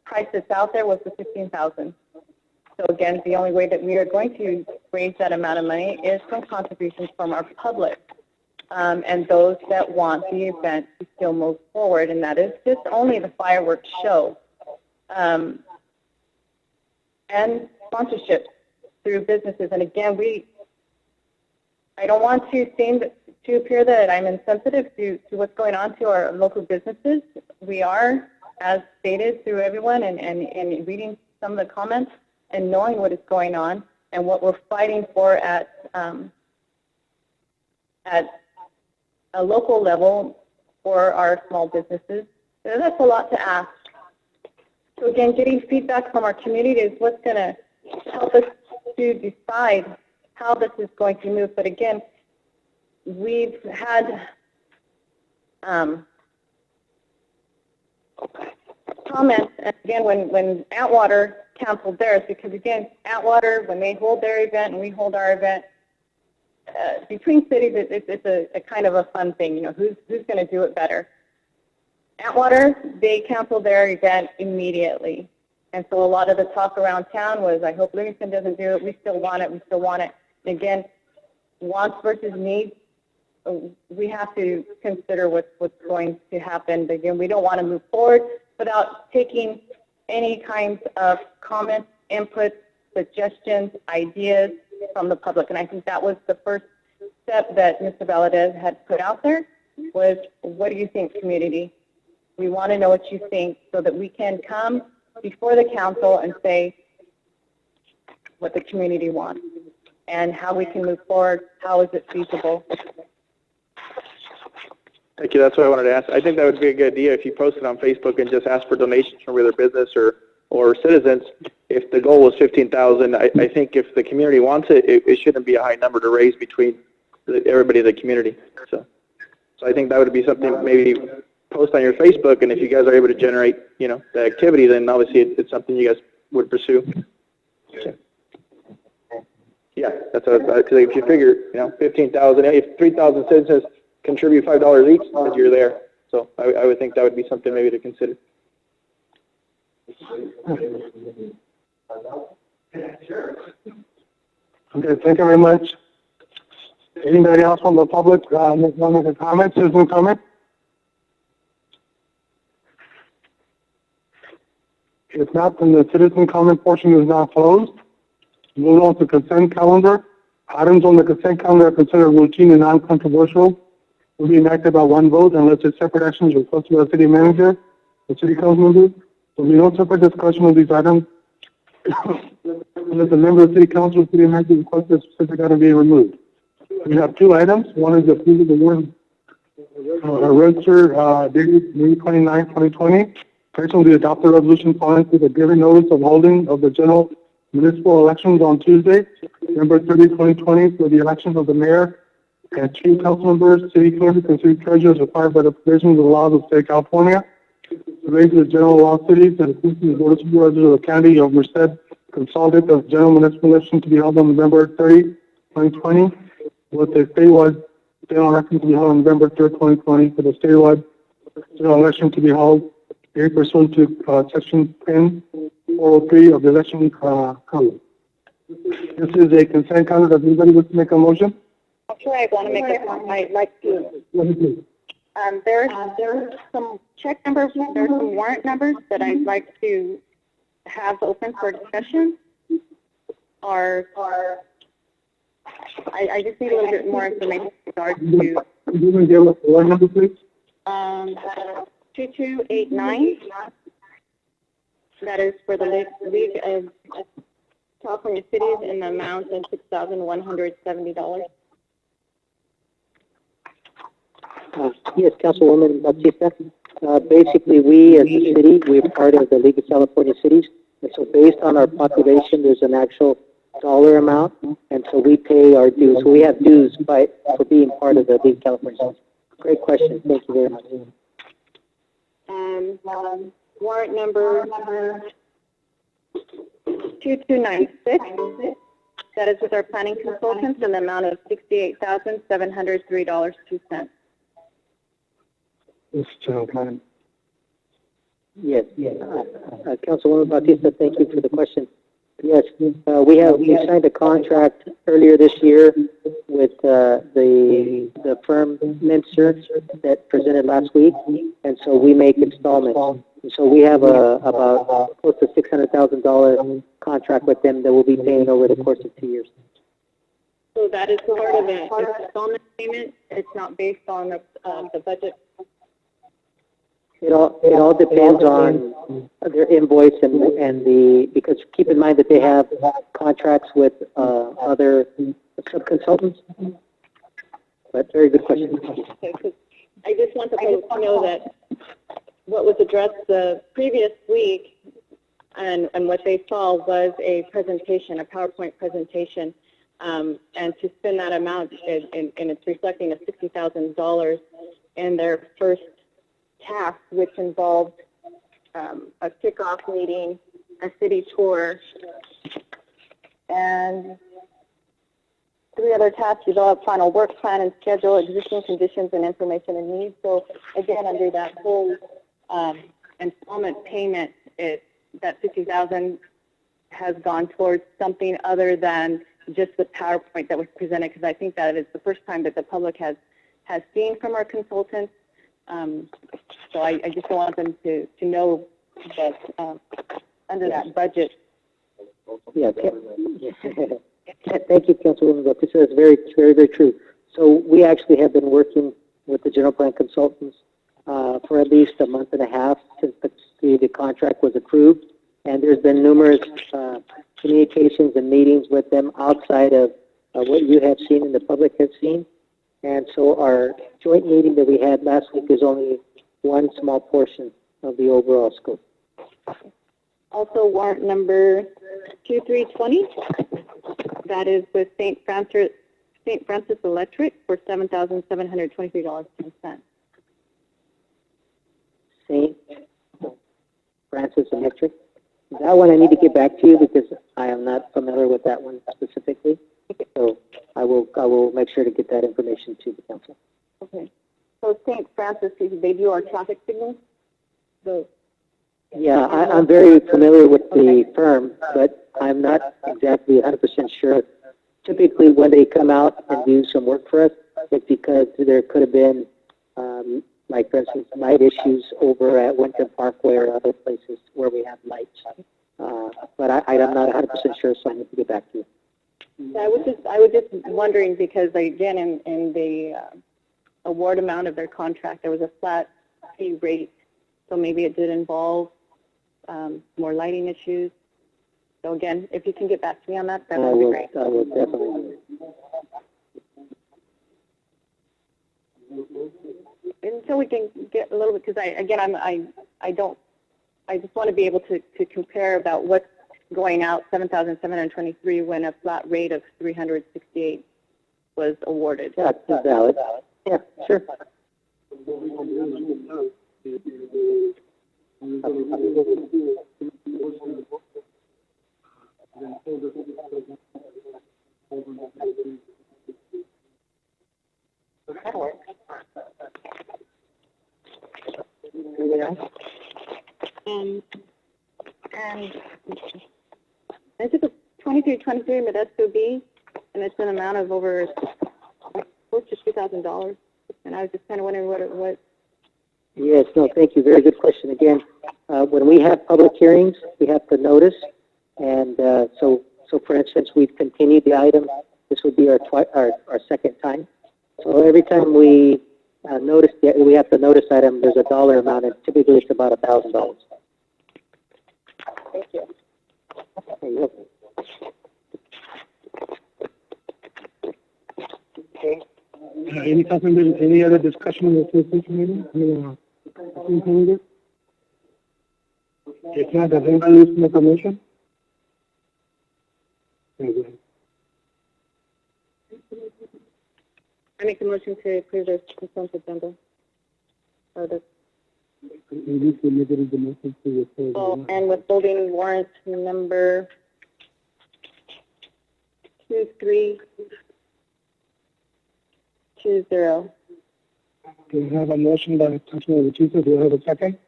price that's out there was the $15,000. So again, the only way that we are going to raise that amount of money is from contributions from our public. And those that want the event to still move forward, and that is just only the fireworks show, and sponsorship through businesses. And again, I don't want to appear that I'm insensitive to what's going on to our local businesses. We are, as stated through everyone, and reading some of the comments and knowing what is going on and what we're fighting for at a local level for our small businesses. So that's a lot to ask. So again, getting feedback from our community is what's going to help us to decide how this is going to move. But again, we've had comments, and again, when Atwater canceled theirs, because again, Atwater, when they hold their event and we hold our event, between cities, it's a kind of a fun thing. You know, who's going to do it better? Atwater, they canceled their event immediately, and so a lot of the talk around town was, I hope Livingston doesn't do it. We still want it. We still want it. And again, wants versus needs, we have to consider what's going to happen. Again, we don't want to move forward without taking any kinds of comments, inputs, suggestions, ideas from the public. And I think that was the first step that Mr. Valadez had put out there was, what do you think, community? We want to know what you think so that we can come before the council and say what the community wants and how we can move forward, how is it feasible. Thank you. That's what I wanted to ask. I think that would be a good idea if you post it on Facebook and just ask for donations from either business or citizens. If the goal was 15,000, I think if the community wants it, it shouldn't be a high number to raise between everybody in the community. So I think that would be something maybe post on your Facebook, and if you guys are able to generate, the activity, then obviously it's something you guys would pursue. Yeah, that's because if you figure, 15,000, if 3,000 citizens contribute $5 each, then you're there. So I would think that would be something maybe to consider. Okay, thank you very much. Anybody else from the public want to make a comment, citizen comment? If not, then the citizen comment portion is now closed. Move on to consent calendar. Items on the consent calendar are considered routine and non-controversial. Will be enacted by one vote unless a separate action is requested by the city manager or city council members. There will be no separate discussion of these items unless a member of the city council or city manager requests a specific item be removed. We have two items. One is the approval of the warrant register dated May 29, 2020. Personally, the adopted resolution calling for the given notice of holding of the general municipal elections on Tuesday, November 30, 2020, for the elections of the mayor and two council members, city clerk, and city treasurer as required by the provisions of the laws of the state of California. To raise the general law cities and include the board of supervisors of the county of Merced, consolidate the general municipal election to be held on November 30, 2020, with the statewide general election to be held on November 3, 2020, for the statewide general election to be held pursuant to Section 10-403 of the election code. This is a consent calendar. Does anybody wish to make a motion? Actually, I want to make a comment. I'd like to. Go ahead, please. There's some check numbers, there's some warrant numbers that I'd like to have open for discussion. I just need a little bit more information in regards to. Could you even give us the warrant number, please? 2289. That is for the League of California Cities in the amount of $6,170. Yes, Councilwoman Bautista. Basically, we as a city, we're part of the League of California Cities. And so based on our population, there's an actual dollar amount. And so we pay our dues. So we have dues for being part of the League of California Cities. Great question. Thank you very much. Warrant number 2296. That is with our planning consultants in the amount of $68,703.02. This general plan. Yes. Councilwoman Bautista, thank you for the question. Yes, we signed a contract earlier this year with the firm Mincer that presented last week, and so we make installments. And so we have about close to $600,000 contract with them that we'll be paying over the course of 2 years. So that is part of an installment payment. It's not based on the budget. It all depends on their invoice and because keep in mind that they have contracts with other sub-consultants. But very good question. Okay, I just want the folks to know that what was addressed the previous week and what they saw was a presentation, a PowerPoint presentation, and to spend that amount, and it's reflecting a $60,000 in their first task, which involved a kickoff meeting, a city tour, and 3 other tasks: develop final work plan and schedule, existing conditions and information and needs. So again, under that whole installment payment, that $50,000 has gone towards something other than just the PowerPoint that was presented, because I think that is the first time that the public has seen from our consultants. So I just don't want them to know that under that budget. Yeah, thank you, Councilwoman Bautista. That's very, very, very true. So we actually have been working with the general plan consultants for at least a month and a half since the contract was approved, and there's been numerous communications and meetings with them outside of what you have seen and the public has seen. And so our joint meeting that we had last week is only one small portion of the overall scope. Also, warrant number 2320, that is with St. Francis Electric for $7,723.10. St. Francis Electric. That one I need to get back to you because I am not familiar with that one specifically. So I will make sure to get that information to the council. Okay. So St. Francis, they do our traffic signals? So yeah, I'm very familiar with the firm, but I'm not exactly 100% sure. Typically, when they come out and do some work for us, it's because there could have been, like for instance, light issues over at Winter Parkway or other places where we have lights. But I'm not 100% sure, so I need to get back to you. I was just wondering because again, in the award amount of their contract, there was a flat fee rate, so maybe it did involve more lighting issues. So again, if you can get back to me on that, that would be great. I will definitely. And so we can get a little bit, because I just want to be able to compare about what's going out 7,723 when a flat rate of 368 was awarded. Yeah, that's valid. Yeah, sure. That works. And I took a 2323 Modesto B, and it's an amount of over close to $2,000. And I was just kind of wondering what it was. Yes, no, thank you. Very good question. Again, when we have public hearings, we have to notice. And so for instance, we've continued the item. This would be our second time. So every time we we have to notice item, there's a dollar amount, and typically it's about $1,000. Thank you. Okay. Any other discussion on the association meeting? If not, does anybody wish to make a motion? I make the motion to approve the consent agenda. And withholding warrant number 2320. Do you have a motion by Councilman Bautista? Do you have a second?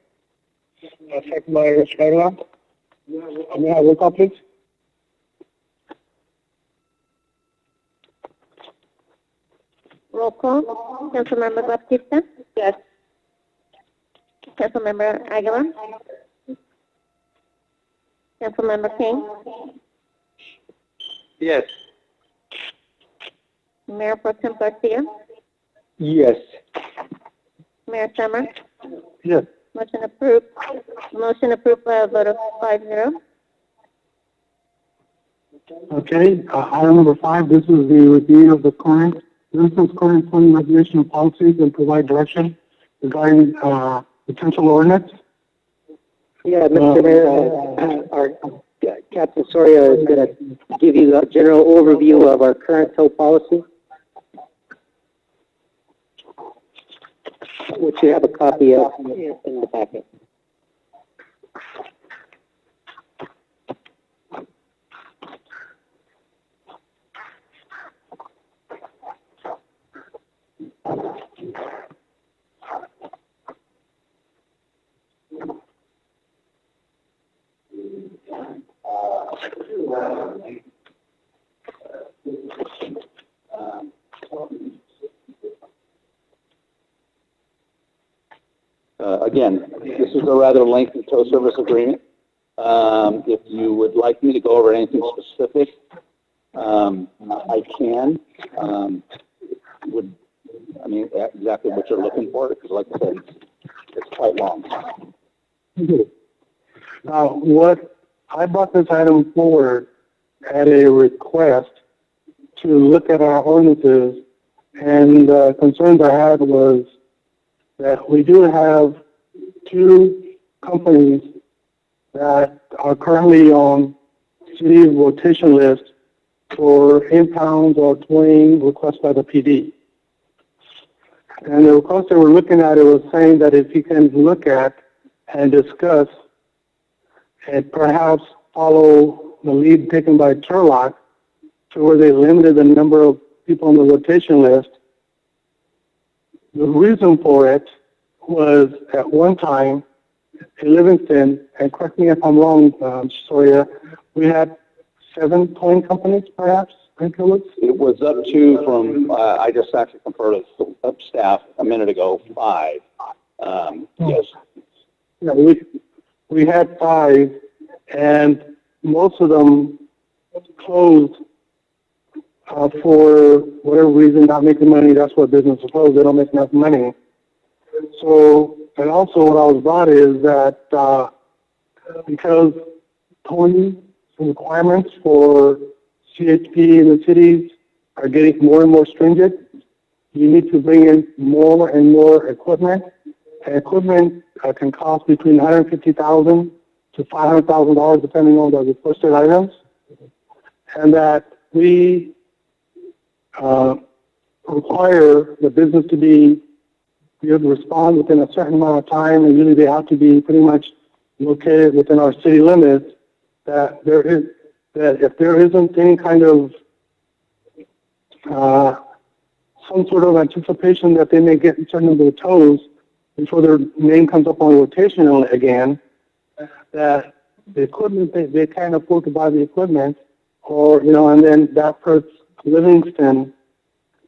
A second by Schreiber. May I have roll call, please? Roll call. Councilmember Baptista? Yes. Councilmember Aguilar? Councilmember King? Yes. Mayor Pro Tem Garcia? Yes. Mayor Summer? Yes. Motion approved. Motion approved by a vote of 5-0. Okay, item number 5, this is the review of the current funding regulation and policies and provide direction regarding potential ordinance. Yeah, Mr. Mayor, our Captain Soria is going to give you a general overview of our current tow policy, which you have a copy of in the packet. again, this is a rather lengthy tow service agreement. If you would like me to go over anything specific, I can. Exactly what you're looking for, because like I said, it's quite long. Now, what I brought this item forward at a request to look at our ordinances, and the concerns I had was that we do have 2 companies that are currently on city rotation list for impounds or towing requests by the PD. And the request that we're looking at, it was saying that if you can look at and discuss and perhaps follow the lead taken by Turlock to where they limited the number of people on the rotation list. The reason for it was at one time in Livingston, and correct me if I'm wrong, Soria, we had 7 towing companies perhaps? It was up to, from, I just actually conferred with staff a minute ago, 5. Yes. Yeah, we had 5, and most of them closed for whatever reason, not making money. That's what business is closed. They don't make enough money. So, and also what I was brought is that because towing requirements for CHP in the cities are getting more and more stringent, you need to bring in more and more equipment. And equipment can cost between $150,000 to $500,000 depending on the requested items, and that we require the business to be able to respond within a certain amount of time, and usually they have to be pretty much located within our city limits. That if there isn't any kind of some sort of anticipation that they may get certain number of tows before their name comes up on rotation again, that the equipment, they can't afford to buy the equipment, or, and then that puts Livingston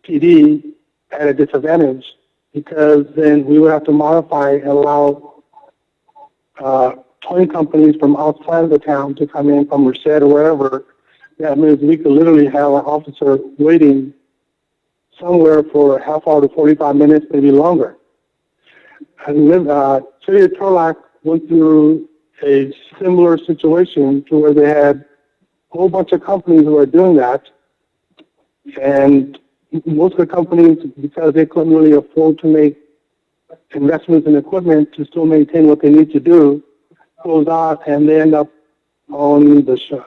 PD at a disadvantage, because then we would have to modify and allow towing companies from outside of the town to come in from Merced or wherever. That means we could literally have an officer waiting somewhere for a half hour to 45 minutes, maybe longer. And City of Turlock went through a similar situation to where they had a whole bunch of companies who are doing that, and most of the companies, because they couldn't really afford to make investments in equipment to still maintain what they need to do, closed out, and they end up on the show,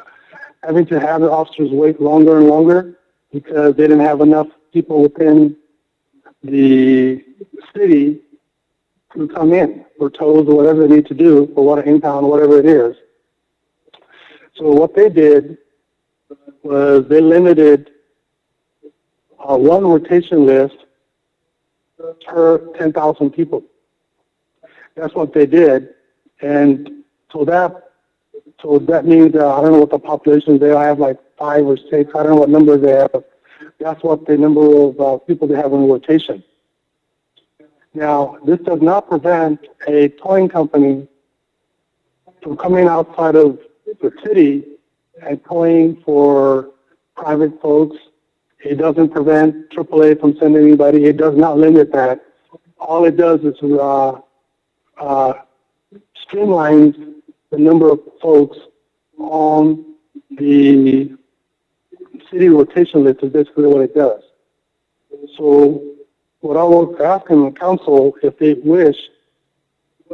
having to have the officers wait longer and longer because they didn't have enough people within the city to come in for tows or whatever they need to do for water impound, whatever it is. So what they did was they limited one rotation list per 10,000 people. That's what they did, and so that means I don't know what the population is. They have like 5 or 6. I don't know what number they have. That's what the number of people they have in rotation. Now, this does not prevent a towing company from coming outside of the city and towing for private folks. It doesn't prevent AAA from sending anybody. It does not limit that. All it does is streamlines the number of folks on the city rotation list is basically what it does. So what I was asking the council, if they wish,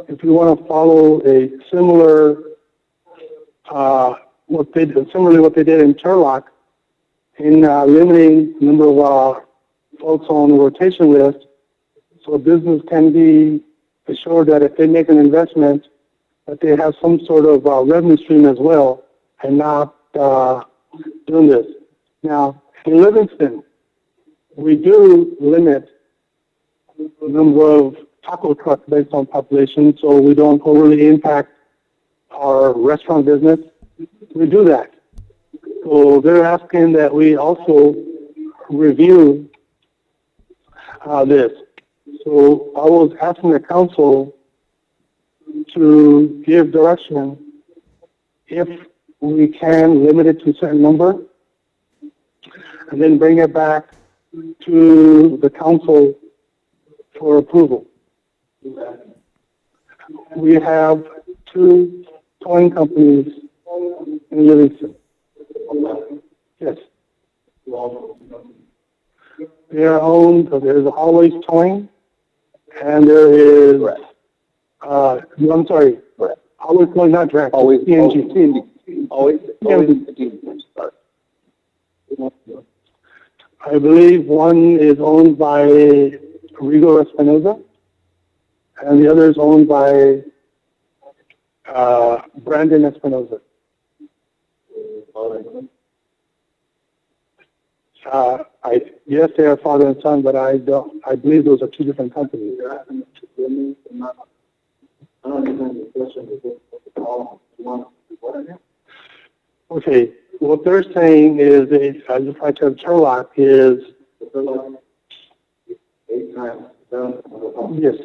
if you want to follow a similar, similarly what they did in Turlock, in limiting the number of folks on the rotation list, so a business can be assured that if they make an investment, that they have some sort of revenue stream as well, and not doing this. Now, in Livingston, we do limit the number of taco trucks based on population, so we don't overly impact our restaurant business. We do that. So they're asking that we also review this. So I was asking the council to give direction if we can limit it to a certain number, and then bring it back to the council for approval. We have 2 towing companies in Livingston. Yes. They are owned, there's Always Towing, and there is, I'm sorry, Always Towing, not Direct, Always, CNG. always, I believe one is owned by Rigo Espinoza, and the other is owned by Brandon Espinoza. Yes, they are father and son, but I believe those are 2 different companies. Okay, what they're saying is, I just like to have Turlock is, yes,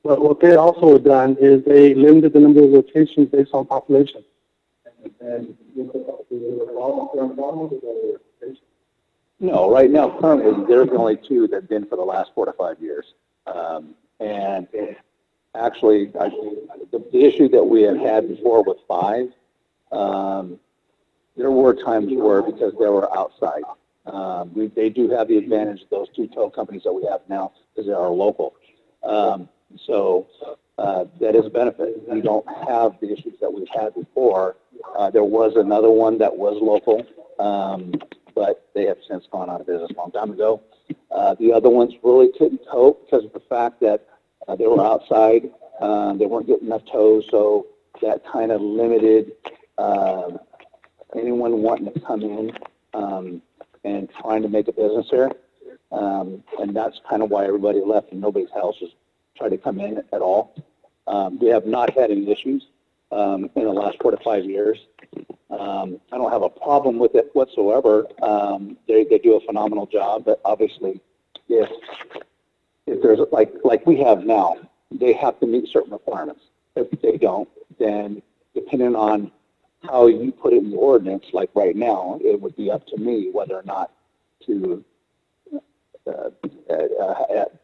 but what they also have done is they limited the number of locations based on population. No, right now, currently, there's only 2 that have been for the last 4 to 5 years. And actually, the issue that we have had before with 5, there were times where, because they were outside, they do have the advantage of those 2 tow companies that we have now because they are local. So that is a benefit. We don't have the issues that we've had before. There was another one that was local, but they have since gone out of business a long time ago. The other ones really couldn't tow because of the fact that they were outside. They weren't getting enough tows, so that kind of limited anyone wanting to come in and trying to make a business here. And that's kind of why everybody left and nobody's else has tried to come in at all. We have not had any issues in the last 4 to 5 years. I don't have a problem with it whatsoever. They do a phenomenal job, but obviously if there's like we have now, they have to meet certain requirements. If they don't, then depending on how you put it in the ordinance, like right now, it would be up to me whether or not to,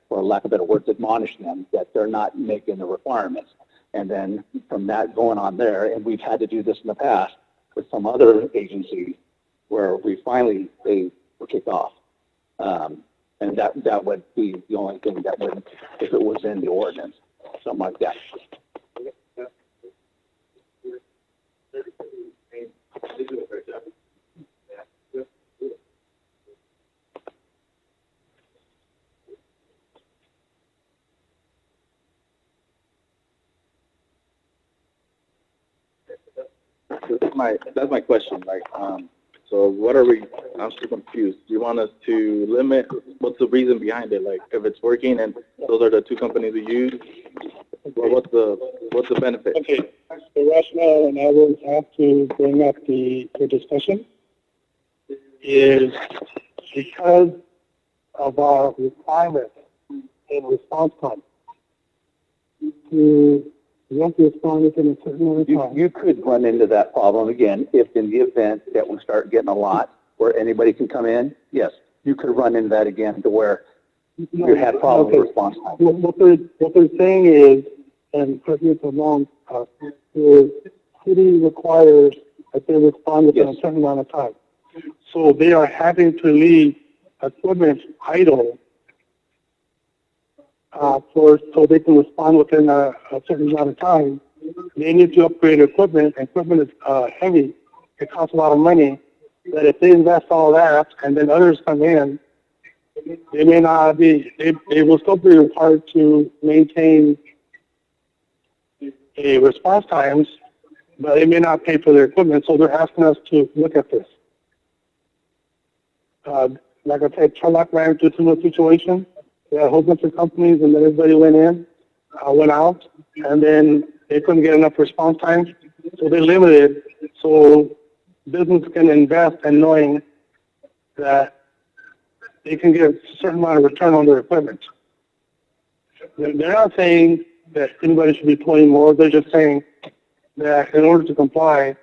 for lack of better words, admonish them that they're not making the requirements. And then from that going on there, and we've had to do this in the past with some other agencies where they were kicked off. And that would be the only thing that would, if it was in the ordinance, something like that. That's my question. Like, so what are we? I'm still confused. Do you want us to limit? What's the reason behind it? Like, if it's working and those are the 2 companies we use, well, what's the benefit? Okay, the rationale, and I will have to bring up the discussion, is because of our requirement in response time to you have to respond within a certain amount of time. You could run into that problem again if in the event that we start getting a lot where anybody can come in. Yes, you could run into that again to where you had problems with response time. What they're saying is, and correct me if I'm wrong, the city requires that they respond within a certain amount of time. So they are having to leave equipment idle so they can respond within a certain amount of time. They need to upgrade equipment. Equipment is heavy. It costs a lot of money. That if they invest all that and then others come in, they may not be. They will still be required to maintain a response times, but they may not pay for their equipment. So they're asking us to look at this. Like I said, Charlotte ran into a similar situation. They had a whole bunch of companies, and then everybody went out, and then they couldn't get enough response times, so they limited. So business can invest in knowing that they can get a certain amount of return on their equipment. They're not saying that anybody should be pulling more. They're just saying that in order to comply,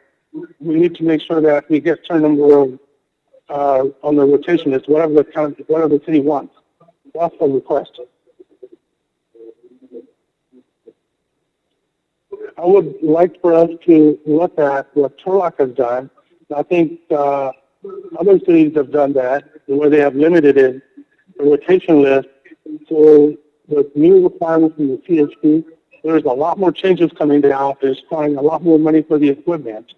we need to make sure that we get certain number of on the rotation list, whatever the city wants. That's the request. I would like for us to look at what Turlock has done. I think other cities have done that, where they have limited it, the rotation list. So the new requirements from the CHP, there's a lot more changes coming down. They're spending a lot more money for the equipment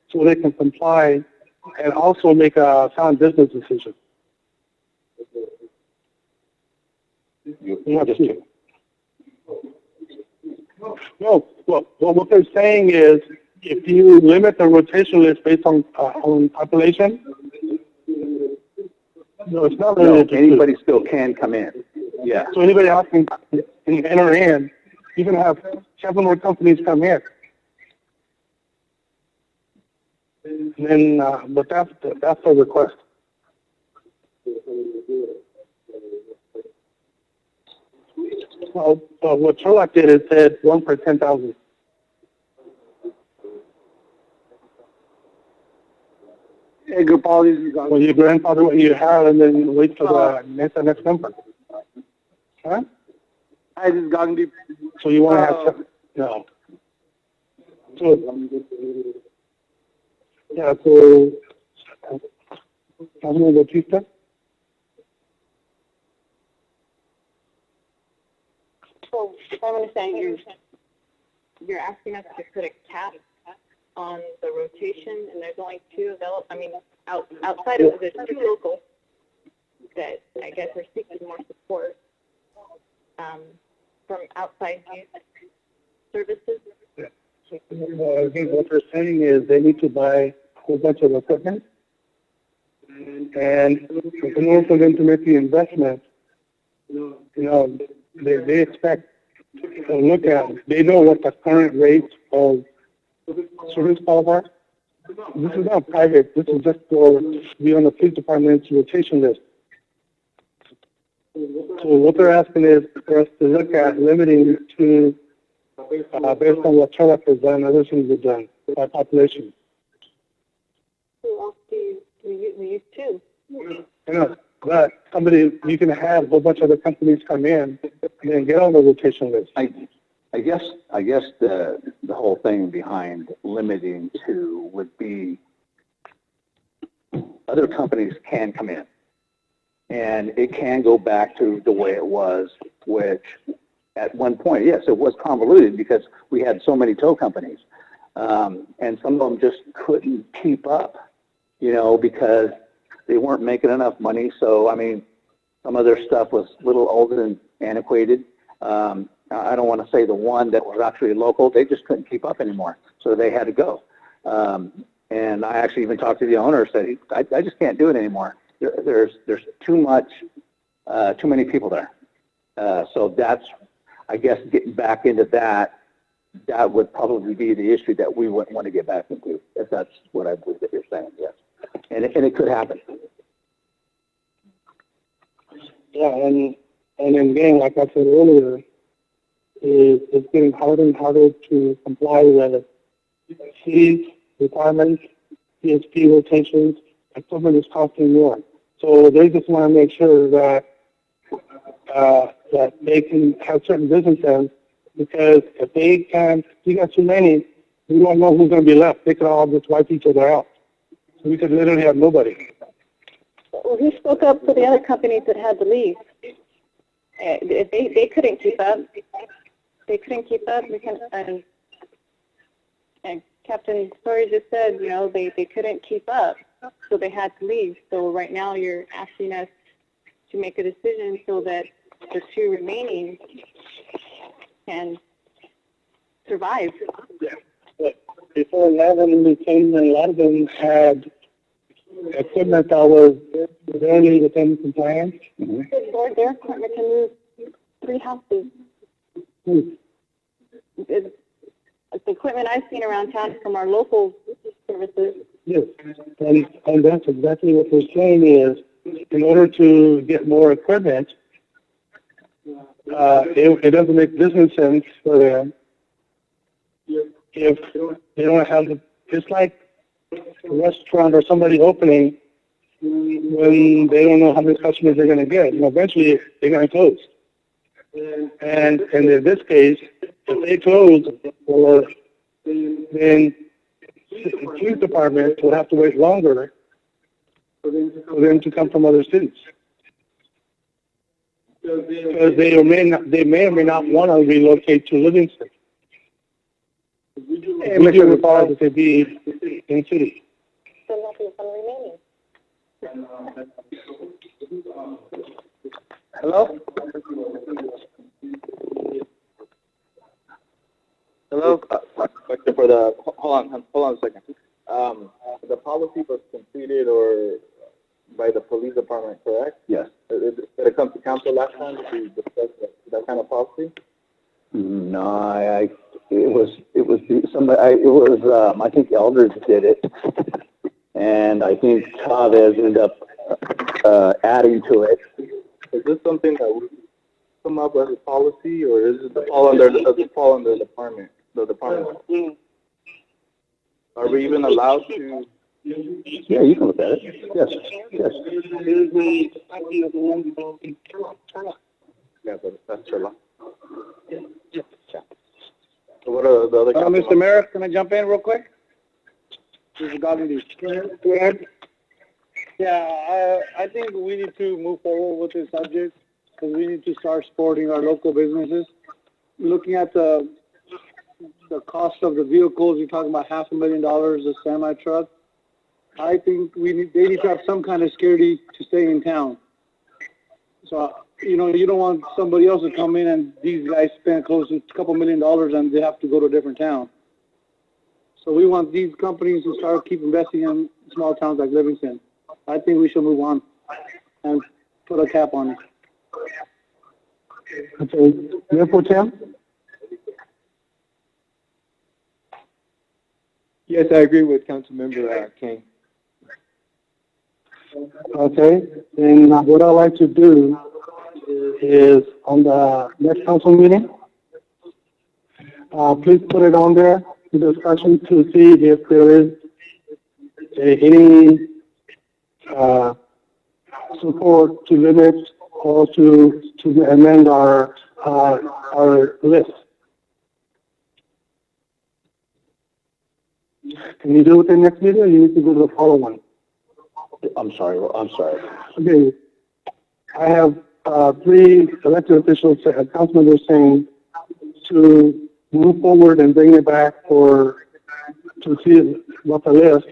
so they can comply and also make a sound business decision. No, well, what they're saying is if you limit the rotation list based on population, no, it's not limited. No, anybody still can come in. Yeah. So anybody else can enter in. You can have 7 more companies come in. And then, but that's the request. Well, what Turlock did is said 1 per 10,000. Hey, good policies. Well, you grandfather what you have and then wait for the next number. Huh? Hi, this is Gandhi. So you want to have no. So yeah, so Councilman Bautista. So if I'm understanding, you're asking us to put a cap on the rotation, and there's only 2 available. I mean, outside of the 2 local that I guess are seeking more support from outside youth services. Yeah. So, I think what they're saying is they need to buy a whole bunch of equipment, and in order for them to make the investment, they expect to look at. They know what the current rates of service calls are. This is not private. This is just for be on the police department's rotation list. So what they're asking is for us to look at limiting to based on what Turlock has done, other things have done by population. Who else do you use too? But you can have a whole bunch of other companies come in and then get on the rotation list. I guess the whole thing behind limiting to would be other companies can come in, and it can go back to the way it was, which at one point, yes, it was convoluted because we had so many tow companies, and some of them just couldn't keep up, because they weren't making enough money. So, I mean, some of their stuff was a little old and antiquated. I don't want to say the one that was actually local, they just couldn't keep up anymore, so they had to go. And I actually even talked to the owner, said, I just can't do it anymore. There's too many people there. So that's, I guess, getting back into that would probably be the issue that we wouldn't want to get back into, if that's what I believe that you're saying, yes. And it could happen. Yeah, and again, like I said earlier, it's getting harder and harder to comply with cities requirements, CHP rotations. Equipment is costing more. So they just want to make sure that that they can have certain business ends, because if they can't, if you got too many, we don't know who's going to be left. They could all just wipe each other out. So we could literally have nobody. Well, who spoke up for the other companies that had to leave? They couldn't keep up. They couldn't keep up. And Captain Story just said, they couldn't keep up, so they had to leave. So right now you're asking us to make a decision so that the 2 remaining can survive. Yeah. But before 11 became, a lot of them had equipment that was barely within compliance. Good Lord, their equipment can move 3 houses. The equipment I've seen around town from our local services. Yes, and that's exactly what we're saying is, in order to get more equipment, it doesn't make business sense for them if they don't have the, it's like a restaurant or somebody opening when they don't know how many customers they're going to get. You know, eventually they're going to close. And in this case, if they close, or then the police department will have to wait longer for them to come from other cities. Because they may or may not want to relocate to Livingston. We do require that they be in city. Hello? Hello? Question for the, hold on a second. The policy was completed or by the police department, correct? Yes. Did it come to council last time to discuss that kind of policy? No, it was somebody, I think Elders did it. And I think Chavez ended up, adding to it. Is this something that would come up as a policy, or is it fall under the department? The department. Are we even allowed to? Yeah, you can look at it. Yes, yes. Yeah, but that's true. So what are the other? Mr. Mayor, can I jump in real quick? This is Goggins. Go ahead. Yeah, I think we need to move forward with this subject because we need to start supporting our local businesses. Looking at the cost of the vehicles, you're talking about $500,000 a semi truck. I think they need to have some kind of security to stay in town. So, you know, you don't want somebody else to come in and these guys spend close to a couple $1 million and they have to go to a different town. So we want these companies to keep investing in small towns like Livingston. I think we should move on and put a cap on it. Okay. Mayor Pro Tem? Yes, I agree with Councilmember King. Okay. And what I'd like to do is on the next council meeting, please put it on there, the discussion to see if there is any support to limit or to amend our list. Can you do it in the next meeting, or you need to go to the following one? I'm sorry. Okay. I have 3 elected officials, council members saying to move forward and bring it back to see what the list.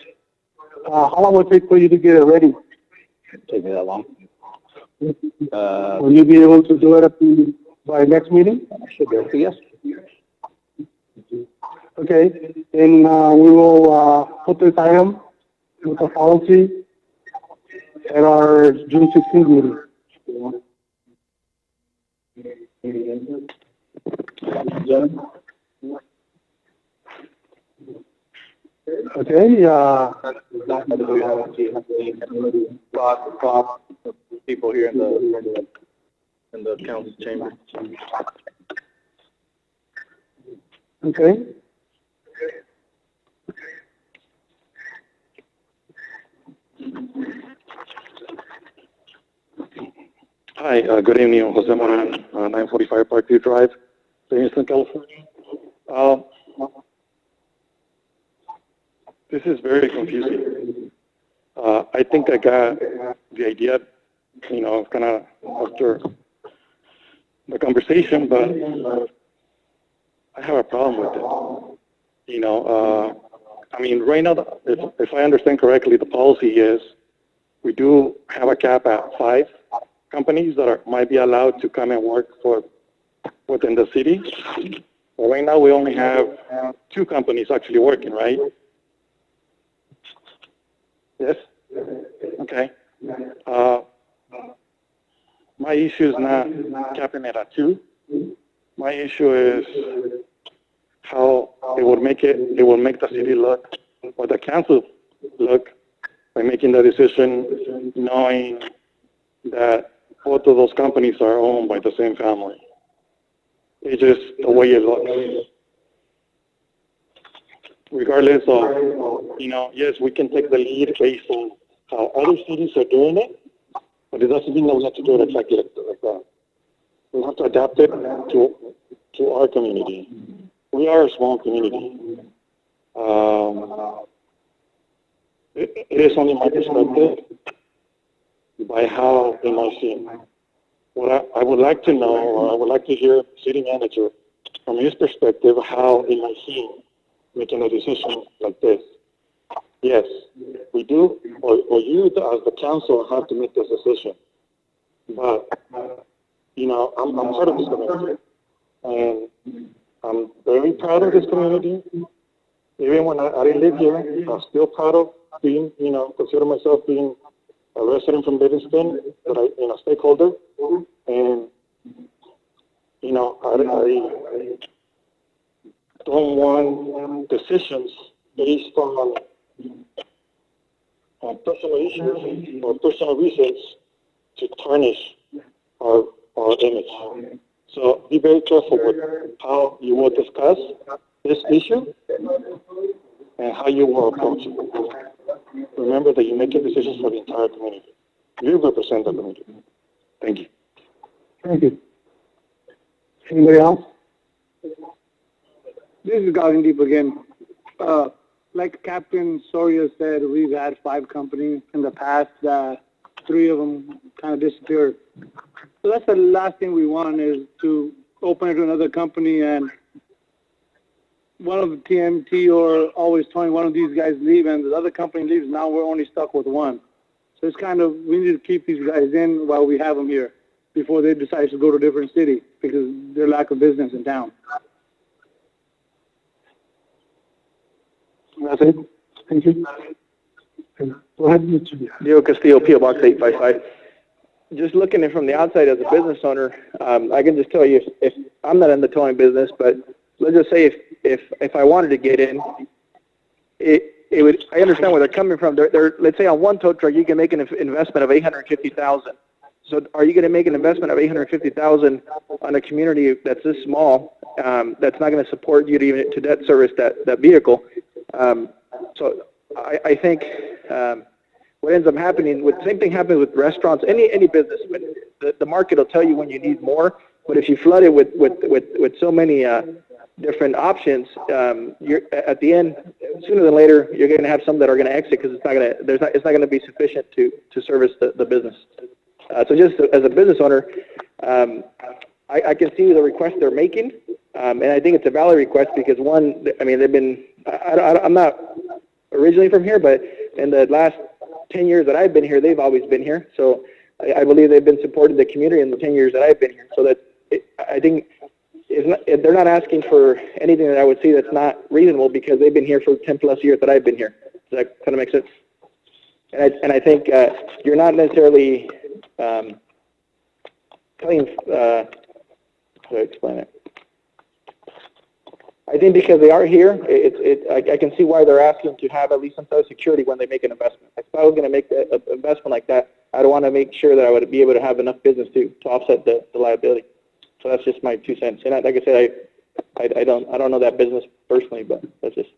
How long will it take for you to get it ready? Take me that long. Will you be able to do it by next meeting? I should be able to, yes. Okay, and we will put this item with the policy at our June 16th meeting. Okay, people here in the council chamber. okay. Hi, good evening. Jose Moran, 945 Parkview Drive, Livingston, California. This is very confusing. I think I got the idea, you know, kind of after the conversation, but I have a problem with it. You know, I mean, right now, if I understand correctly, the policy is we do have a cap at 5 companies that might be allowed to come and work within the city. But right now, we only have 2 companies actually working, right? Yes? Okay. My issue is not capping it at 2. My issue is how it will make the city look, or the council look, by making the decision knowing that both of those companies are owned by the same family. It's just the way it looks. Regardless of, yes, we can take the lead based on how other cities are doing it, but it doesn't mean that we have to do it exactly like that. We have to adapt it to our community. We are a small community. It is only my perspective by how it might seem. What I would like to know, or I would like to hear city manager from his perspective, how it might seem making a decision like this. Yes, we do, or you as the council have to make this decision. But, I'm part of this community, and I'm very proud of this community. Even when I didn't live here, I'm still proud of being, consider myself being a resident from Livingston, but a stakeholder. And, I don't want decisions based on personal issues or personal reasons to tarnish our image. So be very careful with how you will discuss this issue and how you will approach it. Remember that you're making decisions for the entire community. You represent the community. Thank you. Thank you. Anybody else? This is Gagandeep again. Like Captain Soria said, we've had 5 companies in the past. 3 of them kind of disappeared. So that's the last thing we want, is to open it to another company and one of the TMT or Always 20, one of these guys leave and the other company leaves. Now we're only stuck with one. So it's kind of, we need to keep these guys in while we have them here before they decide to go to a different city because their lack of business in town. That's it. Thank you. Go ahead, Mr. Leo Castillo, P.O. Box 855. Just looking at it from the outside as a business owner, I can just tell you, if I'm not in the towing business, but let's just say if I wanted to get in, it would. I understand where they're coming from. Let's say on one tow truck you can make an investment of $850,000. So are you going to make an investment of $850,000 on a community that's this small, that's not going to support you to debt service that vehicle? So I think what ends up happening, same thing happens with restaurants, any business. The market will tell you when you need more, but if you flood it with so many different options, you're at the end, sooner than later, you're going to have some that are going to exit because it's not going to be sufficient to service the business. So just as a business owner, I can see the request they're making, and I think it's a valid request because they've been. I'm not originally from here, but in the last 10 years that I've been here, they've always been here. So I believe they've been supporting the community in the 10 years that I've been here. So that I think they're not asking for anything that I would see that's not reasonable because they've been here for 10 plus years that I've been here. Does that kind of make sense? And I think you're not necessarily telling, how do I explain it? I think because they are here, I can see why they're asking to have at least some sort of security when they make an investment. If I was going to make an investment like that, I'd want to make sure that I would be able to have enough business to offset the liability. So that's just my 2 cents. And like I said, I don't know that business personally, but that's just.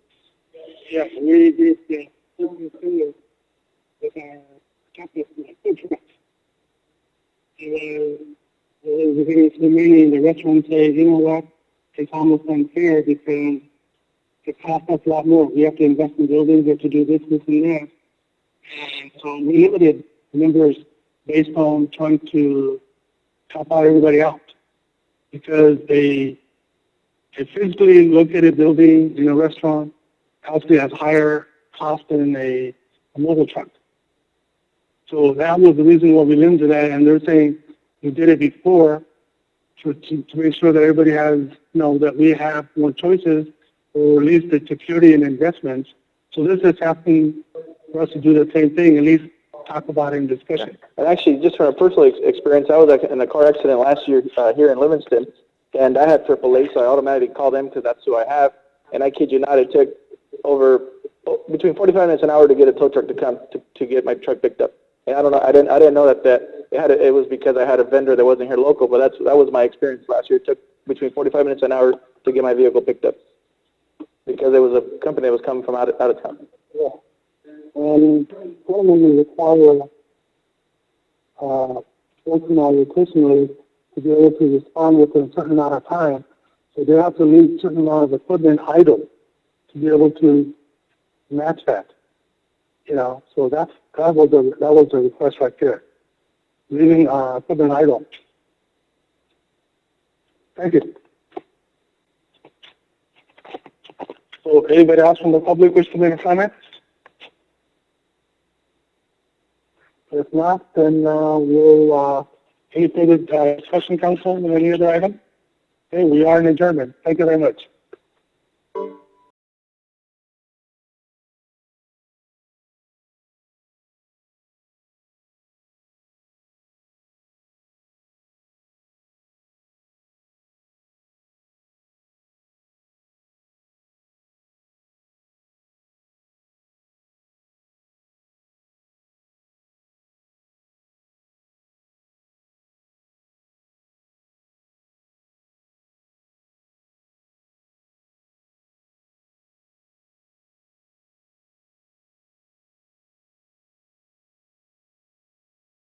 Yeah, we did with our the many in the restaurant say, you know what? It's almost unfair because it costs us a lot more. We have to invest in buildings, we have to do this, and that. And so we limited numbers based on trying to help out everybody out because they physically located buildings in a restaurant obviously has higher cost than a mobile truck. So that was the reason why we limited that, and they're saying we did it before to make sure that everybody has, that we have more choices, or at least the security and investments. So this is asking for us to do the same thing, at least talk about it in discussion. And actually, just from a personal experience, I was in a car accident last year here in Livingston, and I had AAA, so I automatically called them because that's who I have. And I kid you not, it took between 45 minutes and an hour to get a tow truck to come to get my truck picked up. And I don't know, I didn't know that it was because I had a vendor that wasn't here local, but that was my experience last year. It took between 45 minutes and an hour to get my vehicle picked up because it was a company that was coming from out of town. Yeah. And normally require personal electrician to be able to respond within a certain amount of time. So they have to leave a certain amount of equipment idle to be able to match that. You know, so that was the request right there. Leaving equipment idle. Thank you. So anybody else from the public wish to make a comment? If not, then we'll any further discussion, council, on any other item? Okay, we are in adjournment. Thank you very much.